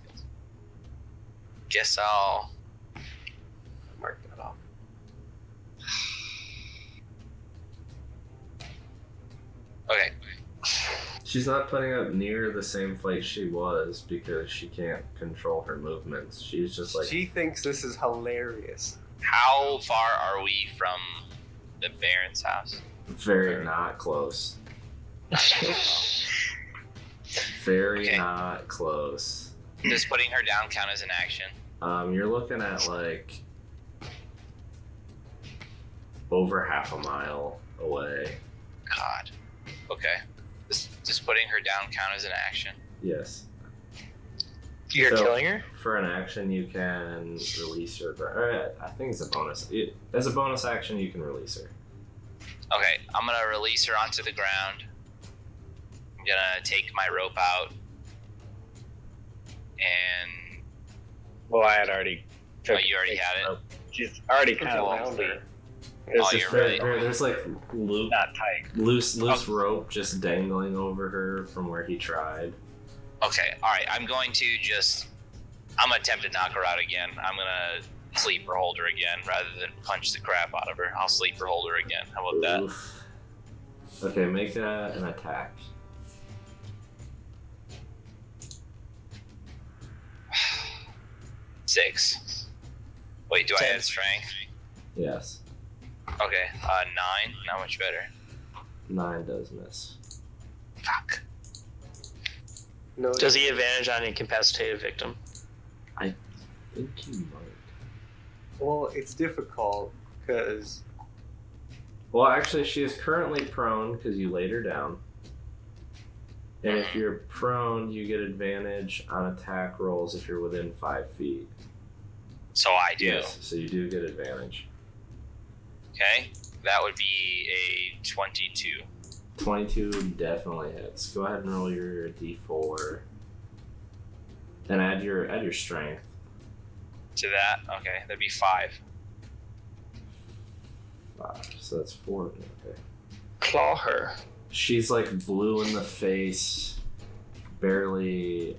guess I'll Mark that off. Okay. She's not putting up near the same fight she was because she can't control her movements. She's just like... She thinks this is hilarious. How far are we from the Baron's house? Very not close. Very Okay. not close. Does putting her down count as an action? You're looking at like over half a mile away. God. Okay. Does putting her down count as an action? Yes. You're So, killing her? For an action, you can release her. I think it's a bonus. As a bonus action, you can release her. Okay, I'm gonna release her onto the ground. I'm gonna take my rope out. And Well, I had already. you already had it? She's already kind of around loosely. her. Oh, you're really... There's like Not tight. loose rope just dangling over her from where he tried. Okay, alright, I'm gonna attempt to knock her out again. I'm gonna sleeper hold her again rather than punch the crap out of her. I'll sleeper hold her again. How about that? Oof. Okay, make that an attack. Six. Wait, do I add strength? Yes. Okay, 9. Not much better. 9 does miss. Fuck. No, Does he advantage on incapacitated victim? I think you might. Well, it's difficult because Well, actually, she is currently prone because you laid her down. And if you're prone, you get advantage on attack rolls if you're within 5 feet. So I do. Yes, so you do get advantage. Okay, that would be a 22. 22 definitely hits. Go ahead and roll your d4. Then add your strength. To that, okay, that'd be 5. 5. So that's 4. Okay. Claw her. She's like blue in the face, barely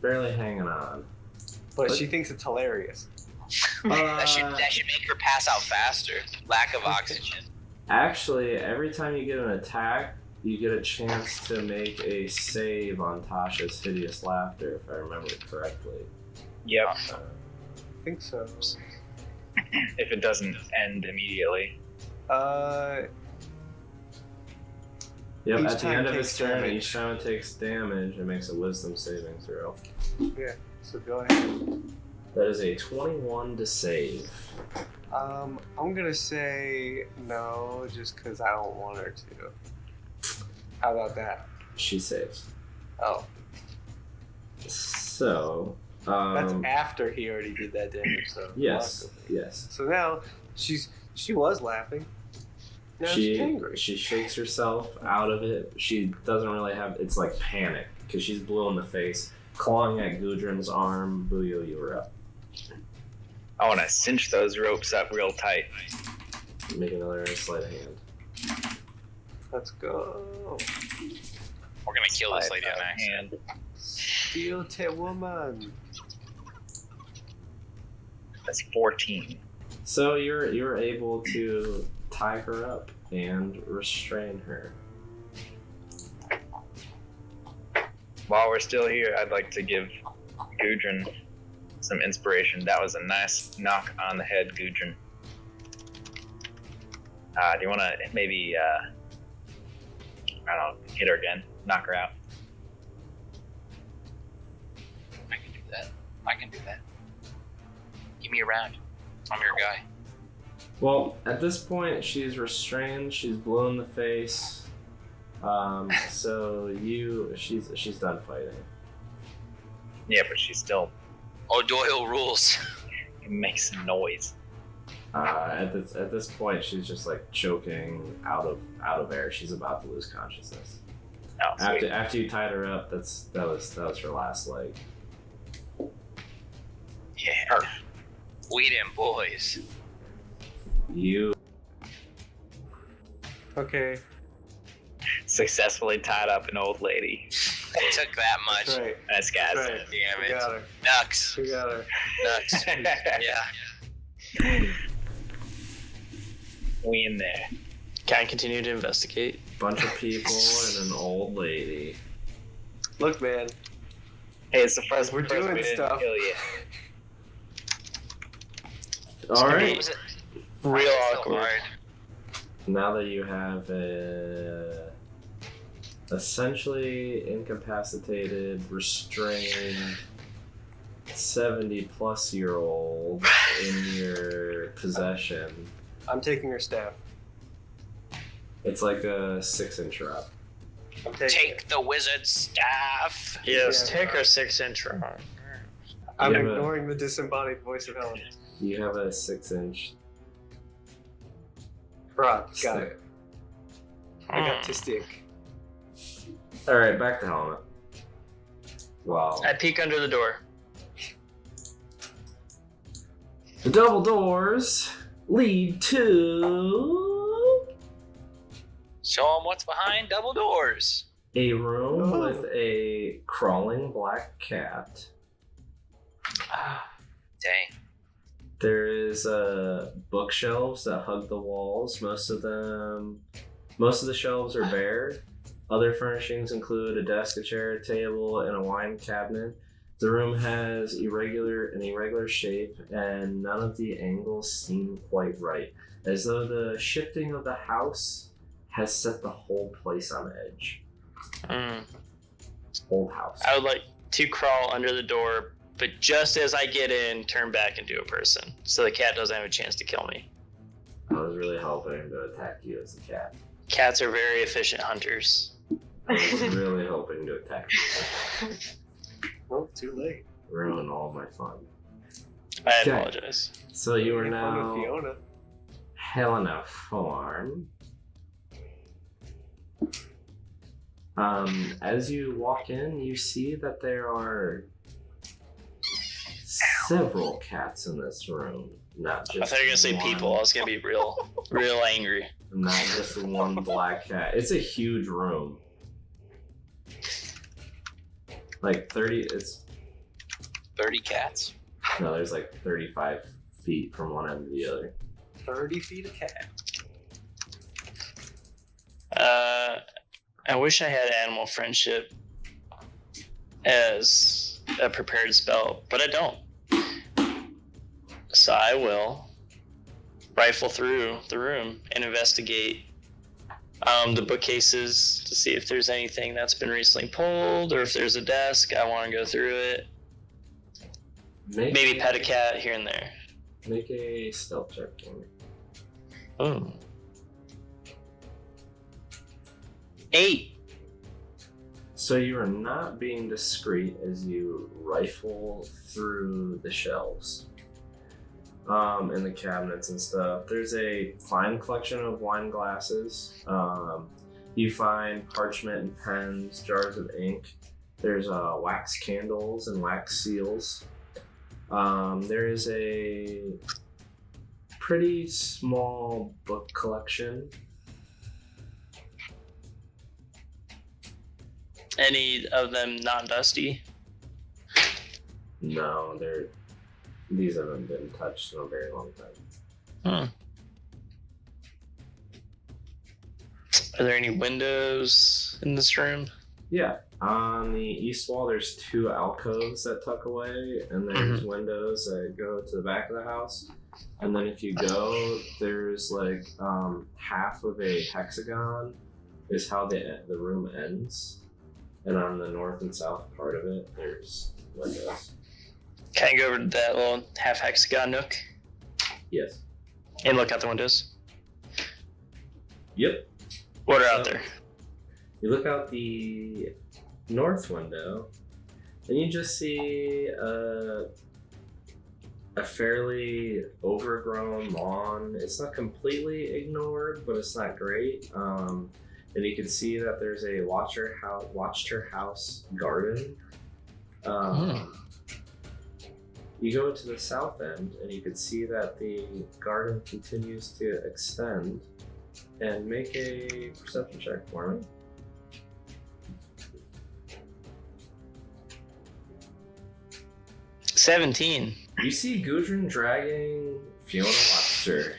hanging on. but she thinks it's hilarious. That should make her pass out faster. Lack of oxygen. Actually, every time you get an attack, you get a chance to make a save on Tasha's hideous laughter, if I remember correctly. Yep. I think so. If it doesn't end immediately. Yep, Each at the time end of takes its turn, damage. each time it takes damage, it makes a wisdom saving throw. Yeah. So go ahead. That is a 21 to save. I'm gonna say no, just because I don't want her to. How about that? She saves. Oh. So, That's after he already did that damage. So yes, yes. So now she was laughing. Now she's angry. She shakes herself out of it. She doesn't really have. It's like panic because she's blue in the face, clawing at Gudrun's arm. Booyo, you were up. I want to cinch those ropes up real tight. Make another sleight of hand. Let's go. We're gonna kill this lady on accident. Hand. Steel woman. That's 14. So you're able to tie her up and restrain her. While we're still here, I'd like to give Gudrun some inspiration. That was a nice knock on the head, Gudrun. Do you want to maybe, I don't know, hit her again? Knock her out? I can do that. I can do that. Give me a round. I'm your guy. Well, at this point, she's restrained. She's blue in the face. So she's done fighting. Yeah, but she's still O'Doyle rules. makes some noise. At this point, she's just like choking out of air. She's about to lose consciousness. Oh, sweet. After you tied her up, that was her last leg. Yeah. We them boys. You Okay. Successfully tied up an old lady. It took that much. That's right. That's guys. That's right. Damn We it. got her. Nucks. We got her. Nucks. Yeah. We in there. Can I continue to investigate? bunch of people and an old lady. Look, man. Hey, it's the first We're person doing we didn't stuff. kill yet. All What right. was it? Real So awkward. hard. Now that you have a essentially incapacitated, restrained 70-plus-year-old in your possession, I'm taking her staff. it's like a 6-inch rod. I'm taking Take the wizard's staff. Yes, Yeah. take our 6-inch round. I'm Yeah. ignoring the disembodied voice of Helen. You have a 6-inch Rod, got stick. it. I got to stick. All right, back to helmet. Wow. I peek under the door. The double doors lead to Show them what's behind double doors. a room Oh. with a crawling black cat. Dang. There is bookshelves that hug the walls. Most of the shelves are bare. Other furnishings include a desk, a chair, a table, and a wine cabinet. The room has an irregular shape, and none of the angles seem quite right, as though the shifting of the house has set the whole place on edge. Whole house. I would like to crawl under the door, but just as I get in, turn back into a person, so the cat doesn't have a chance to kill me. I was really hoping to attack you as a cat. Cats are very efficient hunters. I was really hoping to attack you. Well, too late. Ruin all my fun. I Okay. apologize. So you are Make fun of now Fiona. Helena Farm. As you walk in, you see that there are several cats in this room. Not just I thought you were gonna say one. people. I was gonna be real angry. Not just one black cat. It's a huge room. Like 30. It's 30 cats. no. There's like 35 feet from one end to the other. 30 feet of cat. I wish I had animal friendship as a prepared spell, but I don't. So I will rifle through the room and investigate the bookcases to see if there's anything that's been recently pulled, or if there's a desk. I want to go through it. Maybe pet a cat here and there. Make a stealth check for me. Oh. 8. So you are not being discreet as you rifle through the shelves. In the cabinets and stuff. There's a fine collection of wine glasses. You find parchment and pens, jars of ink. There's wax candles and wax seals. There is a pretty small book collection. Any of them not dusty? No, these haven't been touched in a very long time. Are there any windows in this room? Yeah. On the east wall, there's 2 alcoves that tuck away, and there's windows that go to the back of the house. And then if you go, there's like half of a hexagon is how the room ends. And on the north and south part of it, there's windows. Can I go over to that little half hexagon nook Yes. and look out the windows? Yep. What are out there? You look out the north window, and you just see a fairly overgrown lawn. It's not completely ignored, but it's not great. And you can see that there's a watched her house garden. You go to the south end, and you can see that the garden continues to extend. And make a perception check for me. 17. You see Gudrun dragging Fiona Webster.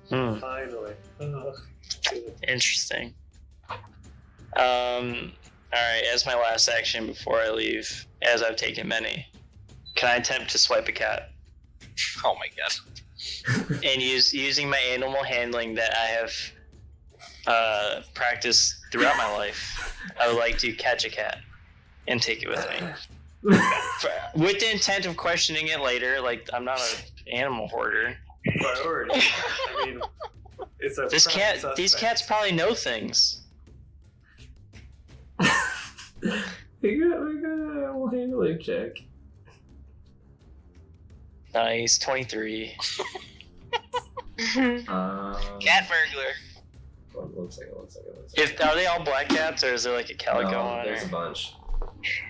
Finally. Interesting. Alright, as my last action before I leave, as I've taken many, can I attempt to swipe a cat? Oh my god. And using my animal handling that I have practiced throughout my life, I would like to catch a cat and take it with me. With the intent of questioning it later, like I'm not an animal hoarder. Priority. I mean, it's a These cats probably know things. We got an animal handling check. Nice, 23. Cat burglar. One second. Are they all black cats, or is there like a calico No, on there's it? a bunch.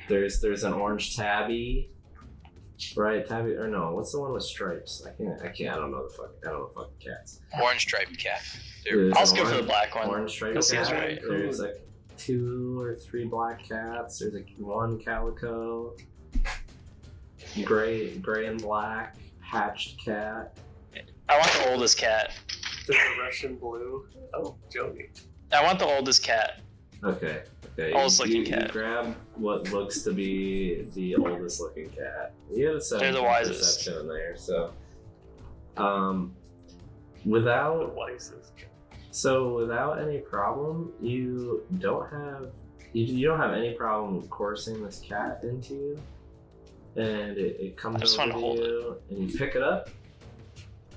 There's an orange tabby, right? Tabby, or no? What's the one with stripes? I don't know fucking cats. Orange striped cat. There's I'll an just go for the orange- black one. Orange striped That seems cat. right. There's like 2 or 3 black cats. There's like 1 calico, gray and black patched cat. I want the oldest cat. There's a Russian blue. Oh, Jody. I want the oldest cat. Okay. Oldest looking You cat. grab what looks to be the oldest looking cat. You have a They're the wisest. perception in there, so without any problem, you don't have any problem coursing this cat into you, and it comes over to you, and you pick it up,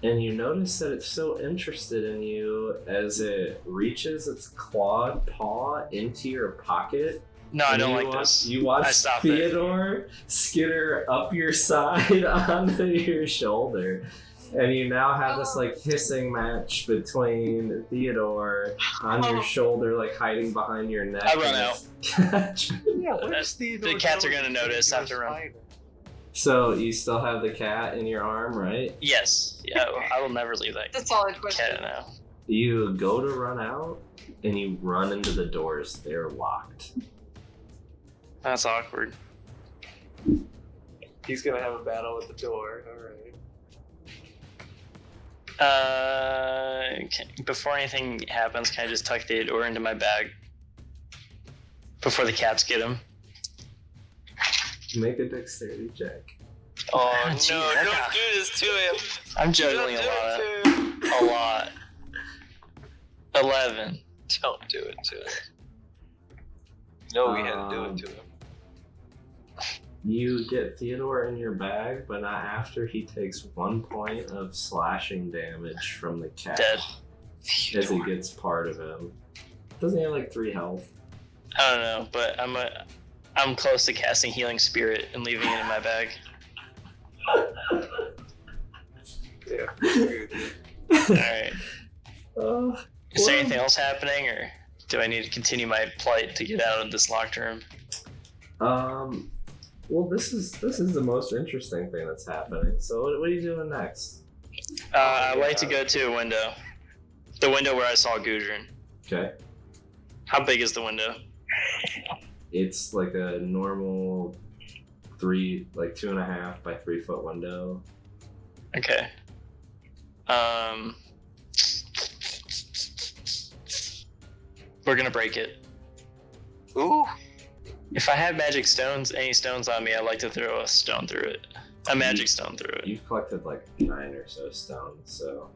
and you notice that it's so interested in you as it reaches its clawed paw into your pocket. No, I don't like this. You watch Theodore skitter up your side onto your shoulder, and you now have this like hissing match between Theodore on your shoulder, like hiding behind your neck. I run out. Yeah, where's The cats are gonna notice after run. So you still have the cat in your arm, right? Yes. Yeah, I will never leave that That's a solid question. cat now. You go to run out, and you run into the doors. They're locked. That's awkward. He's gonna have a battle with the door. All right. Before anything happens, can I just tuck the door into my bag before the cats get him? Make a dexterity check. Oh Gee, no! don't Don't do this to him. I'm juggling a lot. 11. Don't do it to him. No, we had to do it to him. You get Theodore in your bag, but not after he takes 1 point of slashing damage from the cat Dead. as he gets part of him. Doesn't he have like 3 health? I don't know, but I'm close to casting Healing Spirit and leaving it in my bag. Yeah. Good. Alright. Is there Well- anything else happening, or do I need to continue my plight to get out of this locked room? Well, this is the most interesting thing that's happening. So what are you doing next? I'd like to go to a window. The window where I saw Gudrun. Okay. How big is the window? It's like a normal 2.5 by 3 foot window. Okay. We're gonna break it. Ooh. If I have magic stones, any stones on me, I'd like to throw a stone through it. A magic stone through it. You've collected like 9 or so stones, so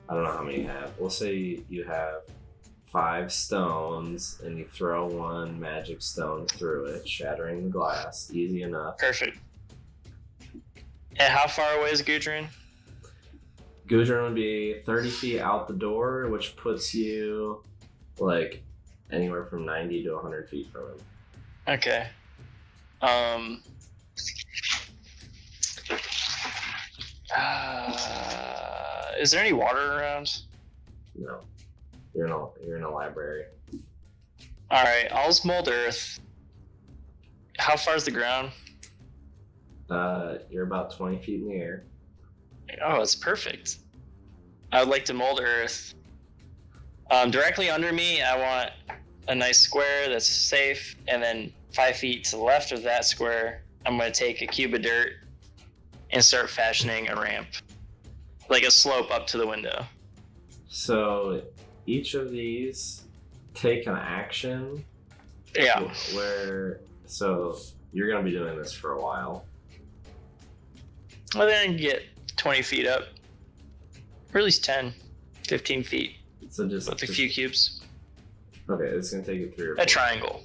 I don't know how many you have. We'll say you have 5 stones, and you throw 1 magic stone through it, shattering the glass. Easy enough. Perfect. And how far away is Gudrun? Gudrun would be 30 feet out the door, which puts you like anywhere from 90 to 100 feet from him. Okay. Is there any water around? No, you're in a library. All right, all's mold earth. How far is the ground? You're about 20 feet in the air. Oh, it's perfect. I would like to mold earth. Directly under me, I want a nice square that's safe, and then 5 feet to the left of that square, I'm going to take a cube of dirt and start fashioning a ramp, like a slope up to the window. So each of these take an action. Yeah. So you're gonna be doing this for a while. Well, then I can get 20 feet up, or at least 10, 15 feet So just with a few cubes. Okay, it's gonna take you 3 or 4. A triangle.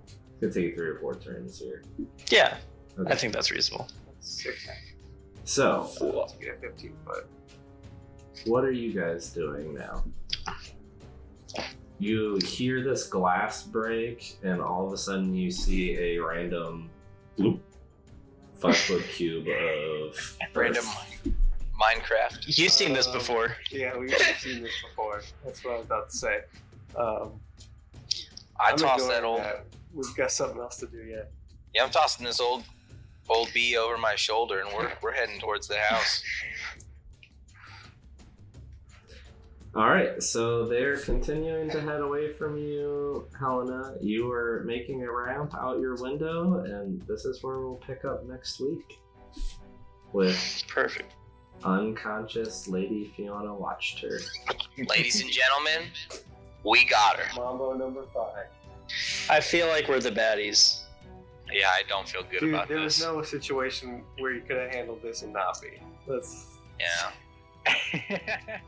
It's gonna take you 3 or 4 turns here. Yeah, Okay. I think that's reasonable. That's 6 So to get a 15 foot. what are you guys doing now? You hear this glass break, and all of a sudden you see a random 5-foot cube of Random Minecraft. You've seen this before. Yeah, we've seen this before. That's what I was about to say. I I'm tossed that ignoring old. that. We've got something else to do yet. Yeah, I'm tossing this old bee over my shoulder, and we're heading towards the house. All right, so they're continuing to head away from you, Helena. You were making a ramp out your window, and this is where we'll pick up next week with Perfect. unconscious Lady Fiona Watchter. Ladies and gentlemen, we got her. Mambo number 5. I feel like we're the baddies. Yeah, I don't feel good Dude, about there this. was no situation where you could have handled this and not be. That's Yeah.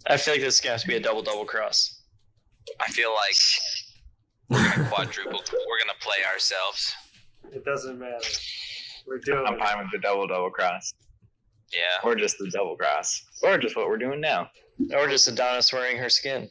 I feel like this is going to have to be a double cross. I feel like we're gonna quadruple. We're gonna play ourselves. it doesn't matter. We're doing I'm it. fine with the double cross. Yeah. Or just the double cross. Or just what we're doing now. Or just Adonis wearing her skin.